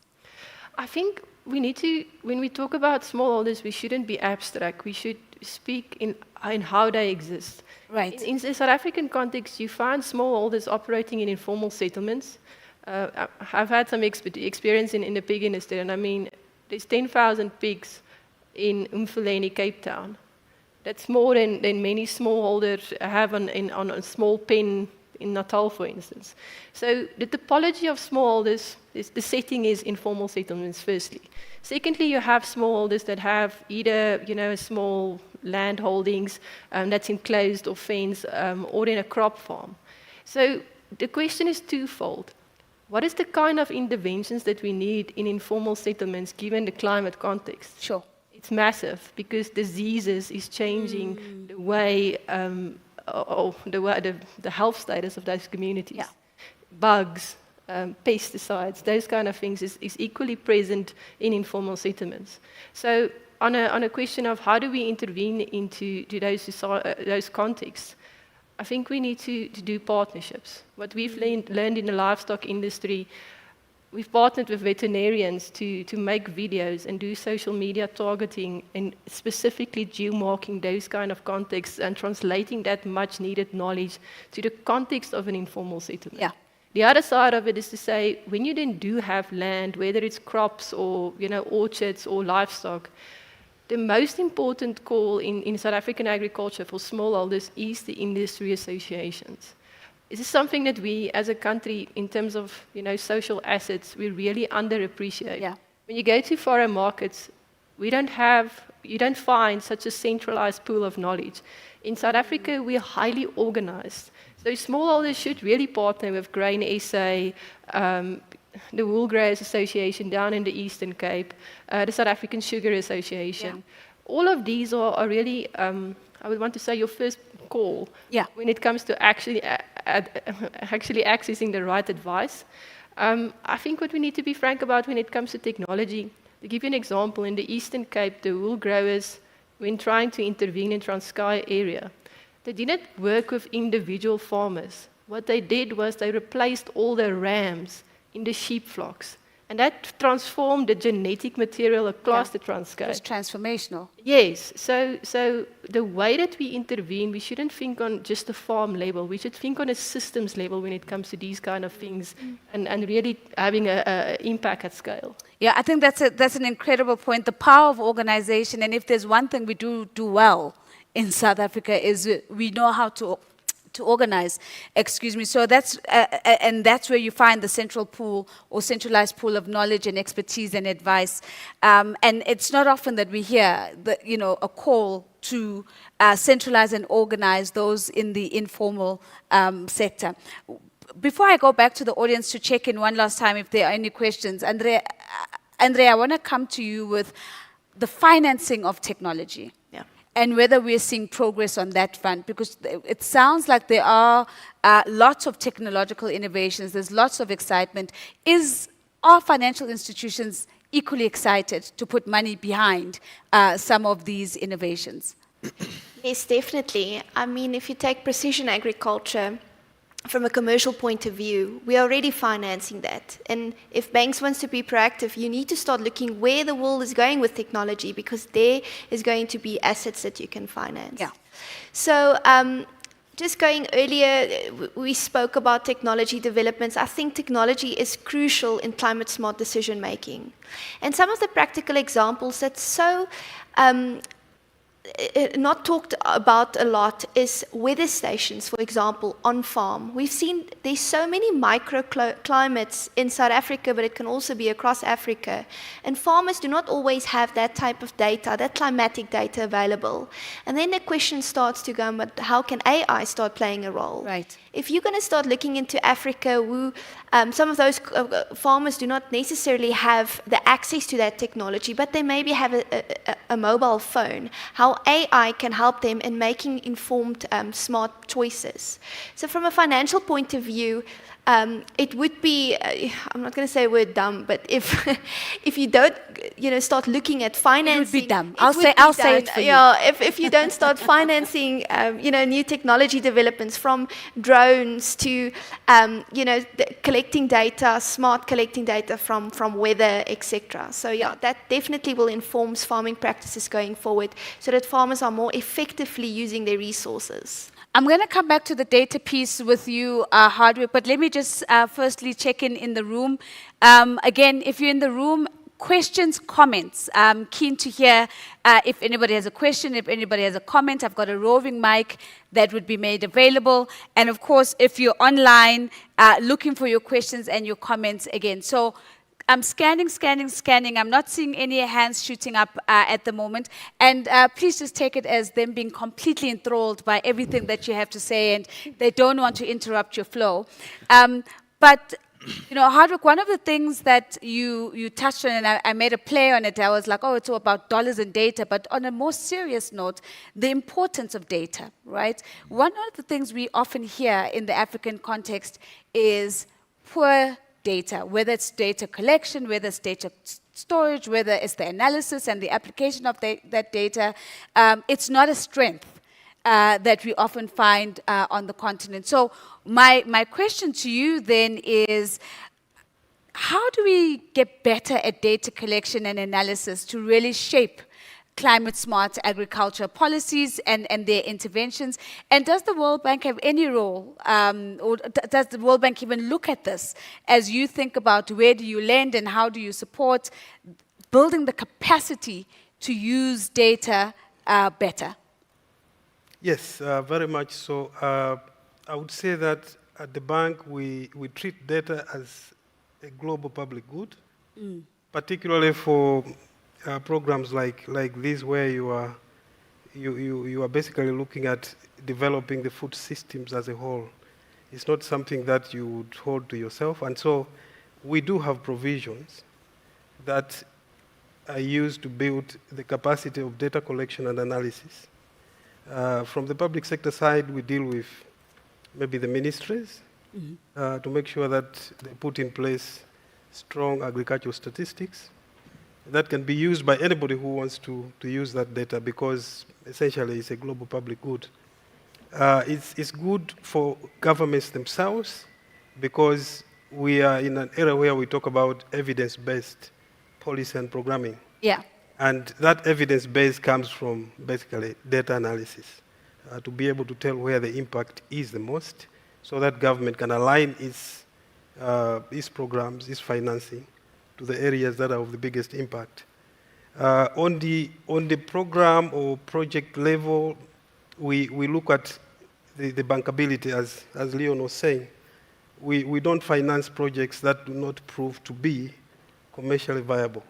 I think we need to, when we talk about smallholders, we shouldn't be abstract. We should speak in how they exist. Right. In the South African context, you find smallholders operating in informal settlements. I've had some experience in the pig industry, and I mean, there's 10,000 pigs in Umfuleni, Cape Town. That's more than many smallholders have on a small pen in Natal, for instance. So the topology of smallholders, the setting is informal settlements, firstly. Secondly, you have smallholders that have either, small land holdings that's enclosed or fenced, or in a crop farm. So the question is twofold. What is the kind of interventions that we need in informal settlements given the climate context? Sure. It's massive because diseases is changing the way, the health status of those communities. Yeah. Bugs, pesticides, those kind of things is equally present in informal settlements. So on a question of how do we intervene into those contexts, I think we need to do partnerships. What we've learned in the livestock industry, we've partnered with veterinarians to make videos and do social media targeting and specifically geomarking those kind of contexts and translating that much needed knowledge to the context of an informal settlement. Yeah. The other side of it is to say, when you then do have land, whether it's crops or orchards or livestock, the most important call in South African agriculture for smallholders is the industry associations. This is something that we, as a country, in terms of social assets, we really underappreciate. Yeah. When you go to foreign markets, you don't find such a centralized pool of knowledge. In South Africa, we are highly organized. So smallholders should really partner with Grain SA, the Wool Growers Association down in the Eastern Cape, the South African Sugar Association. Yeah. All of these are really, I would want to say, your first call when it comes to actually accessing the right advice. I think what we need to be frank about when it comes to technology, to give you an example, in the Eastern Cape, the wool growers, when trying to intervene in Transkei area, they didn't work with individual farmers. What they did was they replaced all the rams in the sheep flocks. And that transformed the genetic material across the Transkei. It's transformational. Yes. So the way that we intervene, we shouldn't think on just a farm level. We should think on a systems level when it comes to these kind of things and really having an impact at scale. Yeah, I think that's an incredible point. The power of organization, and if there's one thing we do well in South Africa is we know how to organize, So that's and that's where you find the central pool or centralized pool of knowledge and expertise and advice. And it's not often that we hear a call to centralize and organize those in the informal sector. Before I go back to the audience to check in one last time if there are any questions, Andrea, I want to come to you with the financing of technology. Yeah. and whether we're seeing progress on that front, because it sounds like there are lots of technological innovations, there's lots of excitement. Are financial institutions equally excited to put money behind some of these innovations? Yes, definitely. I mean, if you take precision agriculture, from a commercial point of view, we are already financing that. And if banks want to be proactive, you need to start looking where the world is going with technology, because there is going to be assets that you can finance. Yeah. So just going earlier, we spoke about technology developments. I think technology is crucial in climate smart decision making. And some of the practical examples that's so not talked about a lot is weather stations, for example, on farm. We've seen there's so many microclimates in South Africa, but it can also be across Africa. And farmers do not always have that type of data, that climatic data available. And then the question starts to go, but how can AI start playing a role? Right. If you're going to start looking into Africa, some of those farmers do not necessarily have the access to that technology, but they maybe have a mobile phone. How AI can help them in making informed, smart choices. So from a financial point of view, it would be, I'm not going to say we're dumb, but if you don't, start looking at financing, it would be dumb. I'll say it for you. Yeah, if you don't start financing, new technology developments, from drones to, collecting data, smart collecting data from weather, etc. So yeah, that definitely will inform farming practices going forward, so that farmers are more effectively using their resources. I'm going to come back to the data piece with you, Hardwick, but let me just firstly check in the room. Again, if you're in the room, questions, comments. I'm keen to hear if anybody has a question, if anybody has a comment. I've got a roving mic that would be made available. And of course, if you're online, looking for your questions and your comments again. So I'm scanning. I'm not seeing any hands shooting up at the moment. And please just take it as them being completely enthralled by everything that you have to say, and they don't want to interrupt your flow. But Hardwick, one of the things that you touched on, and I made a play on it, I was like, oh, it's all about dollars and data. But on a more serious note, the importance of data, right? One of the things we often hear in the African context is poor data, whether it's data collection, whether it's data storage, whether it's the analysis and the application of that data. It's not a strength that we often find on the continent. So my question to you then is, how do we get better at data collection and analysis to really shape climate smart agriculture policies and their interventions? And does the World Bank have any role, or does the World Bank even look at this as you think about where do you lend and how do you support building the capacity to use data better? Yes, very much so. I would say that at the bank we treat data as a global public good, particularly for programs like this, where you are basically looking at developing the food systems as a whole. It's not something that you would hold to yourself, and so we do have provisions that are used to build the capacity of data collection and analysis. From the public sector side, we deal with maybe the ministries to make sure that they put in place strong agricultural statistics that can be used by anybody who wants to use that data, because essentially it's a global public good. It's good for governments themselves, because we are in an era where we talk about evidence-based policy and programming. Yeah. And that evidence base comes from basically data analysis, to be able to tell where the impact is the most, so that government can align its programs, its financing, to the areas that are of the biggest impact. On the program or project level, we look at the bankability, as Leon was saying. We don't finance projects that do not prove to be commercially viable.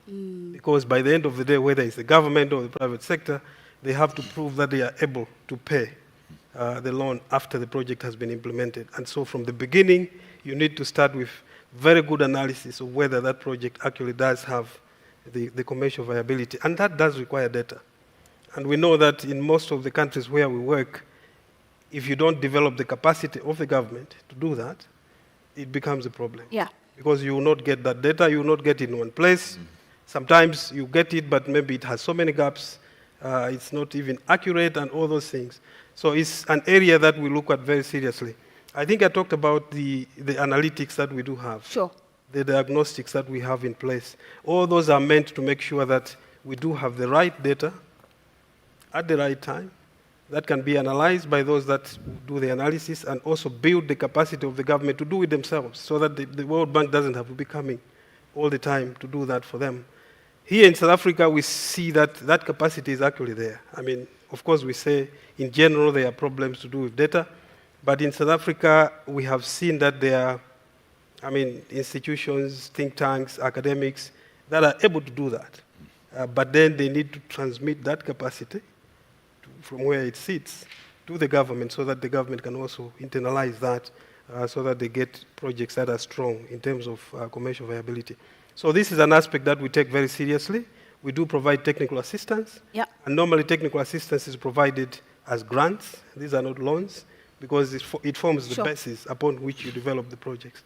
Because by the end of the day, whether it's the government or the private sector, they have to prove that they are able to pay the loan after the project has been implemented. And so from the beginning, you need to start with very good analysis of whether that project actually does have the commercial viability. And that does require data. And we know that in most of the countries where we work, if you don't develop the capacity of the government to do that, it becomes a problem. Yeah. Because you will not get that data, you will not get it in one place. Sometimes you get it, but maybe it has so many gaps, it's not even accurate and all those things. So it's an area that we look at very seriously. I think I talked about the analytics that we do have. Sure. The diagnostics that we have in place. All those are meant to make sure that we do have the right data at the right time that can be analyzed by those that do the analysis and also build the capacity of the government to do it themselves so that the World Bank doesn't have to be coming all the time to do that for them. Here in South Africa, we see that that capacity is actually there. I mean, of course, we say in general there are problems to do with data, but in South Africa, we have seen that there are, institutions, think tanks, academics that are able to do that. But then they need to transmit that capacity from where it sits to the government so that the government can also internalize that so that they get projects that are strong in terms of commercial viability. So this is an aspect that we take very seriously. We do provide technical assistance. Yeah. And normally technical assistance is provided as grants. These are not loans because it forms the basis upon which you develop the projects.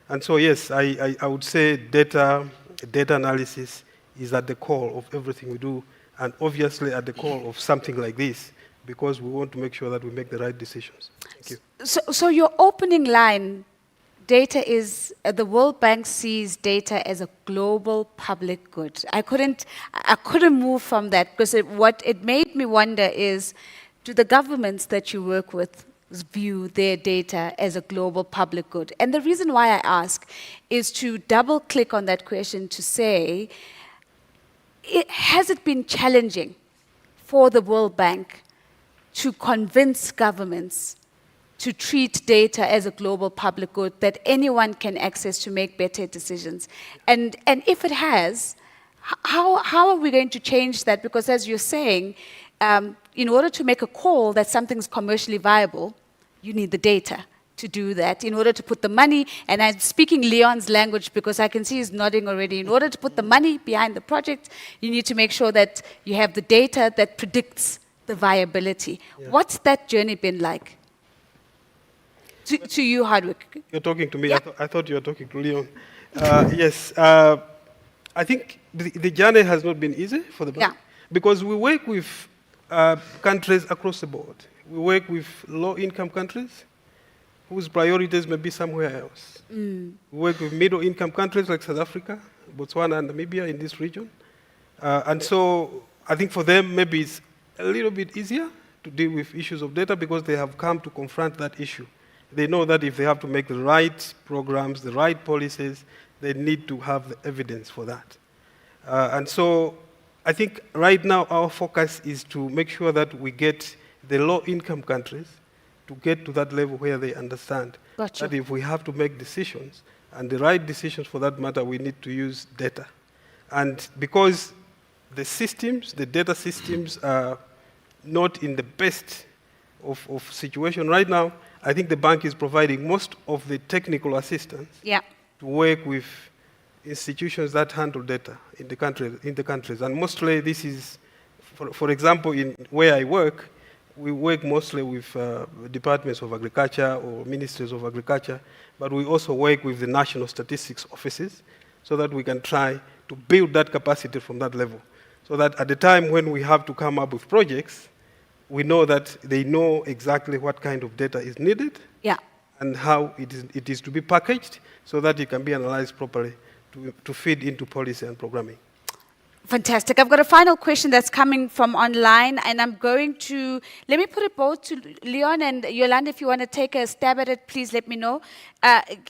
And so, yes, I would say data analysis is at the core of everything we do, and obviously at the core of something like this, because we want to make sure that we make the right decisions. Thank you. So your opening line, data is, the World Bank sees data as a global public good. I couldn't move from that, because what it made me wonder is, do the governments that you work with view their data as a global public good? And the reason why I ask is to double click on that question to say, has it been challenging for the World Bank to convince governments to treat data as a global public good that anyone can access to make better decisions? And if it has, how are we going to change that? Because as you're saying, in order to make a call that something's commercially viable, you need the data to do that. In order to put the money, and I'm speaking Leon's language because I can see he's nodding already, in order to put the money behind the project, you need to make sure that you have the data that predicts the viability. Yeah. What's that journey been like? To you, Hardwick. You're talking to me. Yeah. I thought you were talking to Leon. Yes. I think the journey has not been easy for the bank because we work with countries across the board. We work with low-income countries whose priorities may be somewhere else. We work with middle-income countries like South Africa, Botswana, and Namibia in this region. And so I think for them, maybe it's a little bit easier to deal with issues of data because they have come to confront that issue. They know that if they have to make the right programs, the right policies, they need to have the evidence for that. And so I think right now our focus is to make sure that we get the low-income countries to get to that level where they understand that if we have to make decisions, and the right decisions for that matter, we need to use data. And because the systems, the data systems are not in the best of situation right now, I think the bank is providing most of the technical assistance to work with institutions that handle data in the countries. And mostly this is, for example, in where I work, we work mostly with departments of agriculture or ministries of agriculture, but we also work with the national statistics offices so that we can try to build that capacity from that level. So that at the time when we have to come up with projects, we know that they know exactly what kind of data is needed and how it is to be packaged so that it can be analyzed properly to feed into policy and programming. Fantastic. I've got a final question that's coming from online, and I'm going to, let me put it both to Leon and Yolanda. If you want to take a stab at it, please let me know.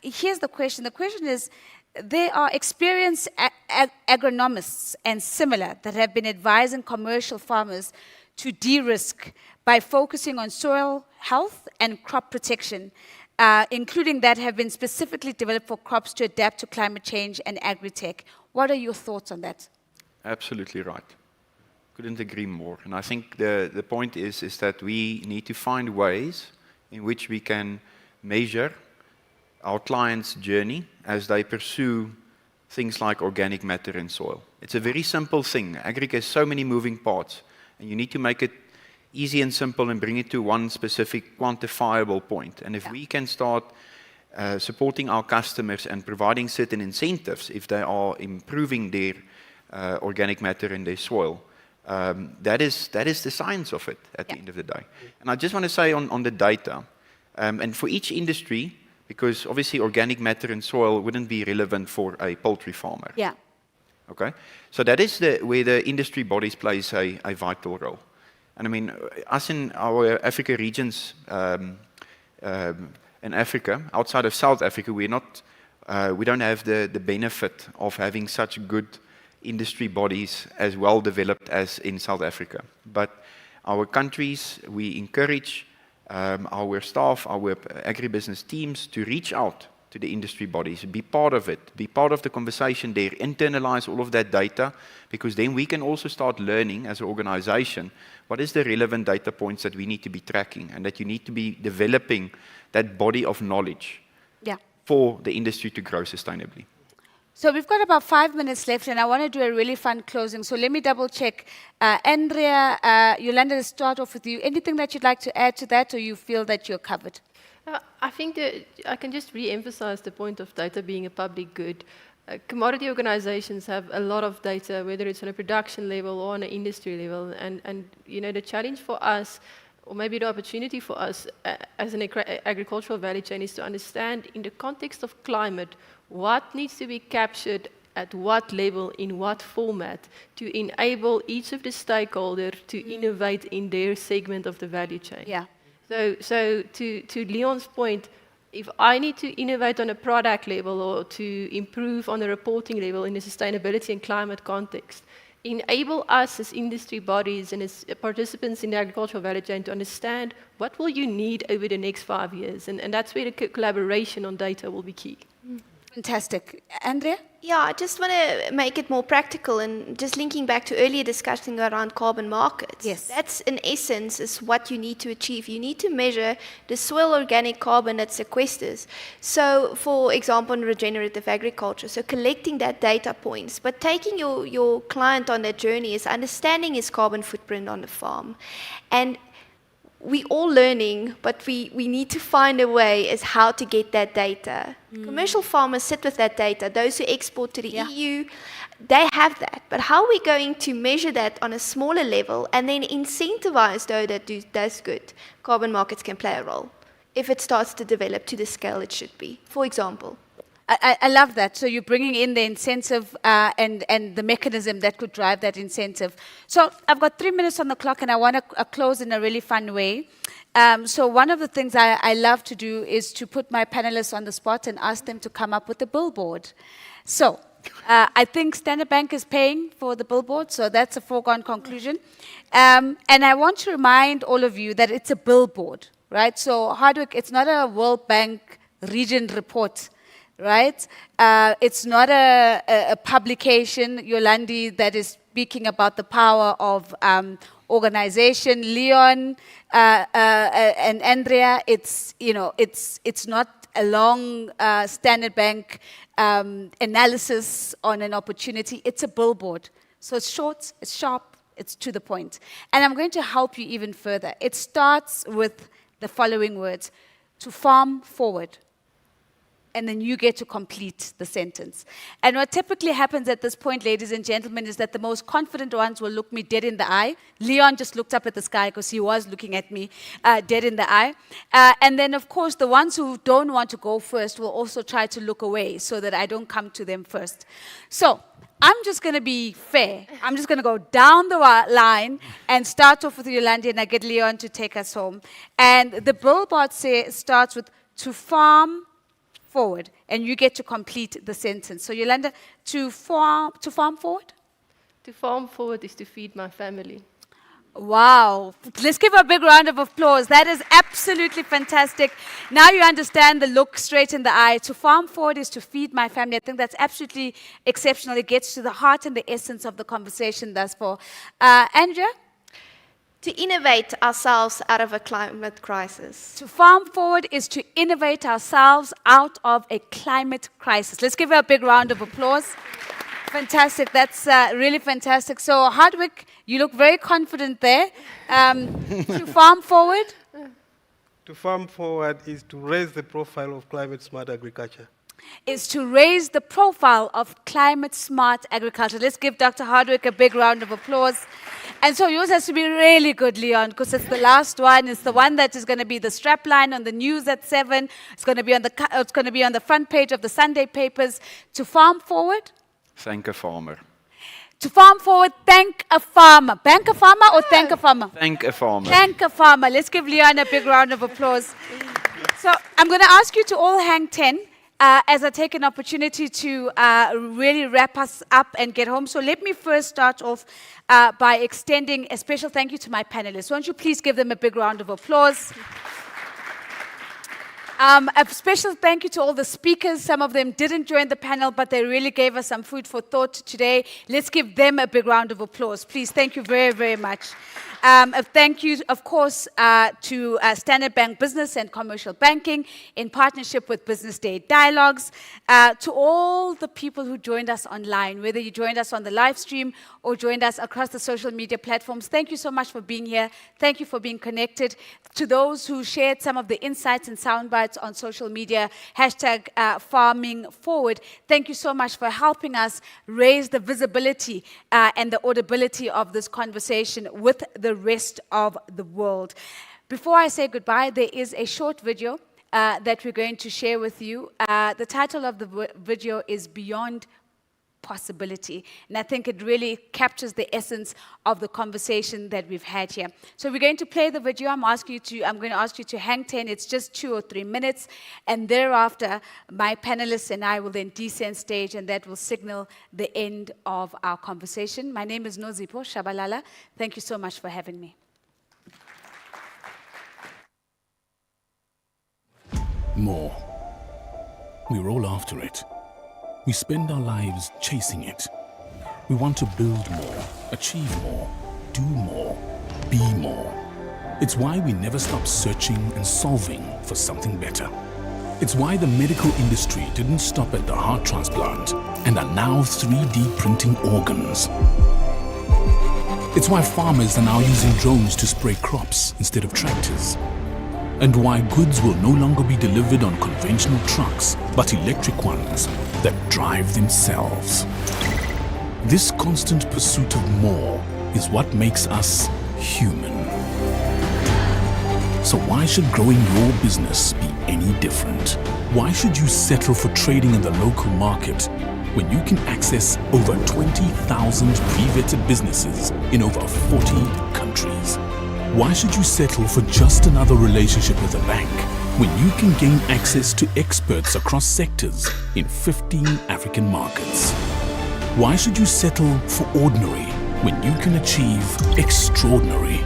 Here's the question. The question is, there are experienced agronomists and similar that have been advising commercial farmers to de-risk by focusing on soil health and crop protection, including that have been specifically developed for crops to adapt to climate change and agri-tech. What are your thoughts on that? Absolutely right. Couldn't agree more. And I think the point is that we need to find ways in which we can measure our clients' journey as they pursue things like organic matter in soil. It's a very simple thing. Agric has so many moving parts. And you need to make it easy and simple and bring it to one specific quantifiable point. And if we can start supporting our customers and providing certain incentives if they are improving their organic matter in their soil, that is the science of it at the end of the day. And I just want to say on the data, and for each industry, because obviously organic matter in soil wouldn't be relevant for a poultry farmer. Yeah. Okay? So that is where the industry bodies plays a vital role. And I mean, us in our Africa regions, in Africa, outside of South Africa, we don't have the benefit of having such good industry bodies as well developed as in South Africa. But our countries, we encourage our staff, our agribusiness teams to reach out to the industry bodies, be part of it, be part of the conversation there, internalize all of that data, because then we can also start learning as an organization what is the relevant data points that we need to be tracking, and that you need to be developing that body of knowledge for the industry to grow sustainably. So we've got about 5 minutes left, and I want to do a really fun closing. So let me double check. Andrea, Yolanda, let's start off with you. Anything that you'd like to add to that, or you feel that you're covered? I think that I can just re-emphasize the point of data being a public good. Commodity organizations have a lot of data, whether it's on a production level or on an industry level. And you know, the challenge for us, or maybe the opportunity for us as an agricultural value chain, is to understand in the context of climate what needs to be captured at what level, in what format, to enable each of the stakeholders to innovate in their segment of the value chain. Yeah. So to Leon's point, if I need to innovate on a product level or to improve on a reporting level in a sustainability and climate context, enable us as industry bodies and as participants in the agricultural value chain to understand what will you need over the next 5 years. And that's where the collaboration on data will be key. Fantastic. Andrea? Yeah, I just want to make it more practical, and just linking back to earlier discussion around carbon markets. Yes. That's in essence is what you need to achieve. You need to measure the soil organic carbon it sequesters. So, for example, in regenerative agriculture, so collecting that data points, but taking your client on that journey is understanding his carbon footprint on the farm. And we're all learning, but we need to find a way as how to get that data. Commercial farmers sit with that data. Those who export to the EU, they have that. But how are we going to measure that on a smaller level and then incentivize those that does good? Carbon markets can play a role if it starts to develop to the scale it should be, for example. I love that. So you're bringing in the incentive and the mechanism that could drive that incentive. So I've got 3 minutes on the clock, and I want to close in a really fun way. So one of the things I love to do is to put my panelists on the spot and ask them to come up with a billboard. So I think Standard Bank is paying for the billboard, so that's a foregone conclusion. And I want to remind all of you that it's a billboard, right? So Hardwick, it's not a World Bank region report, right? It's not a publication, Yolandi, that is speaking about the power of organization. Leon and Andrea, it's not a long Standard Bank analysis on an opportunity. It's a billboard. So it's short, it's sharp, it's to the point. And I'm going to help you even further. It starts with the following words: to farm forward. And then you get to complete the sentence. And what typically happens at this point, ladies and gentlemen, is that the most confident ones will look me dead in the eye. Leon just looked up at the sky because he was looking at me dead in the eye. And then, of course, the ones who don't want to go first will also try to look away so that I don't come to them first. So I'm just going to be fair. I'm just going to go down the line and start off with Yolandi, and I get Leon to take us home. And the billboard starts with to farm forward, and you get to complete the sentence. So Yolanda, to farm forward? To farm forward is to feed my family. Wow. Let's give a big round of applause. That is absolutely fantastic. Now you understand the look straight in the eye. To farm forward is to feed my family. I think that's absolutely exceptional. It gets to the heart and the essence of the conversation thus far. Andrea? To innovate ourselves out of a climate crisis. To farm forward is to innovate ourselves out of a climate crisis. Let's give her a big round of applause. Fantastic. That's really fantastic. So, Hardwick, you look very confident there. To farm forward? To farm forward is to raise the profile of climate-smart agriculture. Is to raise the profile of climate-smart agriculture. Let's give Dr. Hardwick a big round of applause. And so yours has to be really good, Leon, because it's the last one. It's the one that is going to be the strapline on the news at 7. It's going to be on the front page of the Sunday papers. To farm forward? Thank a farmer. To farm forward, thank a farmer. Bank a farmer or thank a farmer? Thank a farmer. Thank a farmer. Let's give Leon a big round of applause. So I'm going to ask you to all hang 10 as I take an opportunity to really wrap us up and get home. So let me first start off by extending a special thank you to my panelists. Won't you please give them a big round of applause? A special thank you to all the speakers. Some of them didn't join the panel, but they really gave us some food for thought today. Let's give them a big round of applause. Please, thank you very, very much. A thank you, of course, to Standard Bank Business and Commercial Banking in partnership with Business Day Dialogues. To all the people who joined us online, whether you joined us on the live stream or joined us across the social media platforms, thank you so much for being here. Thank you for being connected. To those who shared some of the insights and sound bites on social media, hashtag farming forward, thank you so much for helping us raise the visibility and the audibility of this conversation with the rest of the world. Before I say goodbye, there is a short video that we're going to share with you. The title of the video is Beyond Possibility, and I think it really captures the essence of the conversation that we've had here. So we're going to play the video. I'm going to ask you to hang 10. It's just 2 or 3 minutes, and thereafter, my panelists and I will then descend stage, and that will signal the end of our conversation. My name is Nozipho Shabalala. Thank you so much for having me. More. We're all after it. We spend our lives chasing it. We want to build more, achieve more, do more, be more. It's why we never stop searching and solving for something better. It's why the medical industry didn't stop at the heart transplant and are now 3D printing organs. It's why farmers are now using drones to spray crops instead of tractors. And why goods will no longer be delivered on conventional trucks, but electric ones that drive themselves. This constant pursuit of more is what makes us human. So why should growing your business be any different? Why should you settle for trading in the local market when you can access over 20,000 pre-vetted businesses in over 40 countries? Why should you settle for just another relationship with a bank when you can gain access to experts across sectors in 15 African markets? Why should you settle for ordinary when you can achieve extraordinary?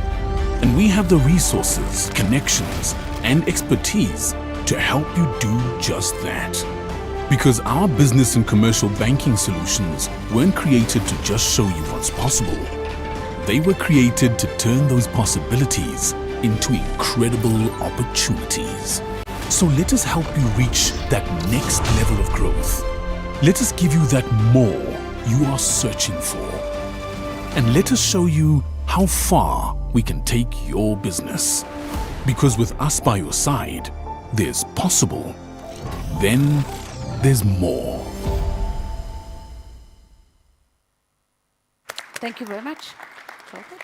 And we have the resources, connections, and expertise to help you do just that. Because our business and commercial banking solutions weren't created to just show you what's possible. They were created to turn those possibilities into incredible opportunities. So let us help you reach that next level of growth. Let us give you that more you are searching for. And let us show you how far we can take your business. Because with us by your side, there's possible, then there's more. Thank you very much. Robert?